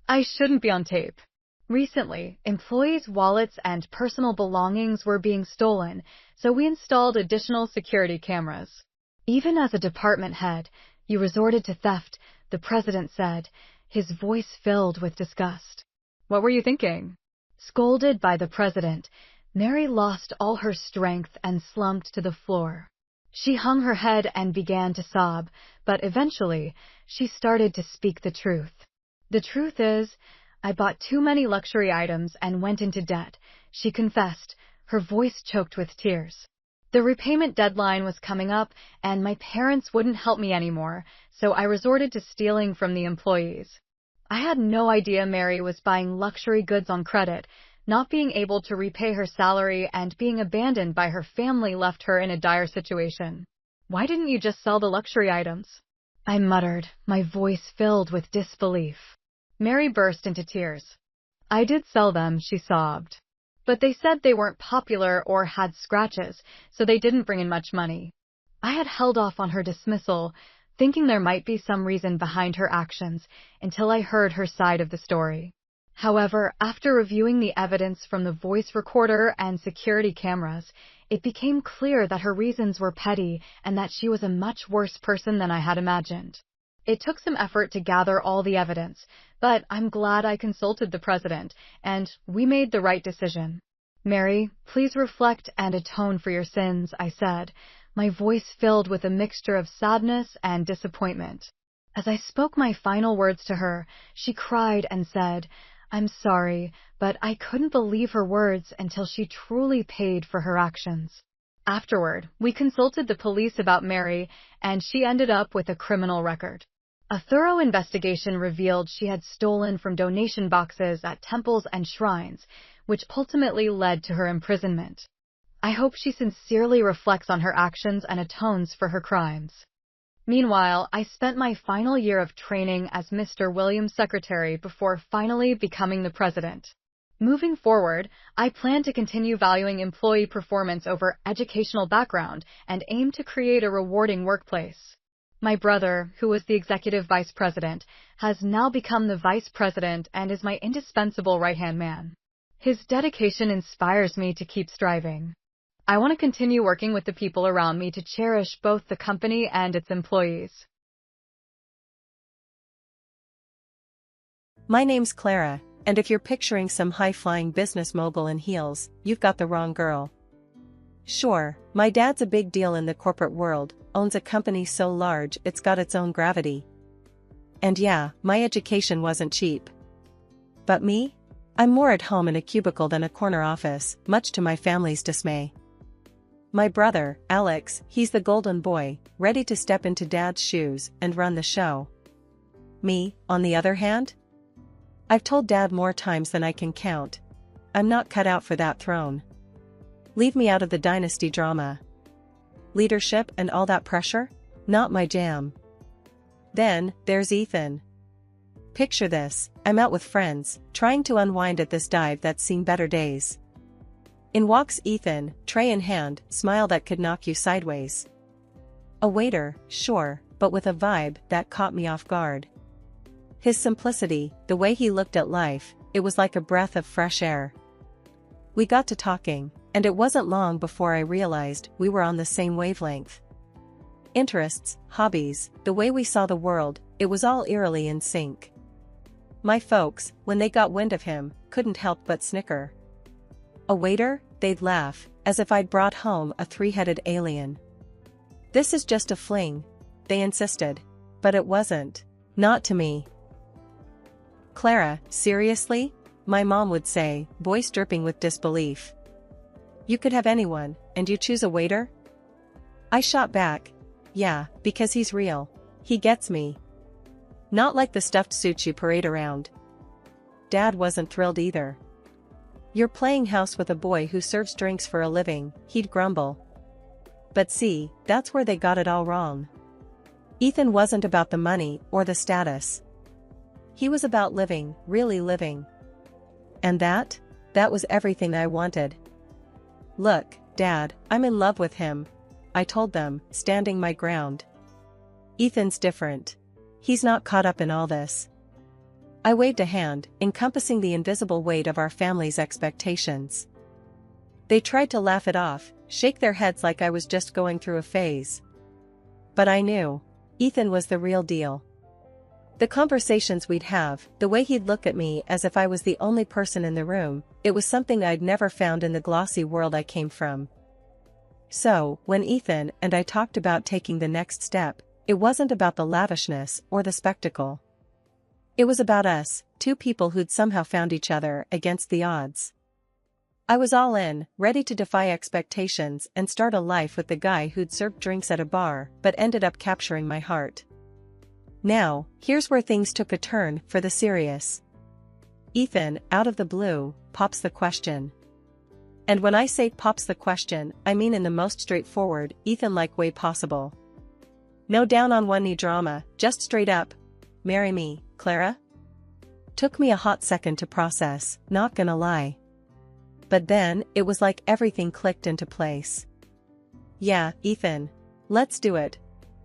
I shouldn't be on tape. Recently, employees' wallets and personal belongings were being stolen, so we installed additional security cameras. Even as a department head, you resorted to theft, the president said, his voice filled with disgust. What were you thinking? Scolded by the president, Mary lost all her strength and slumped to the floor. She hung her head and began to sob, but eventually, she started to speak the truth. The truth is, I bought too many luxury items and went into debt, she confessed, her voice choked with tears. The repayment deadline was coming up, and my parents wouldn't help me anymore, so I resorted to stealing from the employees. I had no idea Mary was buying luxury goods on credit. Not being able to repay her salary and being abandoned by her family left her in a dire situation. Why didn't you just sell the luxury items? I muttered, my voice filled with disbelief. Mary burst into tears. I did sell them, she sobbed. But they said they weren't popular or had scratches, so they didn't bring in much money. I had held off on her dismissal, thinking there might be some reason behind her actions, until I heard her side of the story. However, after reviewing the evidence from the voice recorder and security cameras, it became clear that her reasons were petty and that she was a much worse person than I had imagined. It took some effort to gather all the evidence, but I'm glad I consulted the president, and we made the right decision. Mary, please reflect and atone for your sins, I said, my voice filled with a mixture of sadness and disappointment. As I spoke my final words to her, she cried and said, I'm sorry, but I couldn't believe her words until she truly paid for her actions. Afterward, we consulted the police about Mary, and she ended up with a criminal record. A thorough investigation revealed she had stolen from donation boxes at temples and shrines, which ultimately led to her imprisonment. I hope she sincerely reflects on her actions and atones for her crimes. Meanwhile, I spent my final year of training as Mr. Williams' secretary before finally becoming the president. Moving forward, I plan to continue valuing employee performance over educational background and aim to create a rewarding workplace. My brother, who was the executive vice president, has now become the vice president and is my indispensable right-hand man. His dedication inspires me to keep striving. I want to continue working with the people around me to cherish both the company and its employees. My name's Clara, and if you're picturing some high-flying business mogul in heels, you've got the wrong girl. Sure, my dad's a big deal in the corporate world, owns a company so large it's got its own gravity. And yeah, my education wasn't cheap. But me? I'm more at home in a cubicle than a corner office, much to my family's dismay. My brother, Alex, he's the golden boy, ready to step into dad's shoes and run the show. Me, on the other hand? I've told dad more times than I can count. I'm not cut out for that throne. Leave me out of the dynasty drama. Leadership and all that pressure? Not my jam. Then, there's Ethan. Picture this, I'm out with friends, trying to unwind at this dive that's seen better days. In walks Ethan, tray in hand, smile that could knock you sideways. A waiter, sure, but with a vibe that caught me off guard. His simplicity, the way he looked at life, it was like a breath of fresh air. We got to talking, and it wasn't long before I realized we were on the same wavelength. Interests, hobbies, the way we saw the world, it was all eerily in sync. My folks, when they got wind of him, couldn't help but snicker. A waiter? They'd laugh, as if I'd brought home a three-headed alien. This is just a fling, they insisted. But it wasn't. Not to me. Clara, seriously? My mom would say, voice dripping with disbelief. You could have anyone, and you choose a waiter? I shot back. Yeah, because he's real. He gets me. Not like the stuffed suits you parade around. Dad wasn't thrilled either. You're playing house with a boy who serves drinks for a living, he'd grumble. But see, that's where they got it all wrong. Ethan wasn't about the money or the status. He was about living, really living. And that was everything I wanted. Look, Dad, I'm in love with him, I told them, standing my ground. Ethan's different. He's not caught up in all this. I waved a hand, encompassing the invisible weight of our family's expectations. They tried to laugh it off, shake their heads like I was just going through a phase. But I knew. Ethan was the real deal. The conversations we'd have, the way he'd look at me as if I was the only person in the room, it was something I'd never found in the glossy world I came from. So, when Ethan and I talked about taking the next step, it wasn't about the lavishness or the spectacle. It was about us, two people who'd somehow found each other against the odds. I was all in, ready to defy expectations and start a life with the guy who'd served drinks at a bar but ended up capturing my heart. Now, here's where things took a turn for the serious. Ethan, out of the blue, pops the question. And when I say pops the question, I mean in the most straightforward, Ethan-like way possible. No down on one knee drama, just straight up. Marry me, Clara? Took me a hot second to process, not gonna lie. But then, it was like everything clicked into place. Yeah, Ethan. Let's do it.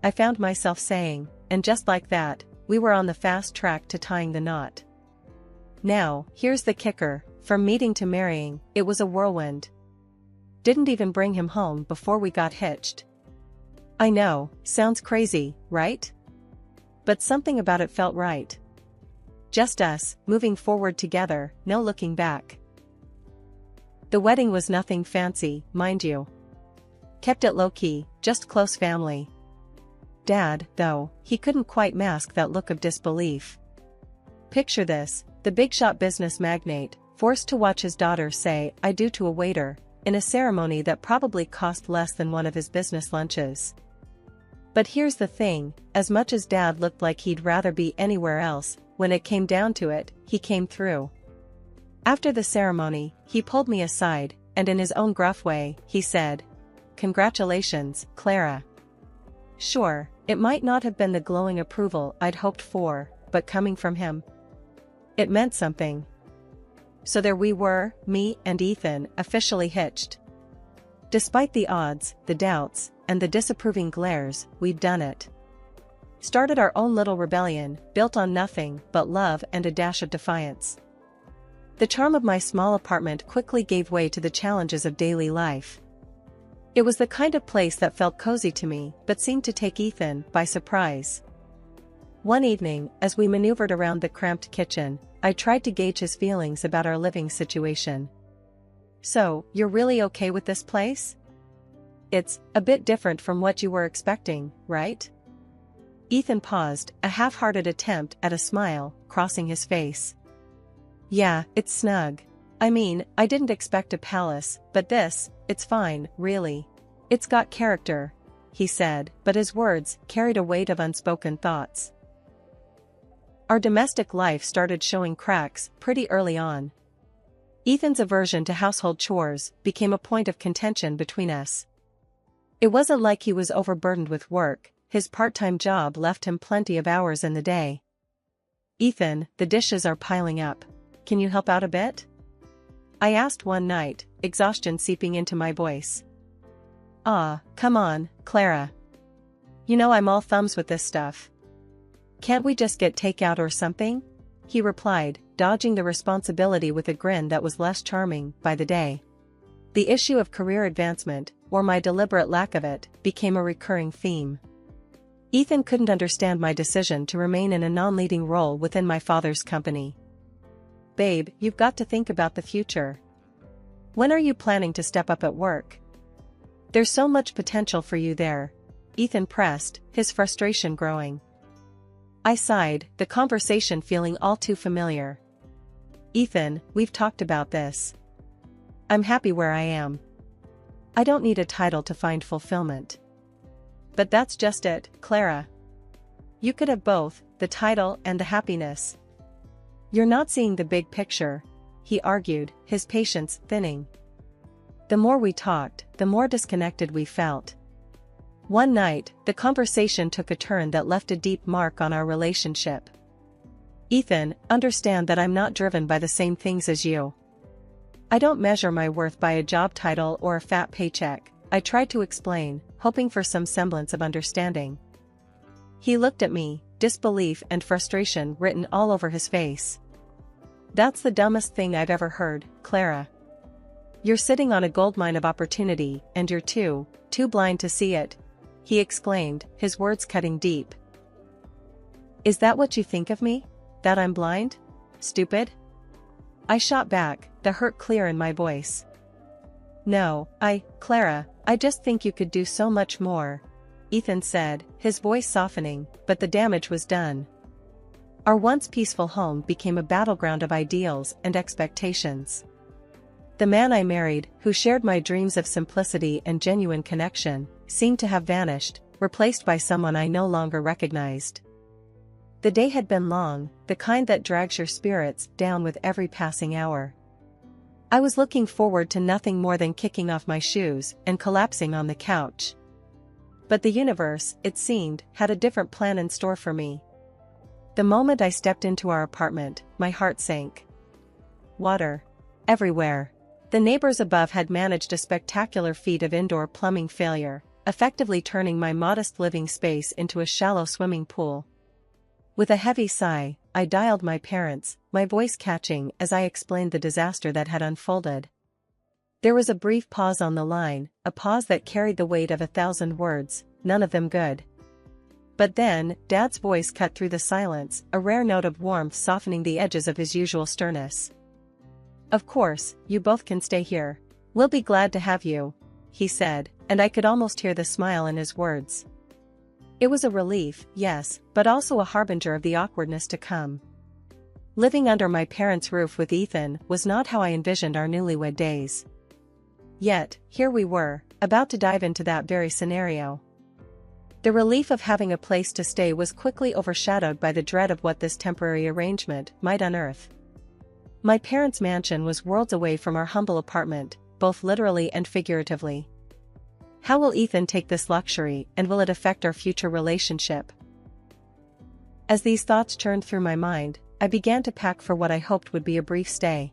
I found myself saying, and just like that, we were on the fast track to tying the knot. Now, here's the kicker, from meeting to marrying, it was a whirlwind. Didn't even bring him home before we got hitched. I know, sounds crazy, right? But something about it felt right. Just us, moving forward together, no looking back. The wedding was nothing fancy, mind you. Kept it low-key, just close family. Dad, though, he couldn't quite mask that look of disbelief. Picture this, the big-shot business magnate, forced to watch his daughter say "I do" to a waiter, in a ceremony that probably cost less than one of his business lunches. But here's the thing, as much as Dad looked like he'd rather be anywhere else, when it came down to it, he came through. After the ceremony, he pulled me aside, and in his own gruff way, he said, "Congratulations, Clara." Sure, it might not have been the glowing approval I'd hoped for, but coming from him, it meant something. So there we were, me and Ethan, officially hitched. Despite the odds, the doubts, and the disapproving glares, we'd done it. Started our own little rebellion, built on nothing but love and a dash of defiance. The charm of my small apartment quickly gave way to the challenges of daily life. It was the kind of place that felt cozy to me, but seemed to take Ethan by surprise. One evening, as we maneuvered around the cramped kitchen, I tried to gauge his feelings about our living situation. "So, you're really okay with this place? It's a bit different from what you were expecting, right?" Ethan paused, a half-hearted attempt at a smile, crossing his face. "Yeah, it's snug. I mean, I didn't expect a palace, but this, it's fine, really. It's got character," he said, but his words carried a weight of unspoken thoughts. Our domestic life started showing cracks pretty early on. Ethan's aversion to household chores became a point of contention between us. It wasn't like he was overburdened with work, his part-time job left him plenty of hours in the day. "Ethan, the dishes are piling up. Can you help out a bit?" I asked one night, exhaustion seeping into my voice. "Ah, come on, Clara. You know I'm all thumbs with this stuff. Can't we just get takeout or something?" he replied, dodging the responsibility with a grin that was less charming by the day. The issue of career advancement, or my deliberate lack of it, became a recurring theme. Ethan couldn't understand my decision to remain in a non-leading role within my father's company. "Babe, you've got to think about the future. When are you planning to step up at work? There's so much potential for you there," Ethan pressed, his frustration growing. I sighed, the conversation feeling all too familiar. "Ethan, we've talked about this. I'm happy where I am. I don't need a title to find fulfillment." "But that's just it, Clara. You could have both, the title and the happiness." "You're not seeing the big picture," he argued, his patience thinning. The more we talked, the more disconnected we felt. One night, the conversation took a turn that left a deep mark on our relationship. "Ethan, understand that I'm not driven by the same things as you. I don't measure my worth by a job title or a fat paycheck," I tried to explain, hoping for some semblance of understanding. He looked at me, disbelief and frustration written all over his face. That's the dumbest thing I've ever heard, Clara. You're sitting on a goldmine of opportunity, and you're too blind to see it, he exclaimed, his words cutting deep. Is that what you think of me? That I'm blind? Stupid? I shot back, the hurt clear in my voice. No, Clara, I just think you could do so much more, Ethan said, his voice softening, but the damage was done. Our once peaceful home became a battleground of ideals and expectations. The man I married, who shared my dreams of simplicity and genuine connection, seemed to have vanished, replaced by someone I no longer recognized. The day had been long, the kind that drags your spirits down with every passing hour. I was looking forward to nothing more than kicking off my shoes and collapsing on the couch. But the universe, it seemed, had a different plan in store for me. The moment I stepped into our apartment, my heart sank. Water. Everywhere. The neighbors above had managed a spectacular feat of indoor plumbing failure, effectively turning my modest living space into a shallow swimming pool. With a heavy sigh, I dialed my parents, my voice catching as I explained the disaster that had unfolded. There was a brief pause on the line, a pause that carried the weight of 1,000 words, none of them good. But then, Dad's voice cut through the silence, a rare note of warmth softening the edges of his usual sternness. Of course, you both can stay here. We'll be glad to have you, he said, and I could almost hear the smile in his words. It was a relief, yes, but also a harbinger of the awkwardness to come. Living under my parents' roof with Ethan was not how I envisioned our newlywed days. Yet, here we were, about to dive into that very scenario. The relief of having a place to stay was quickly overshadowed by the dread of what this temporary arrangement might unearth. My parents' mansion was worlds away from our humble apartment, both literally and figuratively. How will Ethan take this luxury, and will it affect our future relationship? As these thoughts churned through my mind, I began to pack for what I hoped would be a brief stay.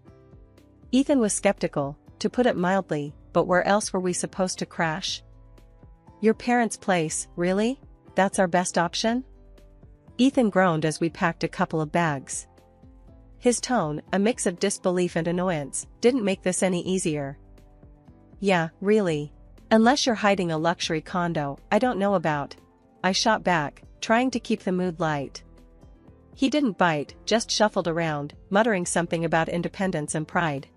Ethan was skeptical, to put it mildly, but where else were we supposed to crash? Your parents' place, really? That's our best option? Ethan groaned as we packed a couple of bags. His tone, a mix of disbelief and annoyance, didn't make this any easier. Yeah, really. Unless you're hiding a luxury condo I don't know about, I shot back, trying to keep the mood light. He didn't bite, just shuffled around, muttering something about independence and pride.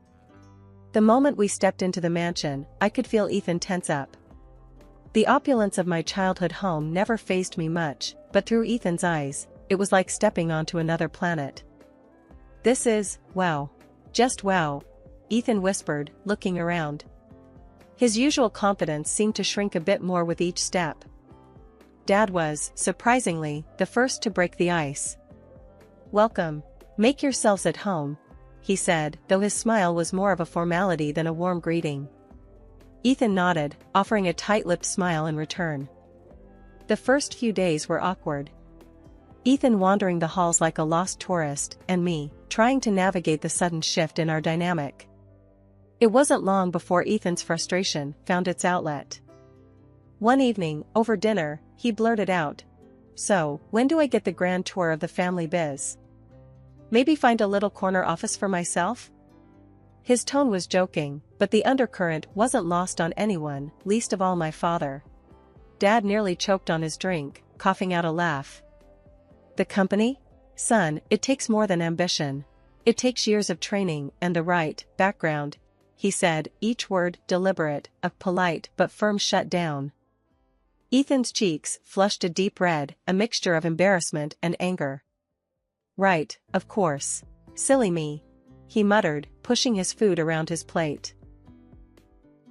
The moment we stepped into the mansion, I could feel Ethan tense up. The opulence of my childhood home never fazed me much, but through Ethan's eyes, it was like stepping onto another planet. This is, wow. Just wow, Ethan whispered, looking around. His usual confidence seemed to shrink a bit more with each step. Dad was, surprisingly, the first to break the ice. Welcome. Make yourselves at home, he said, though his smile was more of a formality than a warm greeting. Ethan nodded, offering a tight-lipped smile in return. The first few days were awkward. Ethan wandering the halls like a lost tourist, and me, trying to navigate the sudden shift in our dynamic. It wasn't long before Ethan's frustration found its outlet. One evening, over dinner, he blurted out, "So, when do I get the grand tour of the family biz? Maybe find a little corner office for myself?" His tone was joking, but the undercurrent wasn't lost on anyone, least of all my father. Dad nearly choked on his drink, coughing out a laugh. "The company? Son, it takes more than ambition. It takes years of training and the right background," he said, each word deliberate, a polite but firm shut down. Ethan's cheeks flushed a deep red, a mixture of embarrassment and anger. "Right, of course. Silly me," he muttered, pushing his food around his plate.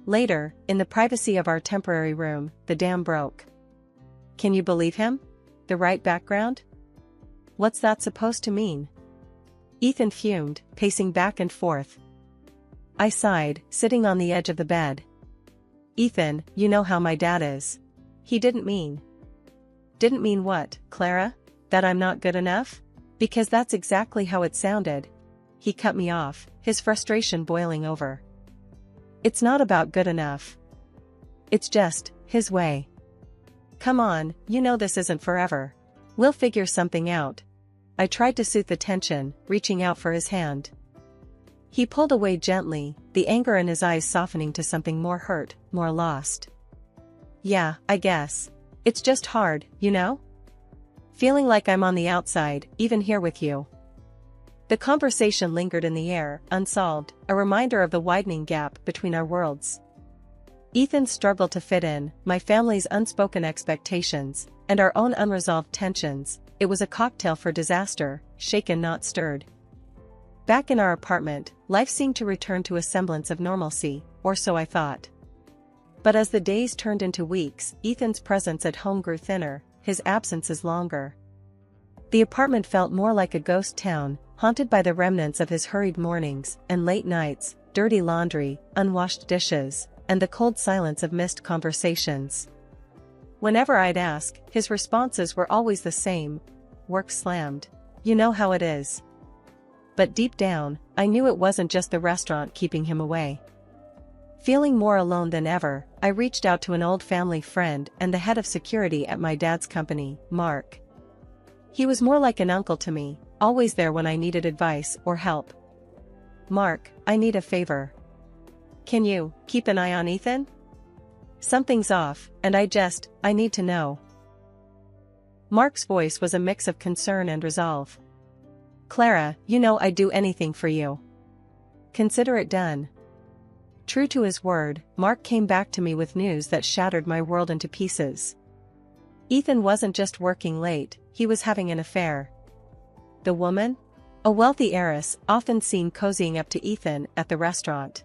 Later, in the privacy of our temporary room, the dam broke. Can you believe him? The right background? What's that supposed to mean? Ethan fumed, pacing back and forth. I sighed, sitting on the edge of the bed. Ethan, you know how my dad is. He didn't mean. Didn't mean what, Clara? That I'm not good enough? Because that's exactly how it sounded. He cut me off, his frustration boiling over. It's not about good enough. It's just, his way. Come on, you know this isn't forever. We'll figure something out. I tried to soothe the tension, reaching out for his hand. He pulled away gently, the anger in his eyes softening to something more hurt, more lost. Yeah, I guess. It's just hard, you know? Feeling like I'm on the outside, even here with you. The conversation lingered in the air, unsolved, a reminder of the widening gap between our worlds. Ethan's struggle to fit in, my family's unspoken expectations, and our own unresolved tensions. It was a cocktail for disaster, shaken not stirred. Back in our apartment, life seemed to return to a semblance of normalcy, or so I thought. But as the days turned into weeks, Ethan's presence at home grew thinner, his absences longer. The apartment felt more like a ghost town, haunted by the remnants of his hurried mornings and late nights, dirty laundry, unwashed dishes, and the cold silence of missed conversations. Whenever I'd ask, his responses were always the same. Work slammed. You know how it is. But deep down, I knew it wasn't just the restaurant keeping him away. Feeling more alone than ever, I reached out to an old family friend and the head of security at my dad's company, Mark. He was more like an uncle to me, always there when I needed advice or help. Mark, I need a favor. Can you keep an eye on Ethan? Something's off, and I need to know. Mark's voice was a mix of concern and resolve. Clara, you know I'd do anything for you. Consider it done. True to his word, Mark came back to me with news that shattered my world into pieces. Ethan wasn't just working late, he was having an affair. The woman? A wealthy heiress, often seen cozying up to Ethan at the restaurant.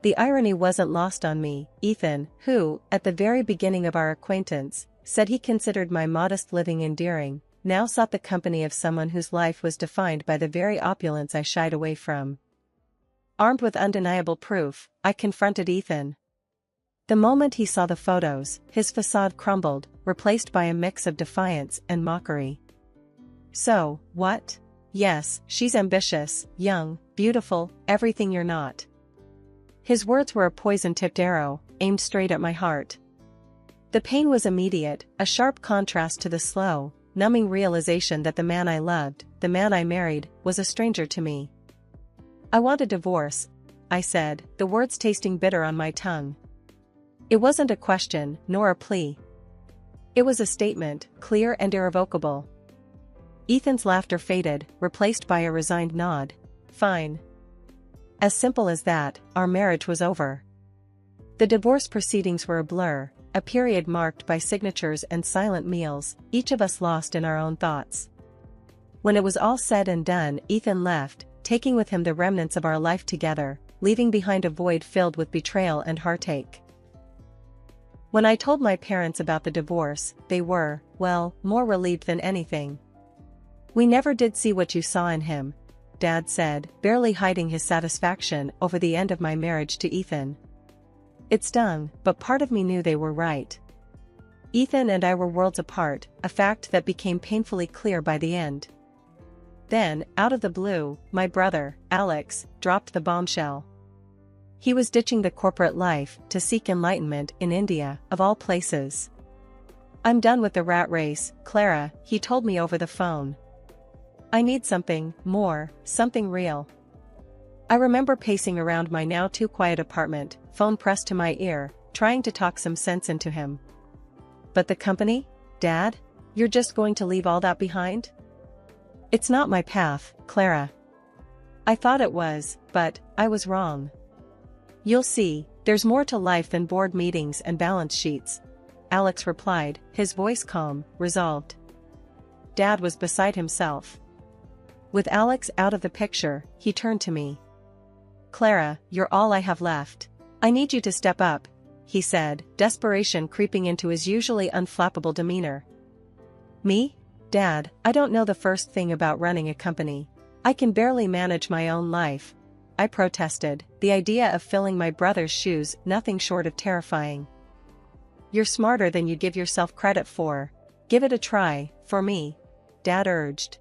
The irony wasn't lost on me. Ethan, who, at the very beginning of our acquaintance, said he considered my modest living endearing, now sought the company of someone whose life was defined by the very opulence I shied away from. Armed with undeniable proof, I confronted Ethan. The moment he saw the photos, his facade crumbled, replaced by a mix of defiance and mockery. So, what? Yes, she's ambitious, young, beautiful, everything you're not. His words were a poison-tipped arrow, aimed straight at my heart. The pain was immediate, a sharp contrast to the slow, numbing realization that the man I loved, the man I married, was a stranger to me. I want a divorce, I said, the words tasting bitter on my tongue. It wasn't a question, nor a plea. It was a statement, clear and irrevocable. Ethan's laughter faded, replaced by a resigned nod. Fine. As simple as that, our marriage was over. The divorce proceedings were a blur, a period marked by signatures and silent meals, each of us lost in our own thoughts. When it was all said and done, Ethan left, taking with him the remnants of our life together, leaving behind a void filled with betrayal and heartache. When I told my parents about the divorce, they were, well, more relieved than anything. We never did see what you saw in him, Dad said, barely hiding his satisfaction over the end of my marriage to Ethan. It stung, but part of me knew they were right. Ethan and I were worlds apart, a fact that became painfully clear by the end. Then, out of the blue, my brother, Alex, dropped the bombshell. He was ditching the corporate life to seek enlightenment in India, of all places. I'm done with the rat race, Clara, he told me over the phone. I need something more, something real. I remember pacing around my now too quiet apartment, phone pressed to my ear, trying to talk some sense into him. But the company? Dad? You're just going to leave all that behind? It's not my path, Clara. I thought it was, but I was wrong. You'll see, there's more to life than board meetings and balance sheets, Alex replied, his voice calm, resolved. Dad was beside himself. With Alex out of the picture, he turned to me. Clara, you're all I have left. I need you to step up, he said, desperation creeping into his usually unflappable demeanor. Me? Dad, I don't know the first thing about running a company. I can barely manage my own life, I protested, the idea of filling my brother's shoes nothing short of terrifying. You're smarter than you give yourself credit for. Give it a try, for me, Dad urged.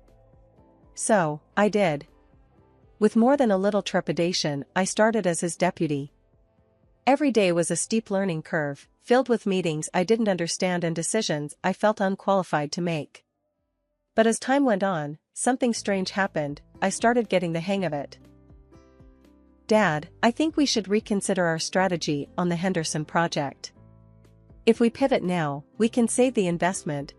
So, I did. With more than a little trepidation, I started as his deputy. Every day was a steep learning curve, filled with meetings I didn't understand and decisions I felt unqualified to make. But as time went on, something strange happened. I started getting the hang of it. Dad, I think we should reconsider our strategy on the Henderson project. If we pivot now, we can save the investment,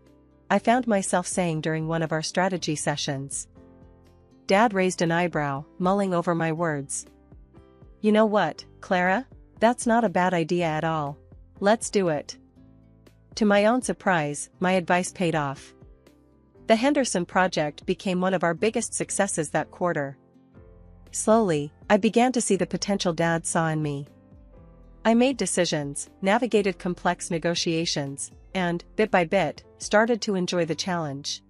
I found myself saying during one of our strategy sessions. Dad raised an eyebrow, mulling over my words. You know what, Clara? That's not a bad idea at all. Let's do it. To my own surprise, my advice paid off. The Henderson project became one of our biggest successes that quarter. Slowly, I began to see the potential Dad saw in me. I made decisions, navigated complex negotiations, and, bit by bit, started to enjoy the challenge.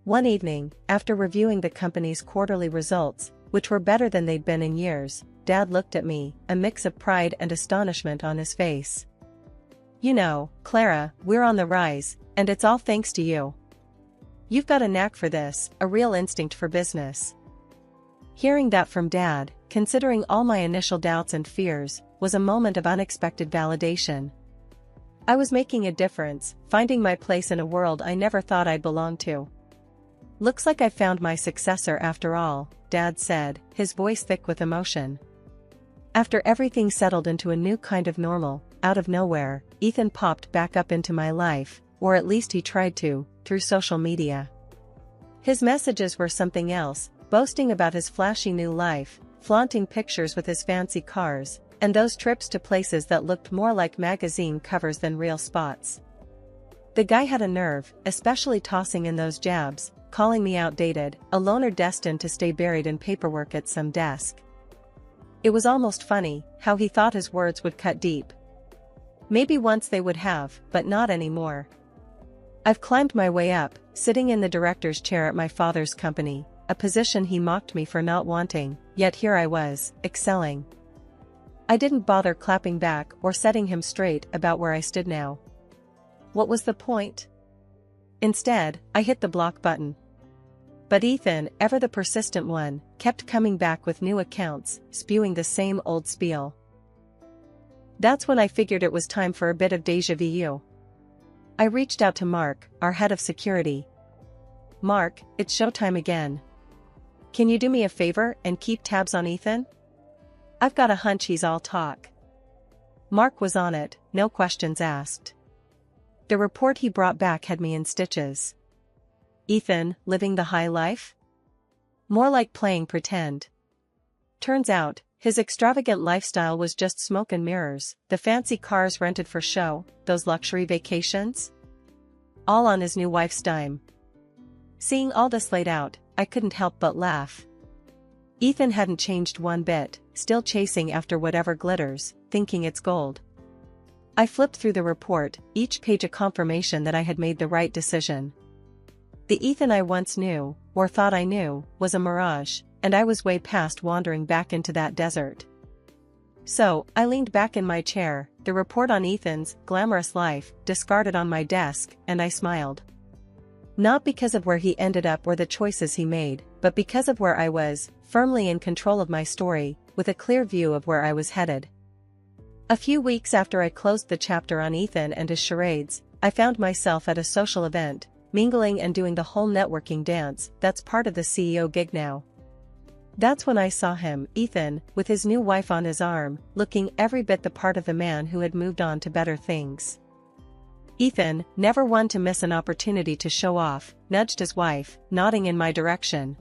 One evening, after reviewing the company's quarterly results, which were better than they'd been in years, Dad looked at me, a mix of pride and astonishment on his face. You know, Clara, we're on the rise, and it's all thanks to you. You've got a knack for this, a real instinct for business. Hearing that from Dad, considering all my initial doubts and fears, was a moment of unexpected validation. I was making a difference, finding my place in a world I never thought I'd belong to. Looks like I found my successor after all, Dad said, his voice thick with emotion. After everything settled into a new kind of normal, out of nowhere, Ethan popped back up into my life, or at least he tried to, through social media. His messages were something else, boasting about his flashy new life, flaunting pictures with his fancy cars, and those trips to places that looked more like magazine covers than real spots. The guy had a nerve, especially tossing in those jabs, calling me outdated, a loner destined to stay buried in paperwork at some desk. It was almost funny, how he thought his words would cut deep. Maybe once they would have, but not anymore. I've climbed my way up, sitting in the director's chair at my father's company, a position he mocked me for not wanting, yet here I was, excelling. I didn't bother clapping back or setting him straight about where I stood now. What was the point? Instead, I hit the block button. But Ethan, ever the persistent one, kept coming back with new accounts, spewing the same old spiel. That's when I figured it was time for a bit of déjà vu. I reached out to Mark, our head of security. Mark, it's showtime again. Can you do me a favor and keep tabs on Ethan? I've got a hunch he's all talk. Mark was on it, no questions asked. The report he brought back had me in stitches. Ethan, living the high life? More like playing pretend. Turns out, his extravagant lifestyle was just smoke and mirrors, the fancy cars rented for show, those luxury vacations? All on his new wife's dime. Seeing all this laid out, I couldn't help but laugh. Ethan hadn't changed one bit, still chasing after whatever glitters, thinking it's gold. I flipped through the report, each page a confirmation that I had made the right decision. The Ethan I once knew, or thought I knew, was a mirage, and I was way past wandering back into that desert. So, I leaned back in my chair, the report on Ethan's glamorous life discarded on my desk, and I smiled. Not because of where he ended up or the choices he made, but because of where I was, firmly in control of my story, with a clear view of where I was headed. A few weeks after I closed the chapter on Ethan and his charades, I found myself at a social event, mingling and doing the whole networking dance that's part of the CEO gig now. That's when I saw him, Ethan, with his new wife on his arm, looking every bit the part of the man who had moved on to better things. Ethan, never one to miss an opportunity to show off, nudged his wife, nodding in my direction.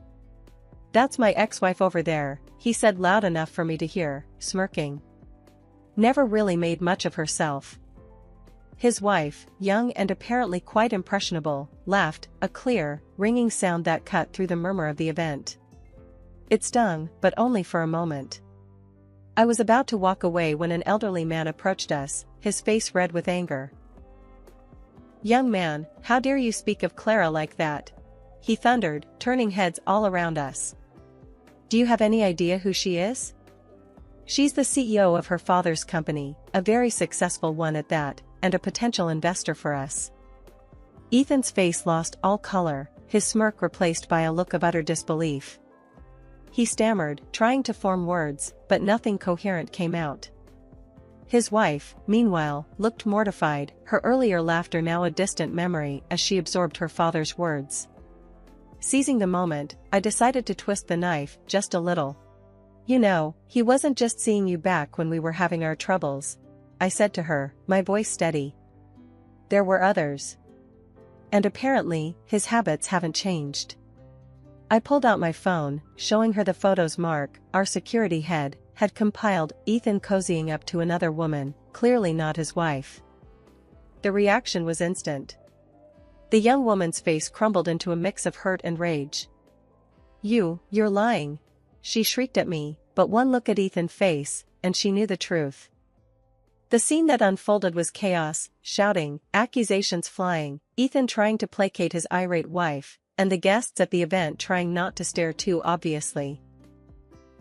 That's my ex-wife over there, he said loud enough for me to hear, smirking. Never really made much of herself. His wife, young and apparently quite impressionable, laughed, a clear, ringing sound that cut through the murmur of the event. It stung, but only for a moment. I was about to walk away when an elderly man approached us, his face red with anger. Young man, how dare you speak of Clara like that? He thundered, turning heads all around us. Do you have any idea who she is? She's the CEO of her father's company, a very successful one at that, and a potential investor for us. Ethan's face lost all color, his smirk replaced by a look of utter disbelief. He stammered, trying to form words, but nothing coherent came out. His wife, meanwhile, looked mortified, her earlier laughter now a distant memory as she absorbed her father's words. Seizing the moment, I decided to twist the knife just a little. You know, he wasn't just seeing you back when we were having our troubles, I said to her, my voice steady. There were others. And apparently, his habits haven't changed. I pulled out my phone, showing her the photos Mark, our security head, had compiled, Ethan cozying up to another woman, clearly not his wife. The reaction was instant. The young woman's face crumbled into a mix of hurt and rage. You're lying. She shrieked at me, but one look at Ethan's face, and she knew the truth. The scene that unfolded was chaos, shouting, accusations flying, Ethan trying to placate his irate wife, and the guests at the event trying not to stare too obviously.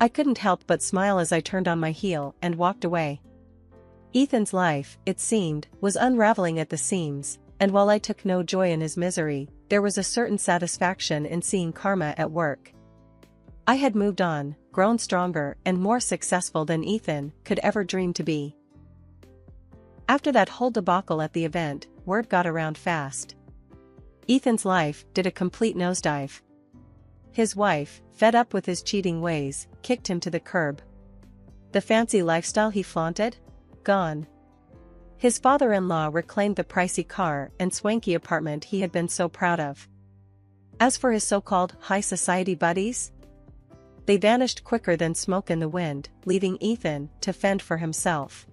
I couldn't help but smile as I turned on my heel and walked away. Ethan's life, it seemed, was unraveling at the seams, and while I took no joy in his misery, there was a certain satisfaction in seeing karma at work. I had moved on, grown stronger and more successful than Ethan could ever dream to be. After that whole debacle at the event, word got around fast. Ethan's life did a complete nosedive. His wife, fed up with his cheating ways, kicked him to the curb. The fancy lifestyle he flaunted? Gone. His father-in-law reclaimed the pricey car and swanky apartment he had been so proud of. As for his so-called high society buddies, they vanished quicker than smoke in the wind, leaving Ethan to fend for himself.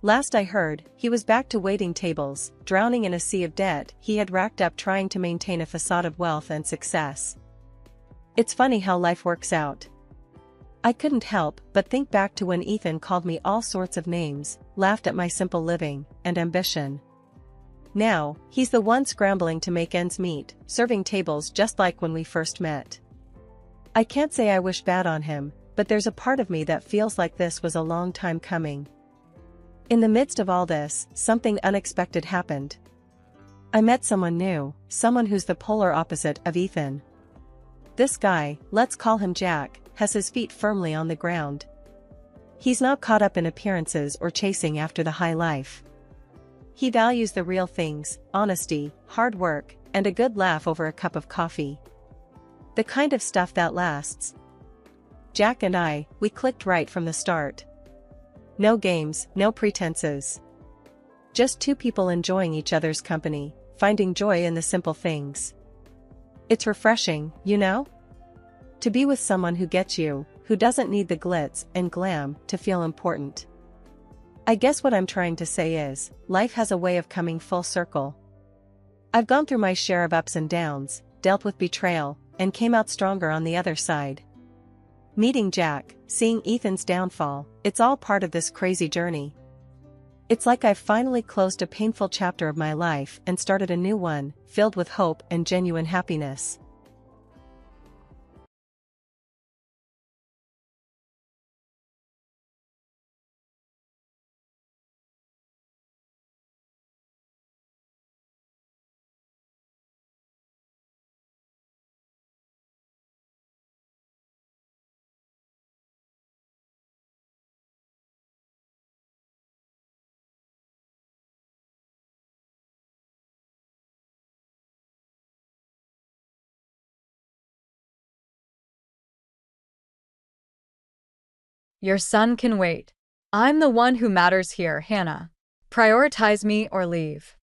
Last I heard, he was back to waiting tables, drowning in a sea of debt he had racked up trying to maintain a facade of wealth and success. It's funny how life works out. I couldn't help but think back to when Ethan called me all sorts of names, laughed at my simple living and ambition. Now, he's the one scrambling to make ends meet, serving tables just like when we first met. I can't say I wish bad on him, but there's a part of me that feels like this was a long time coming. In the midst of all this, something unexpected happened. I met someone new, someone who's the polar opposite of Ethan. This guy, let's call him Jack, has his feet firmly on the ground. He's not caught up in appearances or chasing after the high life. He values the real things, honesty, hard work, and a good laugh over a cup of coffee. The kind of stuff that lasts. Jack and I, we clicked right from the start. No games, no pretenses. Just two people enjoying each other's company, finding joy in the simple things. It's refreshing, you know? To be with someone who gets you, who doesn't need the glitz and glam to feel important. I guess what I'm trying to say is, life has a way of coming full circle. I've gone through my share of ups and downs, dealt with betrayal, and came out stronger on the other side. Meeting Jack, seeing Ethan's downfall, it's all part of this crazy journey. It's like I've finally closed a painful chapter of my life and started a new one, filled with hope and genuine happiness. Your son can wait. I'm the one who matters here, Hannah. Prioritize me or leave.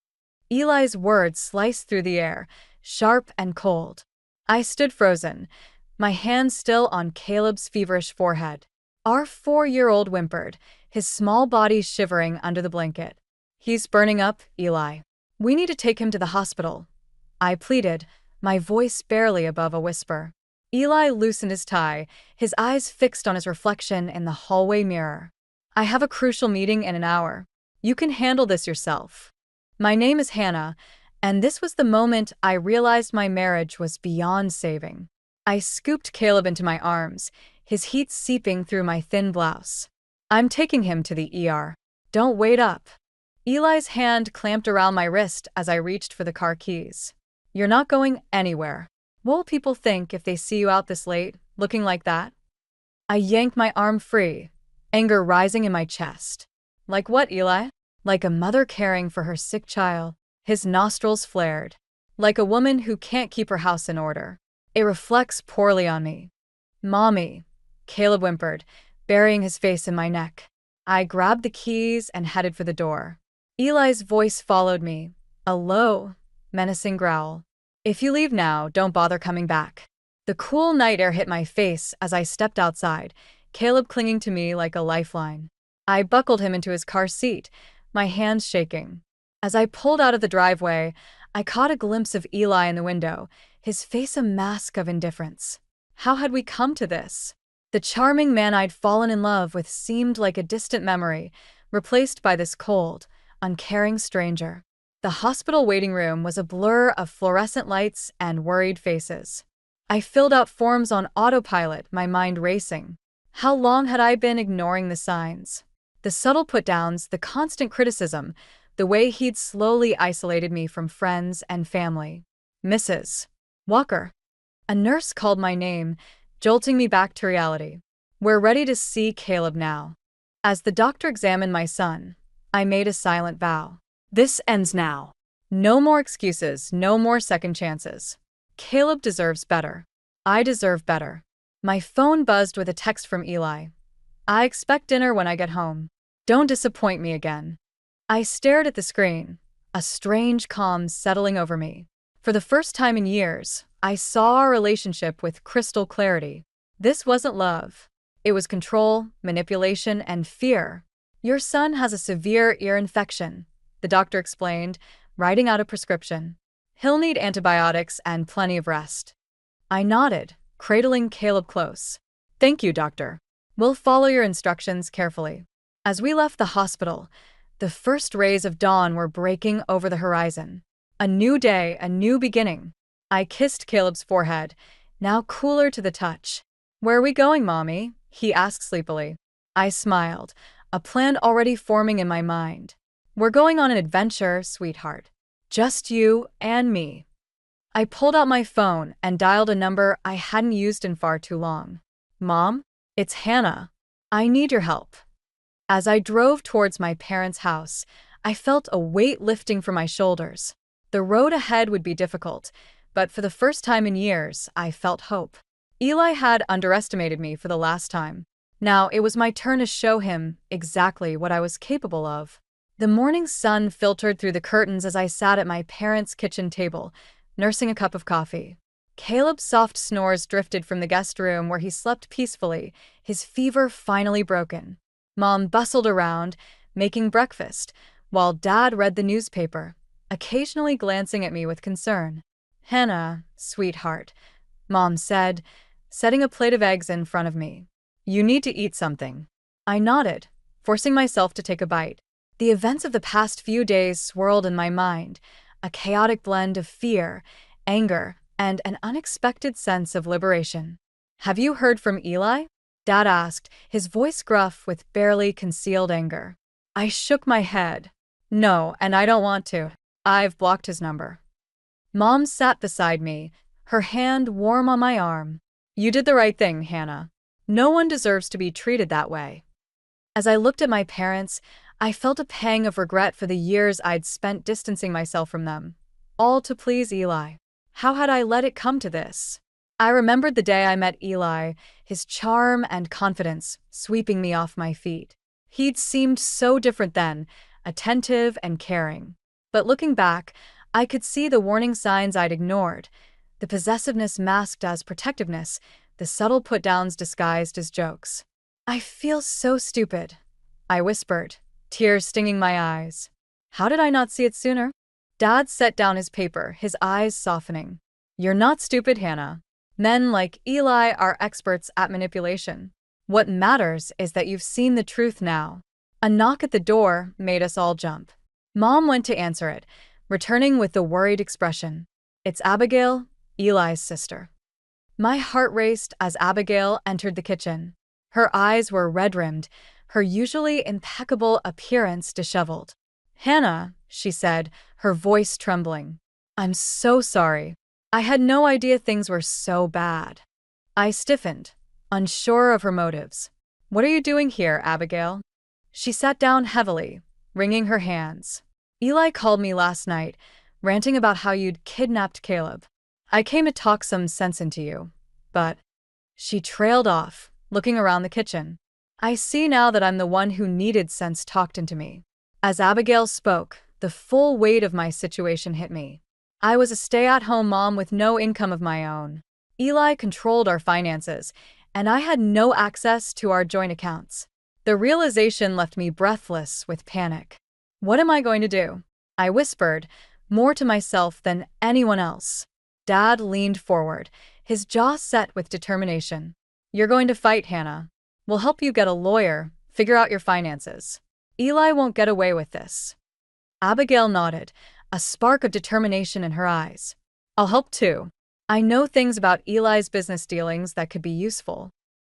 Eli's words sliced through the air, sharp and cold. I stood frozen, my hand still on Caleb's feverish forehead. Our 4-year-old whimpered, his small body shivering under the blanket. He's burning up, Eli. We need to take him to the hospital. I pleaded, my voice barely above a whisper. Eli loosened his tie, his eyes fixed on his reflection in the hallway mirror. I have a crucial meeting in an hour. You can handle this yourself. My name is Hannah, and this was the moment I realized my marriage was beyond saving. I scooped Caleb into my arms, his heat seeping through my thin blouse. I'm taking him to the ER. Don't wait up. Eli's hand clamped around my wrist as I reached for the car keys. You're not going anywhere. What will people think if they see you out this late, looking like that? I yanked my arm free, anger rising in my chest. Like what, Eli? Like a mother caring for her sick child. His nostrils flared. Like a woman who can't keep her house in order. It reflects poorly on me. Mommy, Caleb whimpered, burying his face in my neck. I grabbed the keys and headed for the door. Eli's voice followed me, a low, menacing growl. If you leave now, don't bother coming back. The cool night air hit my face as I stepped outside, Caleb clinging to me like a lifeline. I buckled him into his car seat, my hands shaking. As I pulled out of the driveway, I caught a glimpse of Eli in the window, his face a mask of indifference. How had we come to this? The charming man I'd fallen in love with seemed like a distant memory, replaced by this cold, uncaring stranger. The hospital waiting room was a blur of fluorescent lights and worried faces. I filled out forms on autopilot, my mind racing. How long had I been ignoring the signs? The subtle put-downs, the constant criticism, the way he'd slowly isolated me from friends and family. Mrs. Walker. A nurse called my name, jolting me back to reality. We're ready to see Caleb now. As the doctor examined my son, I made a silent vow. This ends now. No more excuses, no more second chances. Caleb deserves better. I deserve better. My phone buzzed with a text from Eli. I expect dinner when I get home. Don't disappoint me again. I stared at the screen, a strange calm settling over me. For the first time in years, I saw our relationship with crystal clarity. This wasn't love. It was control, manipulation, and fear. Your son has a severe ear infection, the doctor explained, writing out a prescription. He'll need antibiotics and plenty of rest. I nodded, cradling Caleb close. Thank you, doctor. We'll follow your instructions carefully. As we left the hospital, the first rays of dawn were breaking over the horizon. A new day, a new beginning. I kissed Caleb's forehead, now cooler to the touch. Where are we going, Mommy? He asked sleepily. I smiled, a plan already forming in my mind. We're going on an adventure, sweetheart. Just you and me. I pulled out my phone and dialed a number I hadn't used in far too long. Mom? It's Hannah. I need your help. As I drove towards my parents' house, I felt a weight lifting from my shoulders. The road ahead would be difficult, but for the first time in years, I felt hope. Eli had underestimated me for the last time. Now it was my turn to show him exactly what I was capable of. The morning sun filtered through the curtains as I sat at my parents' kitchen table, nursing a cup of coffee. Caleb's soft snores drifted from the guest room where he slept peacefully, his fever finally broken. Mom bustled around, making breakfast, while Dad read the newspaper, occasionally glancing at me with concern. Hannah, sweetheart, Mom said, setting a plate of eggs in front of me. You need to eat something. I nodded, forcing myself to take a bite. The events of the past few days swirled in my mind, a chaotic blend of fear, anger, and an unexpected sense of liberation. Have you heard from Eli? Dad asked, his voice gruff with barely concealed anger. I shook my head. No, and I don't want to. I've blocked his number. Mom sat beside me, her hand warm on my arm. You did the right thing, Hannah. No one deserves to be treated that way. As I looked at my parents, I felt a pang of regret for the years I'd spent distancing myself from them, all to please Eli. How had I let it come to this? I remembered the day I met Eli, his charm and confidence sweeping me off my feet. He'd seemed so different then, attentive and caring. But looking back, I could see the warning signs I'd ignored, the possessiveness masked as protectiveness, the subtle put-downs disguised as jokes. I feel so stupid, I whispered, tears stinging my eyes. How did I not see it sooner? Dad set down his paper, his eyes softening. You're not stupid, Hannah. Men like Eli are experts at manipulation. What matters is that you've seen the truth now. A knock at the door made us all jump. Mom went to answer it, returning with the worried expression. It's Abigail, Eli's sister. My heart raced as Abigail entered the kitchen. Her eyes were red-rimmed, her usually impeccable appearance disheveled. Hannah, she said, her voice trembling. I'm so sorry. I had no idea things were so bad. I stiffened, unsure of her motives. What are you doing here, Abigail? She sat down heavily, wringing her hands. Eli called me last night, ranting about how you'd kidnapped Caleb. I came to talk some sense into you. But she trailed off, looking around the kitchen. I see now that I'm the one who needed sense talked into me. As Abigail spoke, the full weight of my situation hit me. I was a stay-at-home mom with no income of my own. Eli controlled our finances, and I had no access to our joint accounts. The realization left me breathless with panic. What am I going to do? I whispered, more to myself than anyone else. Dad leaned forward, his jaw set with determination. You're going to fight, Hannah. We'll help you get a lawyer, figure out your finances. Eli won't get away with this. Abigail nodded, a spark of determination in her eyes. I'll help too. I know things about Eli's business dealings that could be useful.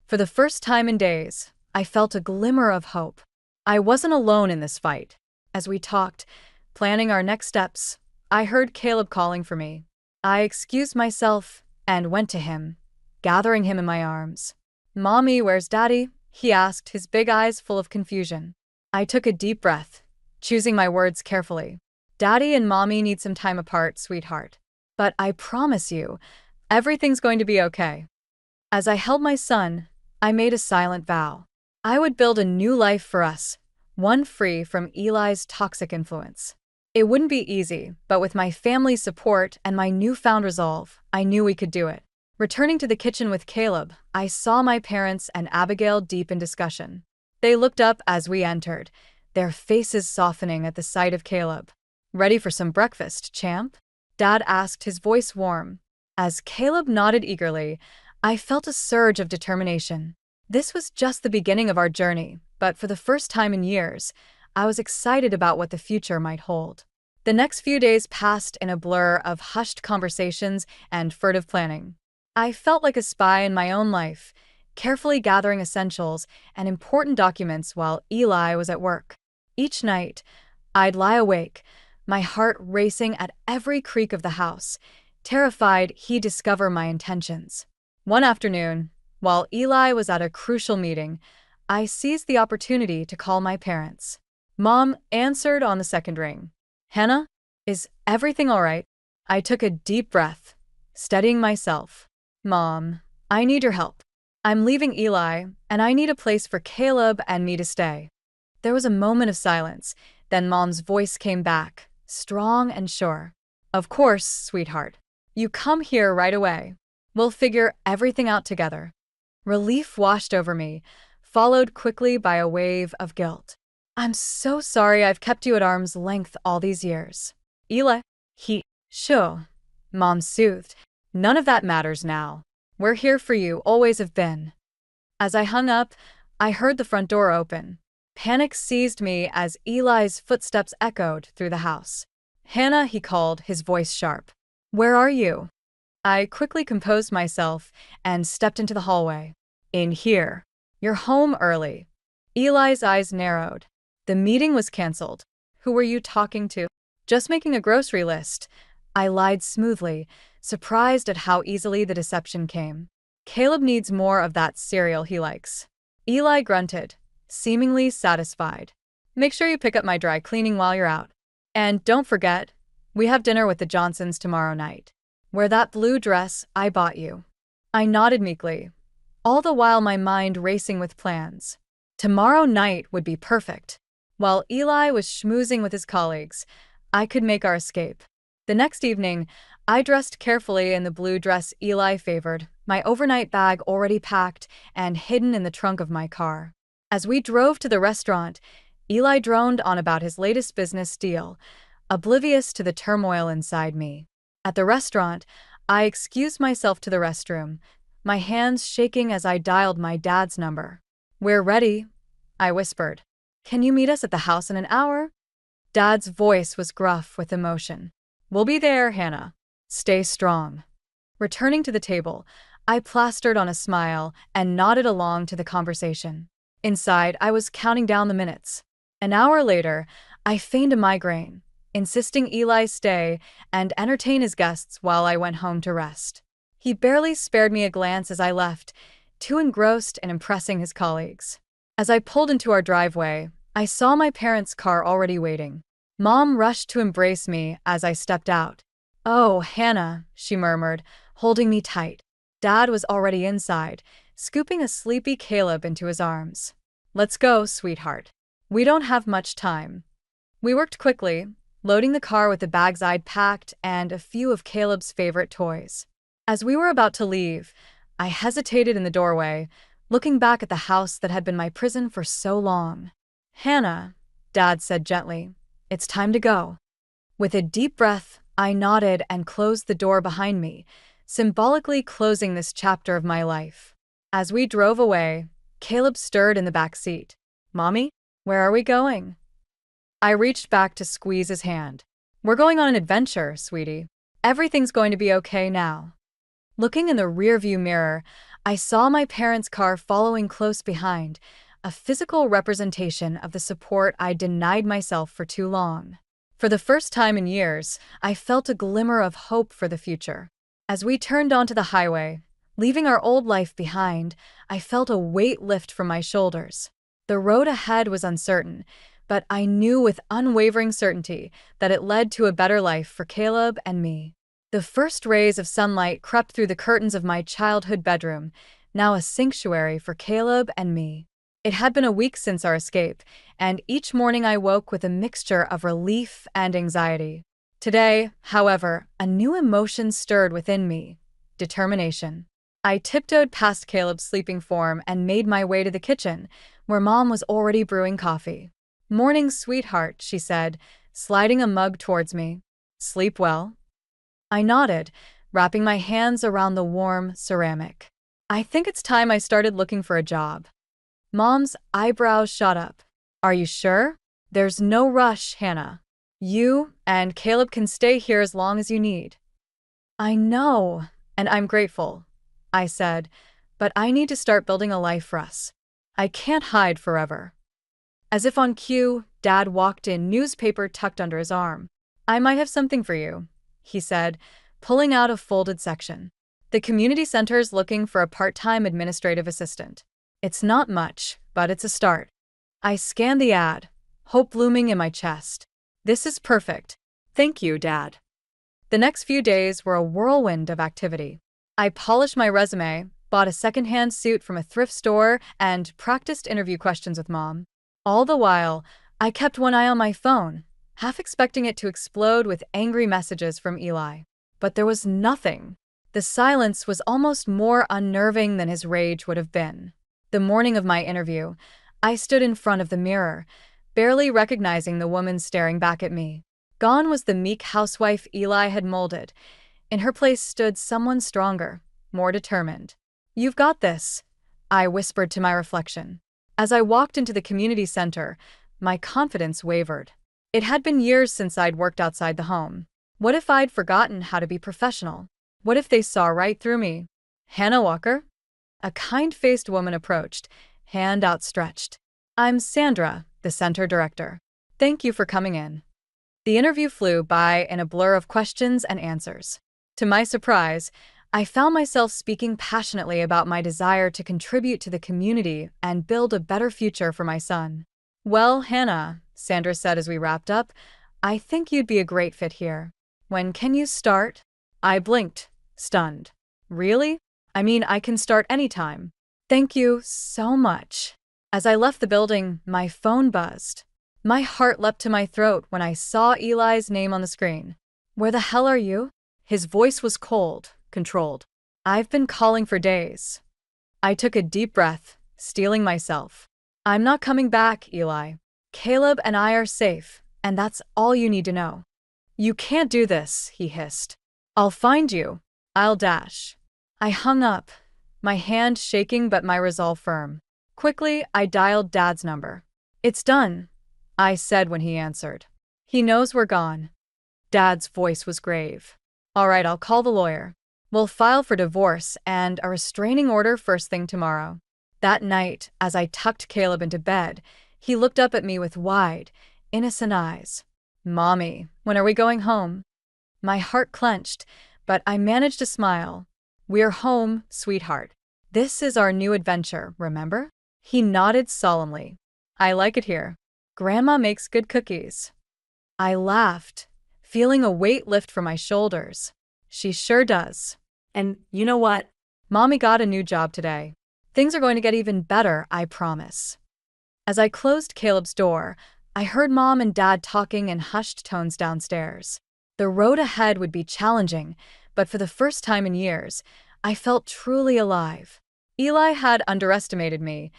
For the first time in days, I felt a glimmer of hope. I wasn't alone in this fight. As we talked, planning our next steps, I heard Caleb calling for me. I excused myself and went to him, gathering him in my arms. "Mommy, where's Daddy?" he asked, his big eyes full of confusion. I took a deep breath, choosing my words carefully. "Daddy and Mommy need some time apart, sweetheart. But I promise you, everything's going to be okay." As I held my son, I made a silent vow. I would build a new life for us, one free from Eli's toxic influence. It wouldn't be easy, but with my family's support and my newfound resolve, I knew we could do it. Returning to the kitchen with Caleb, I saw my parents and Abigail deep in discussion. They looked up as we entered, their faces softening at the sight of Caleb. "Ready for some breakfast, champ?" Dad asked, his voice warm. As Caleb nodded eagerly, I felt a surge of determination. This was just the beginning of our journey, but for the first time in years, I was excited about what the future might hold. The next few days passed in a blur of hushed conversations and furtive planning. I felt like a spy in my own life, carefully gathering essentials and important documents while Eli was at work. Each night, I'd lie awake, my heart racing at every creak of the house, terrified he'd discover my intentions. One afternoon, while Eli was at a crucial meeting, I seized the opportunity to call my parents. Mom answered on the second ring. "Hannah, is everything all right?" I took a deep breath, steadying myself. "Mom, I need your help. I'm leaving Eli, and I need a place for Caleb and me to stay." There was a moment of silence, then Mom's voice came back, strong and sure. "Of course, sweetheart. You come here right away. We'll figure everything out together." Relief washed over me, followed quickly by a wave of guilt. "I'm so sorry I've kept you at arm's length all these years." "Eli, Sure," Mom soothed. "None of that matters now. We're here for you, always have been." As I hung up, I heard the front door open. Panic seized me as Eli's footsteps echoed through the house. "Hannah," he called, his voice sharp. "Where are you?" I quickly composed myself and stepped into the hallway. "In here. You're home early." Eli's eyes narrowed. "The meeting was canceled. Who were you talking to?" "Just making a grocery list." I lied smoothly, surprised at how easily the deception came. "Caleb needs more of that cereal he likes." Eli grunted, seemingly satisfied. "Make sure you pick up my dry cleaning while you're out. And don't forget, we have dinner with the Johnsons tomorrow night. Wear that blue dress I bought you." I nodded meekly, all the while my mind racing with plans. Tomorrow night would be perfect. While Eli was schmoozing with his colleagues, I could make our escape. The next evening, I dressed carefully in the blue dress Eli favored, my overnight bag already packed and hidden in the trunk of my car. As we drove to the restaurant, Eli droned on about his latest business deal, oblivious to the turmoil inside me. At the restaurant, I excused myself to the restroom, my hands shaking as I dialed my dad's number. "We're ready," I whispered. "Can you meet us at the house in an hour?" Dad's voice was gruff with emotion. "We'll be there, Hannah. Stay strong." Returning to the table, I plastered on a smile and nodded along to the conversation. Inside, I was counting down the minutes. An hour later, I feigned a migraine, insisting Eli stay and entertain his guests while I went home to rest. He barely spared me a glance as I left, too engrossed in impressing his colleagues. As I pulled into our driveway, I saw my parents' car already waiting. Mom rushed to embrace me as I stepped out. "Oh, Hannah," she murmured, holding me tight. Dad was already inside, scooping a sleepy Caleb into his arms. "Let's go, sweetheart. We don't have much time." We worked quickly, loading the car with the bags I'd packed and a few of Caleb's favorite toys. As we were about to leave, I hesitated in the doorway, looking back at the house that had been my prison for so long. "Hannah," Dad said gently, "it's time to go." With a deep breath, I nodded and closed the door behind me, symbolically closing this chapter of my life. As we drove away, Caleb stirred in the back seat. "Mommy, where are we going?" I reached back to squeeze his hand. "We're going on an adventure, sweetie. Everything's going to be okay now." Looking in the rearview mirror, I saw my parents' car following close behind, a physical representation of the support I denied myself for too long. For the first time in years, I felt a glimmer of hope for the future. As we turned onto the highway, leaving our old life behind, I felt a weight lift from my shoulders. The road ahead was uncertain, but I knew with unwavering certainty that it led to a better life for Caleb and me. The first rays of sunlight crept through the curtains of my childhood bedroom, now a sanctuary for Caleb and me. It had been a week since our escape, and each morning I woke with a mixture of relief and anxiety. Today, however, a new emotion stirred within me: determination. I tiptoed past Caleb's sleeping form and made my way to the kitchen, where Mom was already brewing coffee. "Morning, sweetheart," she said, sliding a mug towards me. "Sleep well?" I nodded, wrapping my hands around the warm ceramic. "I think it's time I started looking for a job." Mom's eyebrows shot up. "Are you sure? There's no rush, Hannah. You and Caleb can stay here as long as you need." "I know, and I'm grateful," I said, "but I need to start building a life for us. I can't hide forever." As if on cue, Dad walked in, newspaper tucked under his arm. "I might have something for you," he said, pulling out a folded section. "The community center's looking for a part-time administrative assistant. It's not much, but it's a start." I scanned the ad, hope blooming in my chest. "This is perfect. Thank you, Dad." The next few days were a whirlwind of activity. I polished my resume, bought a secondhand suit from a thrift store, and practiced interview questions with Mom. All the while, I kept one eye on my phone, half expecting it to explode with angry messages from Eli. But there was nothing. The silence was almost more unnerving than his rage would have been. The morning of my interview, I stood in front of the mirror, barely recognizing the woman staring back at me. Gone was the meek housewife Eli had molded. In her place stood someone stronger, more determined. "You've got this," I whispered to my reflection. As I walked into the community center, my confidence wavered. It had been years since I'd worked outside the home. What if I'd forgotten how to be professional? What if they saw right through me? "Hannah Walker?" A kind-faced woman approached, hand outstretched. "I'm Sandra, the center director. Thank you for coming in." The interview flew by in a blur of questions and answers. To my surprise, I found myself speaking passionately about my desire to contribute to the community and build a better future for my son. "Well, Hannah," Sandra said as we wrapped up, "I think you'd be a great fit here. When can you start?" I blinked, stunned. "Really? I mean, I can start anytime." "Thank you so much." As I left the building, my phone buzzed. My heart leapt to my throat when I saw Eli's name on the screen. "Where the hell are you?" His voice was cold, controlled. "I've been calling for days." I took a deep breath, steeling myself. "I'm not coming back, Eli. Caleb and I are safe, and that's all you need to know." "You can't do this," he hissed. "I'll find you. I'll dash." I hung up, my hand shaking but my resolve firm. Quickly, I dialed Dad's number. "It's done," I said when he answered. "He knows we're gone." Dad's voice was grave. "All right, I'll call the lawyer. We'll file for divorce and a restraining order first thing tomorrow." That night, as I tucked Caleb into bed, he looked up at me with wide, innocent eyes. "Mommy, when are we going home?" My heart clenched, but I managed to smile. "We're home, sweetheart. This is our new adventure, remember?" He nodded solemnly. "I like it here. Grandma makes good cookies." I laughed, feeling a weight lift from my shoulders. She sure does. And you know what? Mommy got a new job today. Things are going to get even better, I promise. As I closed Caleb's door, I heard Mom and Dad talking in hushed tones downstairs. The road ahead would be challenging, but for the first time in years, I felt truly alive. Eli had underestimated me,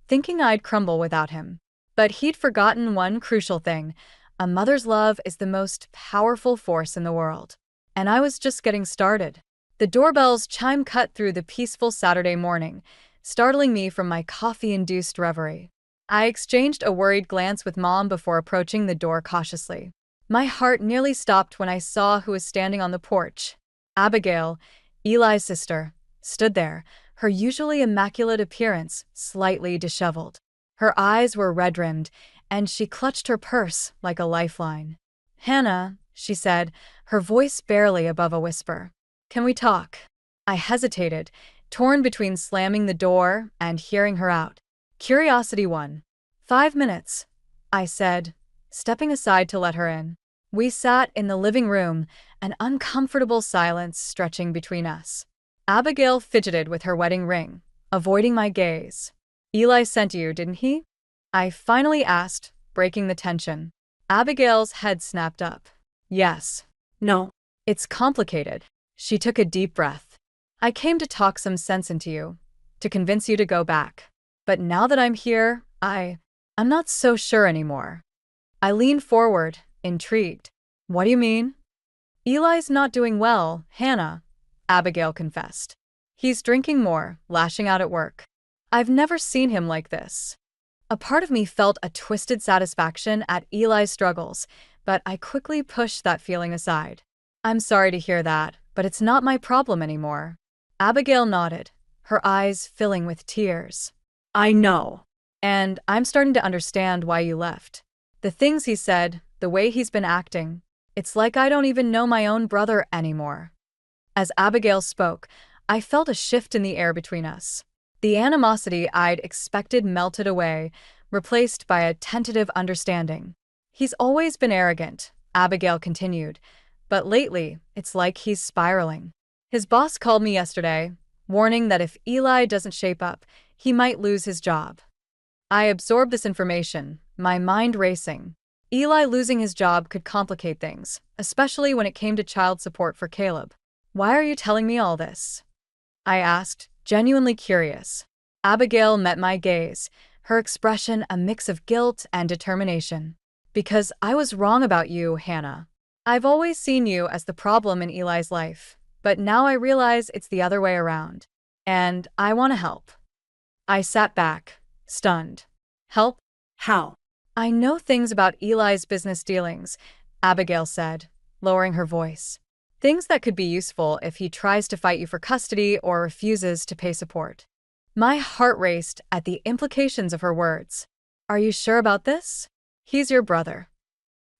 thinking I'd crumble without him. But he'd forgotten one crucial thing: a mother's love is the most powerful force in the world. And I was just getting started. The doorbell's chime cut through the peaceful Saturday morning, startling me from my coffee-induced reverie. I exchanged a worried glance with Mom before approaching the door cautiously. My heart nearly stopped when I saw who was standing on the porch. Abigail, Eli's sister, stood there, her usually immaculate appearance slightly disheveled. Her eyes were red-rimmed, and she clutched her purse like a lifeline. "Hannah," she said, her voice barely above a whisper. "Can we talk?" I hesitated, torn between slamming the door and hearing her out. Curiosity won. 5 minutes, I said, stepping aside to let her in. We sat in the living room, an uncomfortable silence stretching between us. Abigail fidgeted with her wedding ring, avoiding my gaze. "Eli sent you, didn't he?" I finally asked, breaking the tension. Abigail's head snapped up. "Yes." No. "It's complicated." She took a deep breath. "I came to talk some sense into you, to convince you to go back. But now that I'm here, I'm not so sure anymore." I leaned forward, intrigued. "What do you mean?" "Eli's not doing well, Hannah," Abigail confessed. "He's drinking more, lashing out at work. I've never seen him like this." A part of me felt a twisted satisfaction at Eli's struggles, but I quickly pushed that feeling aside. "I'm sorry to hear that, but it's not my problem anymore." Abigail nodded, her eyes filling with tears. I know. "And I'm starting to understand why you left. The things he said, the way he's been acting, it's like I don't even know my own brother anymore." As Abigail spoke, I felt a shift in the air between us. The animosity I'd expected melted away, replaced by a tentative understanding. "He's always been arrogant," Abigail continued, "but lately, it's like he's spiraling. His boss called me yesterday, warning that if Eli doesn't shape up, he might lose his job." I absorbed this information, my mind racing. Eli losing his job could complicate things, especially when it came to child support for Caleb. "Why are you telling me all this?" I asked, genuinely curious. Abigail met my gaze, her expression a mix of guilt and determination. "Because I was wrong about you, Hannah. I've always seen you as the problem in Eli's life, but now I realize it's the other way around. And I want to help." I sat back, stunned. "Help? How? I know things about Eli's business dealings," Abigail said, lowering her voice. "Things that could be useful if he tries to fight you for custody or refuses to pay support." My heart raced at the implications of her words. "Are you sure about this? He's your brother."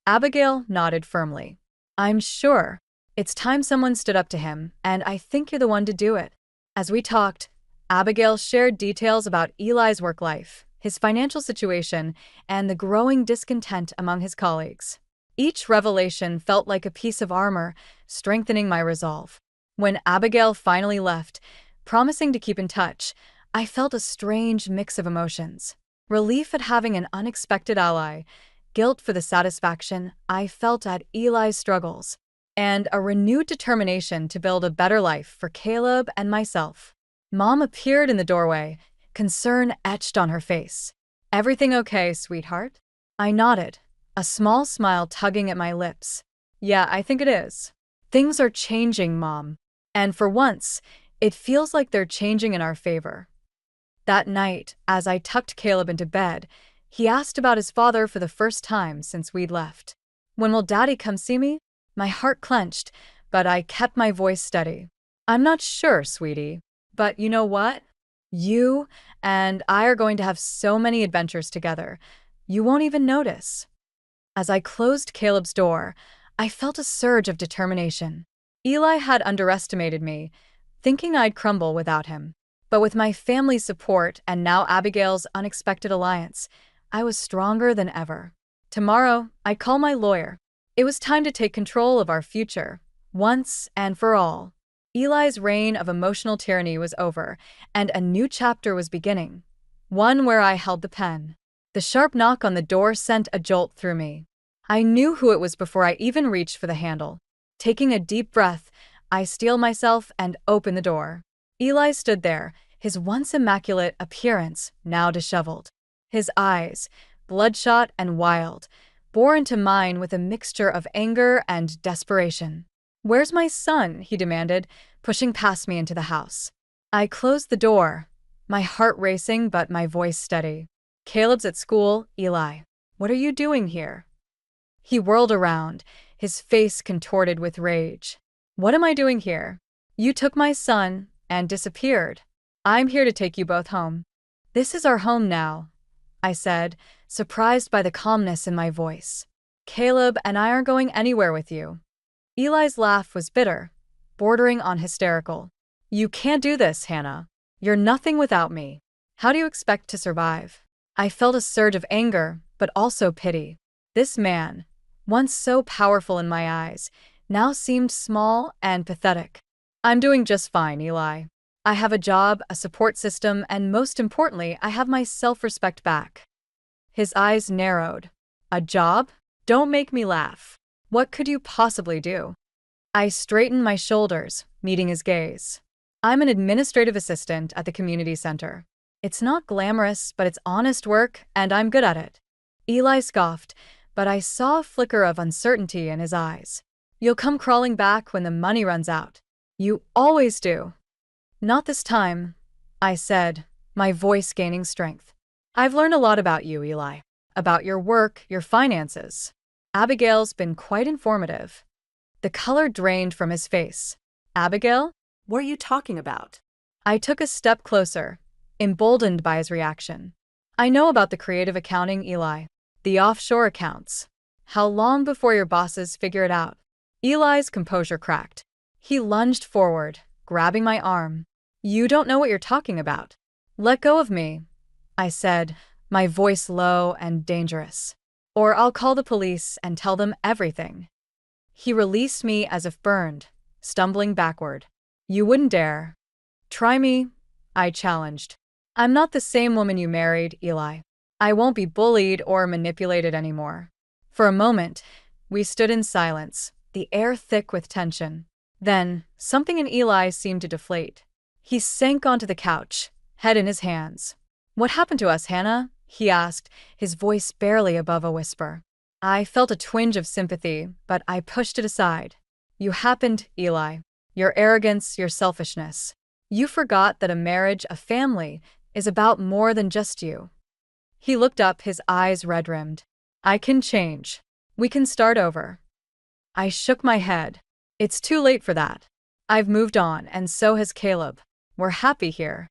Abigail nodded firmly. "I'm sure. It's time someone stood up to him, and I think you're the one to do it." As we talked, Abigail shared details about Eli's work life, his financial situation, and the growing discontent among his colleagues. Each revelation felt like a piece of armor, strengthening my resolve. When Abigail finally left, promising to keep in touch, I felt a strange mix of emotions. Relief at having an unexpected ally, guilt for the satisfaction I felt at Eli's struggles, and a renewed determination to build a better life for Caleb and myself. Mom appeared in the doorway, concern etched on her face. "Everything okay, sweetheart?" I nodded, a small smile tugging at my lips. "Yeah, I think it is. Things are changing, Mom. And for once, it feels like they're changing in our favor." That night, as I tucked Caleb into bed, he asked about his father for the first time since we'd left. "When will Daddy come see me?" My heart clenched, but I kept my voice steady. "I'm not sure, sweetie. But you know what? You and I are going to have so many adventures together, you won't even notice." As I closed Caleb's door, I felt a surge of determination. Eli had underestimated me, thinking I'd crumble without him. But with my family's support and now Abigail's unexpected alliance, I was stronger than ever. Tomorrow, I call my lawyer. It was time to take control of our future, once and for all. Eli's reign of emotional tyranny was over, and a new chapter was beginning. One where I held the pen. The sharp knock on the door sent a jolt through me. I knew who it was before I even reached for the handle. Taking a deep breath, I steeled myself and opened the door. Eli stood there, his once immaculate appearance now disheveled. His eyes, bloodshot and wild, bore into mine with a mixture of anger and desperation. "Where's my son?" he demanded, pushing past me into the house. I closed the door, my heart racing but my voice steady. "Caleb's at school, Eli. What are you doing here?" He whirled around, his face contorted with rage. "What am I doing here? You took my son and disappeared. I'm here to take you both home." "This is our home now," I said, surprised by the calmness in my voice. "Caleb and I aren't going anywhere with you." Eli's laugh was bitter, bordering on hysterical. "You can't do this, Hannah. You're nothing without me. How do you expect to survive?" I felt a surge of anger, but also pity. This man, once so powerful in my eyes, now seemed small and pathetic. "I'm doing just fine, Eli. I have a job, a support system, and most importantly, I have my self-respect back." His eyes narrowed. "A job? Don't make me laugh. What could you possibly do?" I straightened my shoulders, meeting his gaze. "I'm an administrative assistant at the community center. It's not glamorous, but it's honest work, and I'm good at it." Eli scoffed, but I saw a flicker of uncertainty in his eyes. "You'll come crawling back when the money runs out. You always do." "Not this time," I said, my voice gaining strength. "I've learned a lot about you, Eli. About your work, your finances. Abigail's been quite informative." The color drained from his face. "Abigail? What are you talking about?" I took a step closer, emboldened by his reaction. "I know about the creative accounting, Eli. The offshore accounts. How long before your bosses figure it out?" Eli's composure cracked. He lunged forward, grabbing my arm. "You don't know what you're talking about. Let go of me," I said, my voice low and dangerous. "Or I'll call the police and tell them everything." He released me as if burned, stumbling backward. "You wouldn't dare." "Try me," I challenged. "I'm not the same woman you married, Eli. I won't be bullied or manipulated anymore." For a moment, we stood in silence, the air thick with tension. Then, something in Eli seemed to deflate. He sank onto the couch, head in his hands. "What happened to us, Hannah?" he asked, his voice barely above a whisper. I felt a twinge of sympathy, but I pushed it aside. "You happened, Eli. Your arrogance, your selfishness. You forgot that a marriage, a family, is about more than just you." He looked up, his eyes red-rimmed. "I can change. We can start over." I shook my head. "It's too late for that. I've moved on, and so has Caleb. We're happy here."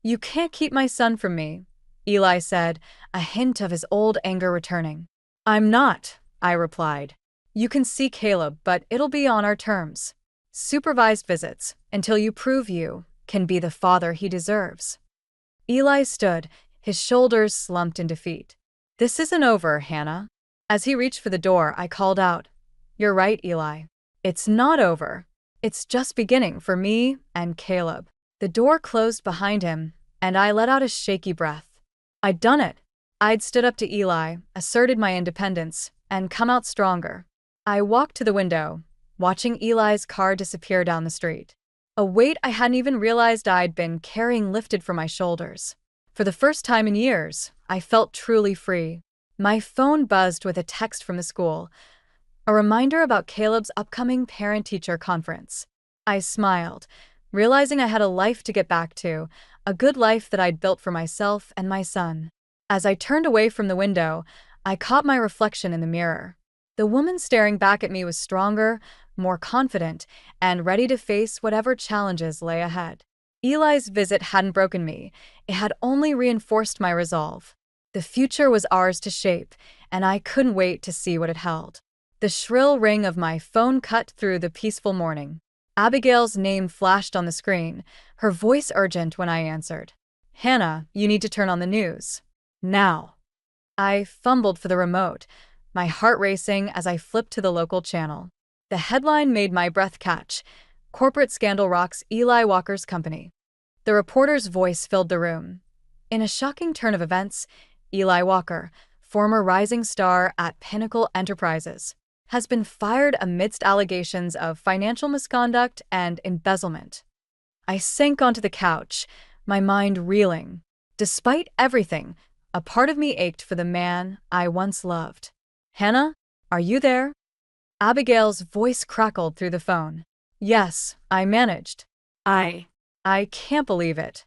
"You can't keep my son from me," Eli said, a hint of his old anger returning. "I'm not," I replied. "You can see Caleb, but it'll be on our terms. Supervised visits, until you prove you can be the father he deserves." Eli stood, his shoulders slumped in defeat. "This isn't over, Hannah." As he reached for the door, I called out, "You're right, Eli. It's not over. It's just beginning for me and Caleb." The door closed behind him, and I let out a shaky breath. I'd done it. I'd stood up to Eli, asserted my independence, and come out stronger. I walked to the window, watching Eli's car disappear down the street. A weight I hadn't even realized I'd been carrying lifted from my shoulders. For the first time in years, I felt truly free. My phone buzzed with a text from the school, a reminder about Caleb's upcoming parent-teacher conference. I smiled, realizing I had a life to get back to, a good life that I'd built for myself and my son. As I turned away from the window, I caught my reflection in the mirror. The woman staring back at me was stronger, more confident, and ready to face whatever challenges lay ahead. Eli's visit hadn't broken me, it had only reinforced my resolve. The future was ours to shape, and I couldn't wait to see what it held. The shrill ring of my phone cut through the peaceful morning. Abigail's name flashed on the screen, her voice urgent when I answered. "Hannah, you need to turn on the news. Now." I fumbled for the remote, my heart racing as I flipped to the local channel. The headline made my breath catch: "Corporate Scandal Rocks Eli Walker's Company." The reporter's voice filled the room. In a shocking turn of events, Eli Walker, former rising star at Pinnacle Enterprises, has been fired amidst allegations of financial misconduct and embezzlement. I sank onto the couch, my mind reeling. Despite everything, a part of me ached for the man I once loved. "Hannah, are you there?" Abigail's voice crackled through the phone. "Yes, I managed." I can't believe it.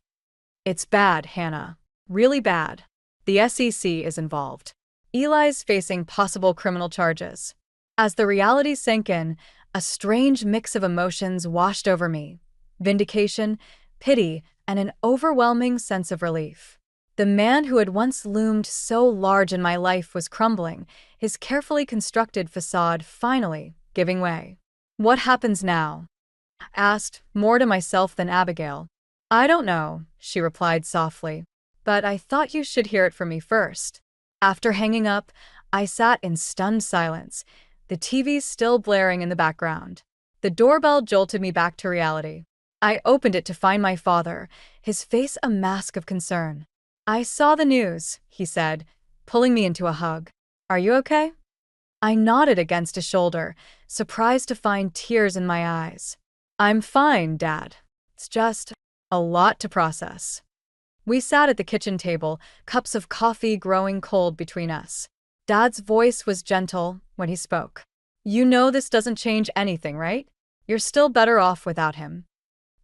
"It's bad, Hannah. Really bad. The SEC is involved. Eli's facing possible criminal charges." As the reality sank in, a strange mix of emotions washed over me: vindication, pity, and an overwhelming sense of relief. The man who had once loomed so large in my life was crumbling, his carefully constructed facade finally giving way. "What happens now?" I asked, more to myself than Abigail. "I don't know," she replied softly, "but I thought you should hear it from me first." After hanging up, I sat in stunned silence, the TV still blaring in the background. The doorbell jolted me back to reality. I opened it to find my father, his face a mask of concern. "I saw the news," he said, pulling me into a hug. "Are you okay?" I nodded against his shoulder, surprised to find tears in my eyes. "I'm fine, Dad. It's just a lot to process." We sat at the kitchen table, cups of coffee growing cold between us. Dad's voice was gentle when he spoke. "You know this doesn't change anything, right? You're still better off without him."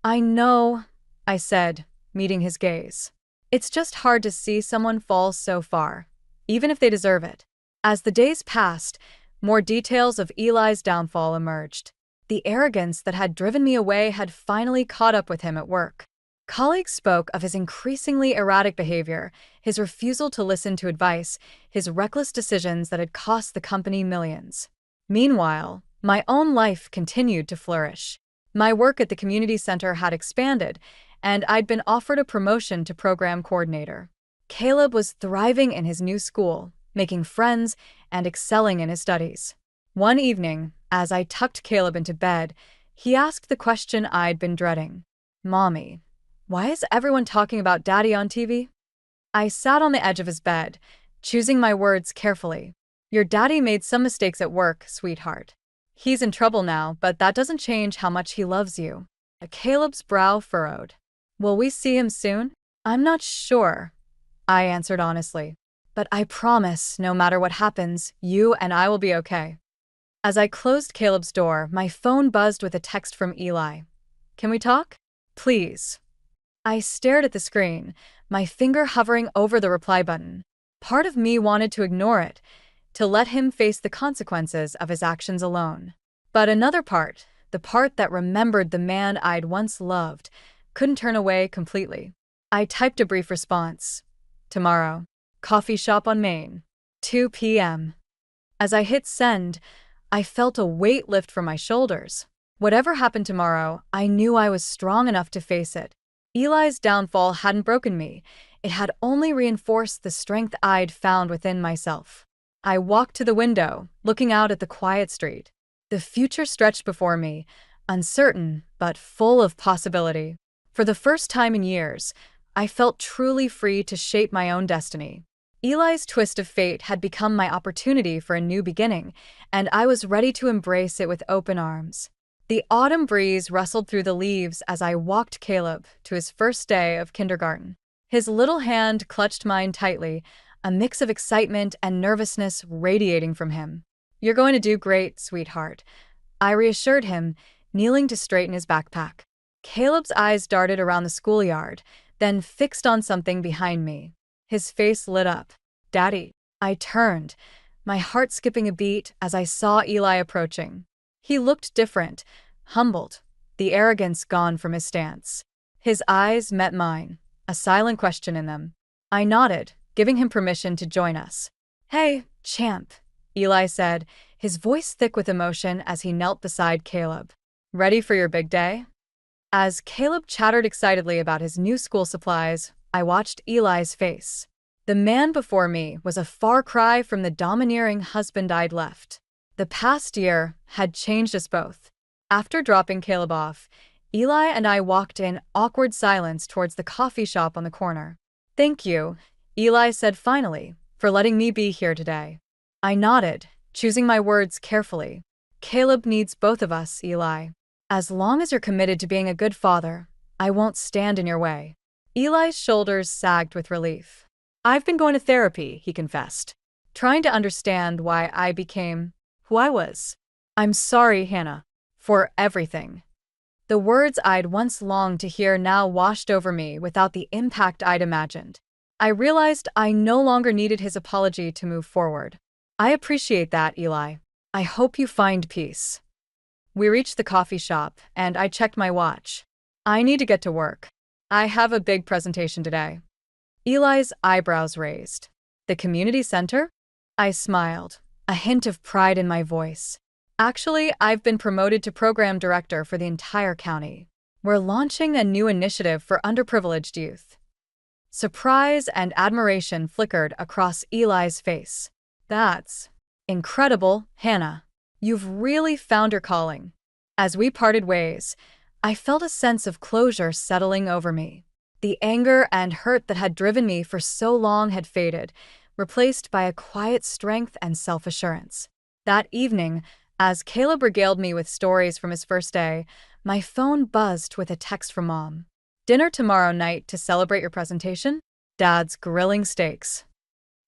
"I know," I said, meeting his gaze. "It's just hard to see someone fall so far, even if they deserve it." As the days passed, more details of Eli's downfall emerged. The arrogance that had driven me away had finally caught up with him at work. Colleagues spoke of his increasingly erratic behavior, his refusal to listen to advice, his reckless decisions that had cost the company millions. Meanwhile, my own life continued to flourish. My work at the community center had expanded, and I'd been offered a promotion to program coordinator. Caleb was thriving in his new school, making friends and excelling in his studies. One evening, as I tucked Caleb into bed, he asked the question I'd been dreading. "Mommy, why is everyone talking about Daddy on TV?" I sat on the edge of his bed, choosing my words carefully. "Your daddy made some mistakes at work, sweetheart. He's in trouble now, but that doesn't change how much he loves you." Caleb's brow furrowed. "Will we see him soon?" "I'm not sure," I answered honestly. "But I promise, no matter what happens, you and I will be okay." As I closed Caleb's door, my phone buzzed with a text from Eli. "Can we talk? Please." I stared at the screen, my finger hovering over the reply button. Part of me wanted to ignore it, to let him face the consequences of his actions alone. But another part, the part that remembered the man I'd once loved, couldn't turn away completely. I typed a brief response. "Tomorrow. Coffee shop on Main. 2 p.m. As I hit send, I felt a weight lift from my shoulders. Whatever happened tomorrow, I knew I was strong enough to face it. Eli's downfall hadn't broken me. It had only reinforced the strength I'd found within myself. I walked to the window, looking out at the quiet street. The future stretched before me, uncertain but full of possibility. For the first time in years, I felt truly free to shape my own destiny. Eli's twist of fate had become my opportunity for a new beginning, and I was ready to embrace it with open arms. The autumn breeze rustled through the leaves as I walked Caleb to his first day of kindergarten. His little hand clutched mine tightly, a mix of excitement and nervousness radiating from him. "You're going to do great, sweetheart," I reassured him, kneeling to straighten his backpack. Caleb's eyes darted around the schoolyard, then fixed on something behind me. His face lit up. "Daddy." I turned, my heart skipping a beat as I saw Eli approaching. He looked different, humbled, the arrogance gone from his stance. His eyes met mine, a silent question in them. I nodded, giving him permission to join us. "Hey, champ," Eli said, his voice thick with emotion as he knelt beside Caleb. "Ready for your big day?" As Caleb chattered excitedly about his new school supplies, I watched Eli's face. The man before me was a far cry from the domineering husband I'd left. The past year had changed us both. After dropping Caleb off, Eli and I walked in awkward silence towards the coffee shop on the corner. "Thank you," Eli said finally, "for letting me be here today." I nodded, choosing my words carefully. "Caleb needs both of us, Eli. As long as you're committed to being a good father, I won't stand in your way." Eli's shoulders sagged with relief. "I've been going to therapy," he confessed, trying to understand why I became who I was. "I'm sorry, Hannah, for everything." The words I'd once longed to hear now washed over me without the impact I'd imagined. I realized I no longer needed his apology to move forward. "I appreciate that, Eli. I hope you find peace." We reached the coffee shop, and I checked my watch. "I need to get to work. I have a big presentation today." Eli's eyebrows raised. "The community center?" I smiled, a hint of pride in my voice. "Actually, I've been promoted to program director for the entire county. We're launching a new initiative for underprivileged youth." Surprise and admiration flickered across Eli's face. "That's incredible, Hannah. You've really found your calling." As we parted ways, I felt a sense of closure settling over me. The anger and hurt that had driven me for so long had faded, replaced by a quiet strength and self-assurance. That evening, as Caleb regaled me with stories from his first day, my phone buzzed with a text from Mom. "Dinner tomorrow night to celebrate your presentation? Dad's grilling steaks."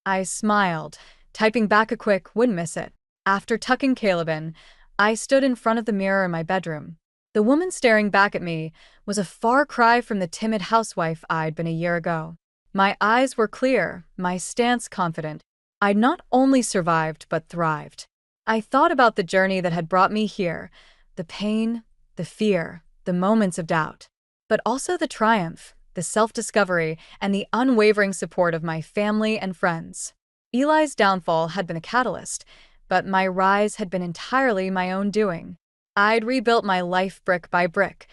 I smiled, typing back a quick, "Wouldn't miss it." After tucking Caleb in, I stood in front of the mirror in my bedroom. The woman staring back at me was a far cry from the timid housewife I'd been a year ago. My eyes were clear, my stance confident. I'd not only survived but thrived. I thought about the journey that had brought me here, the pain, the fear, the moments of doubt, but also the triumph, the self-discovery, and the unwavering support of my family and friends. Eli's downfall had been a catalyst, but my rise had been entirely my own doing. I'd rebuilt my life brick by brick,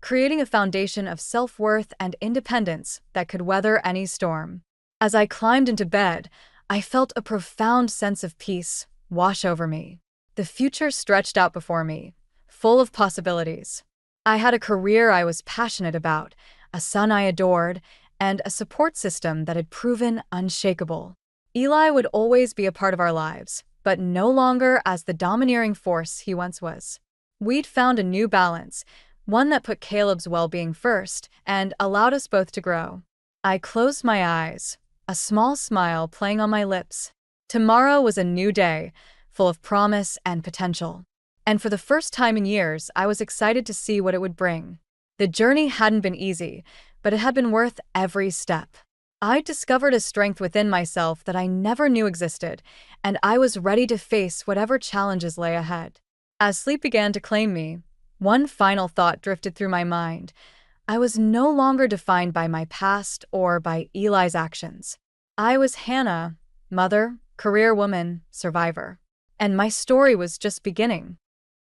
creating a foundation of self-worth and independence that could weather any storm. As I climbed into bed, I felt a profound sense of peace wash over me. The future stretched out before me, full of possibilities. I had a career I was passionate about, a son I adored, and a support system that had proven unshakable. Eli would always be a part of our lives, but no longer as the domineering force he once was. We'd found a new balance, one that put Caleb's well-being first and allowed us both to grow. I closed my eyes, a small smile playing on my lips. Tomorrow was a new day, full of promise and potential. And for the first time in years, I was excited to see what it would bring. The journey hadn't been easy, but it had been worth every step. I discovered a strength within myself that I never knew existed, and I was ready to face whatever challenges lay ahead. As sleep began to claim me, one final thought drifted through my mind. I was no longer defined by my past or by Eli's actions. I was Hannah, mother, career woman, survivor. And my story was just beginning.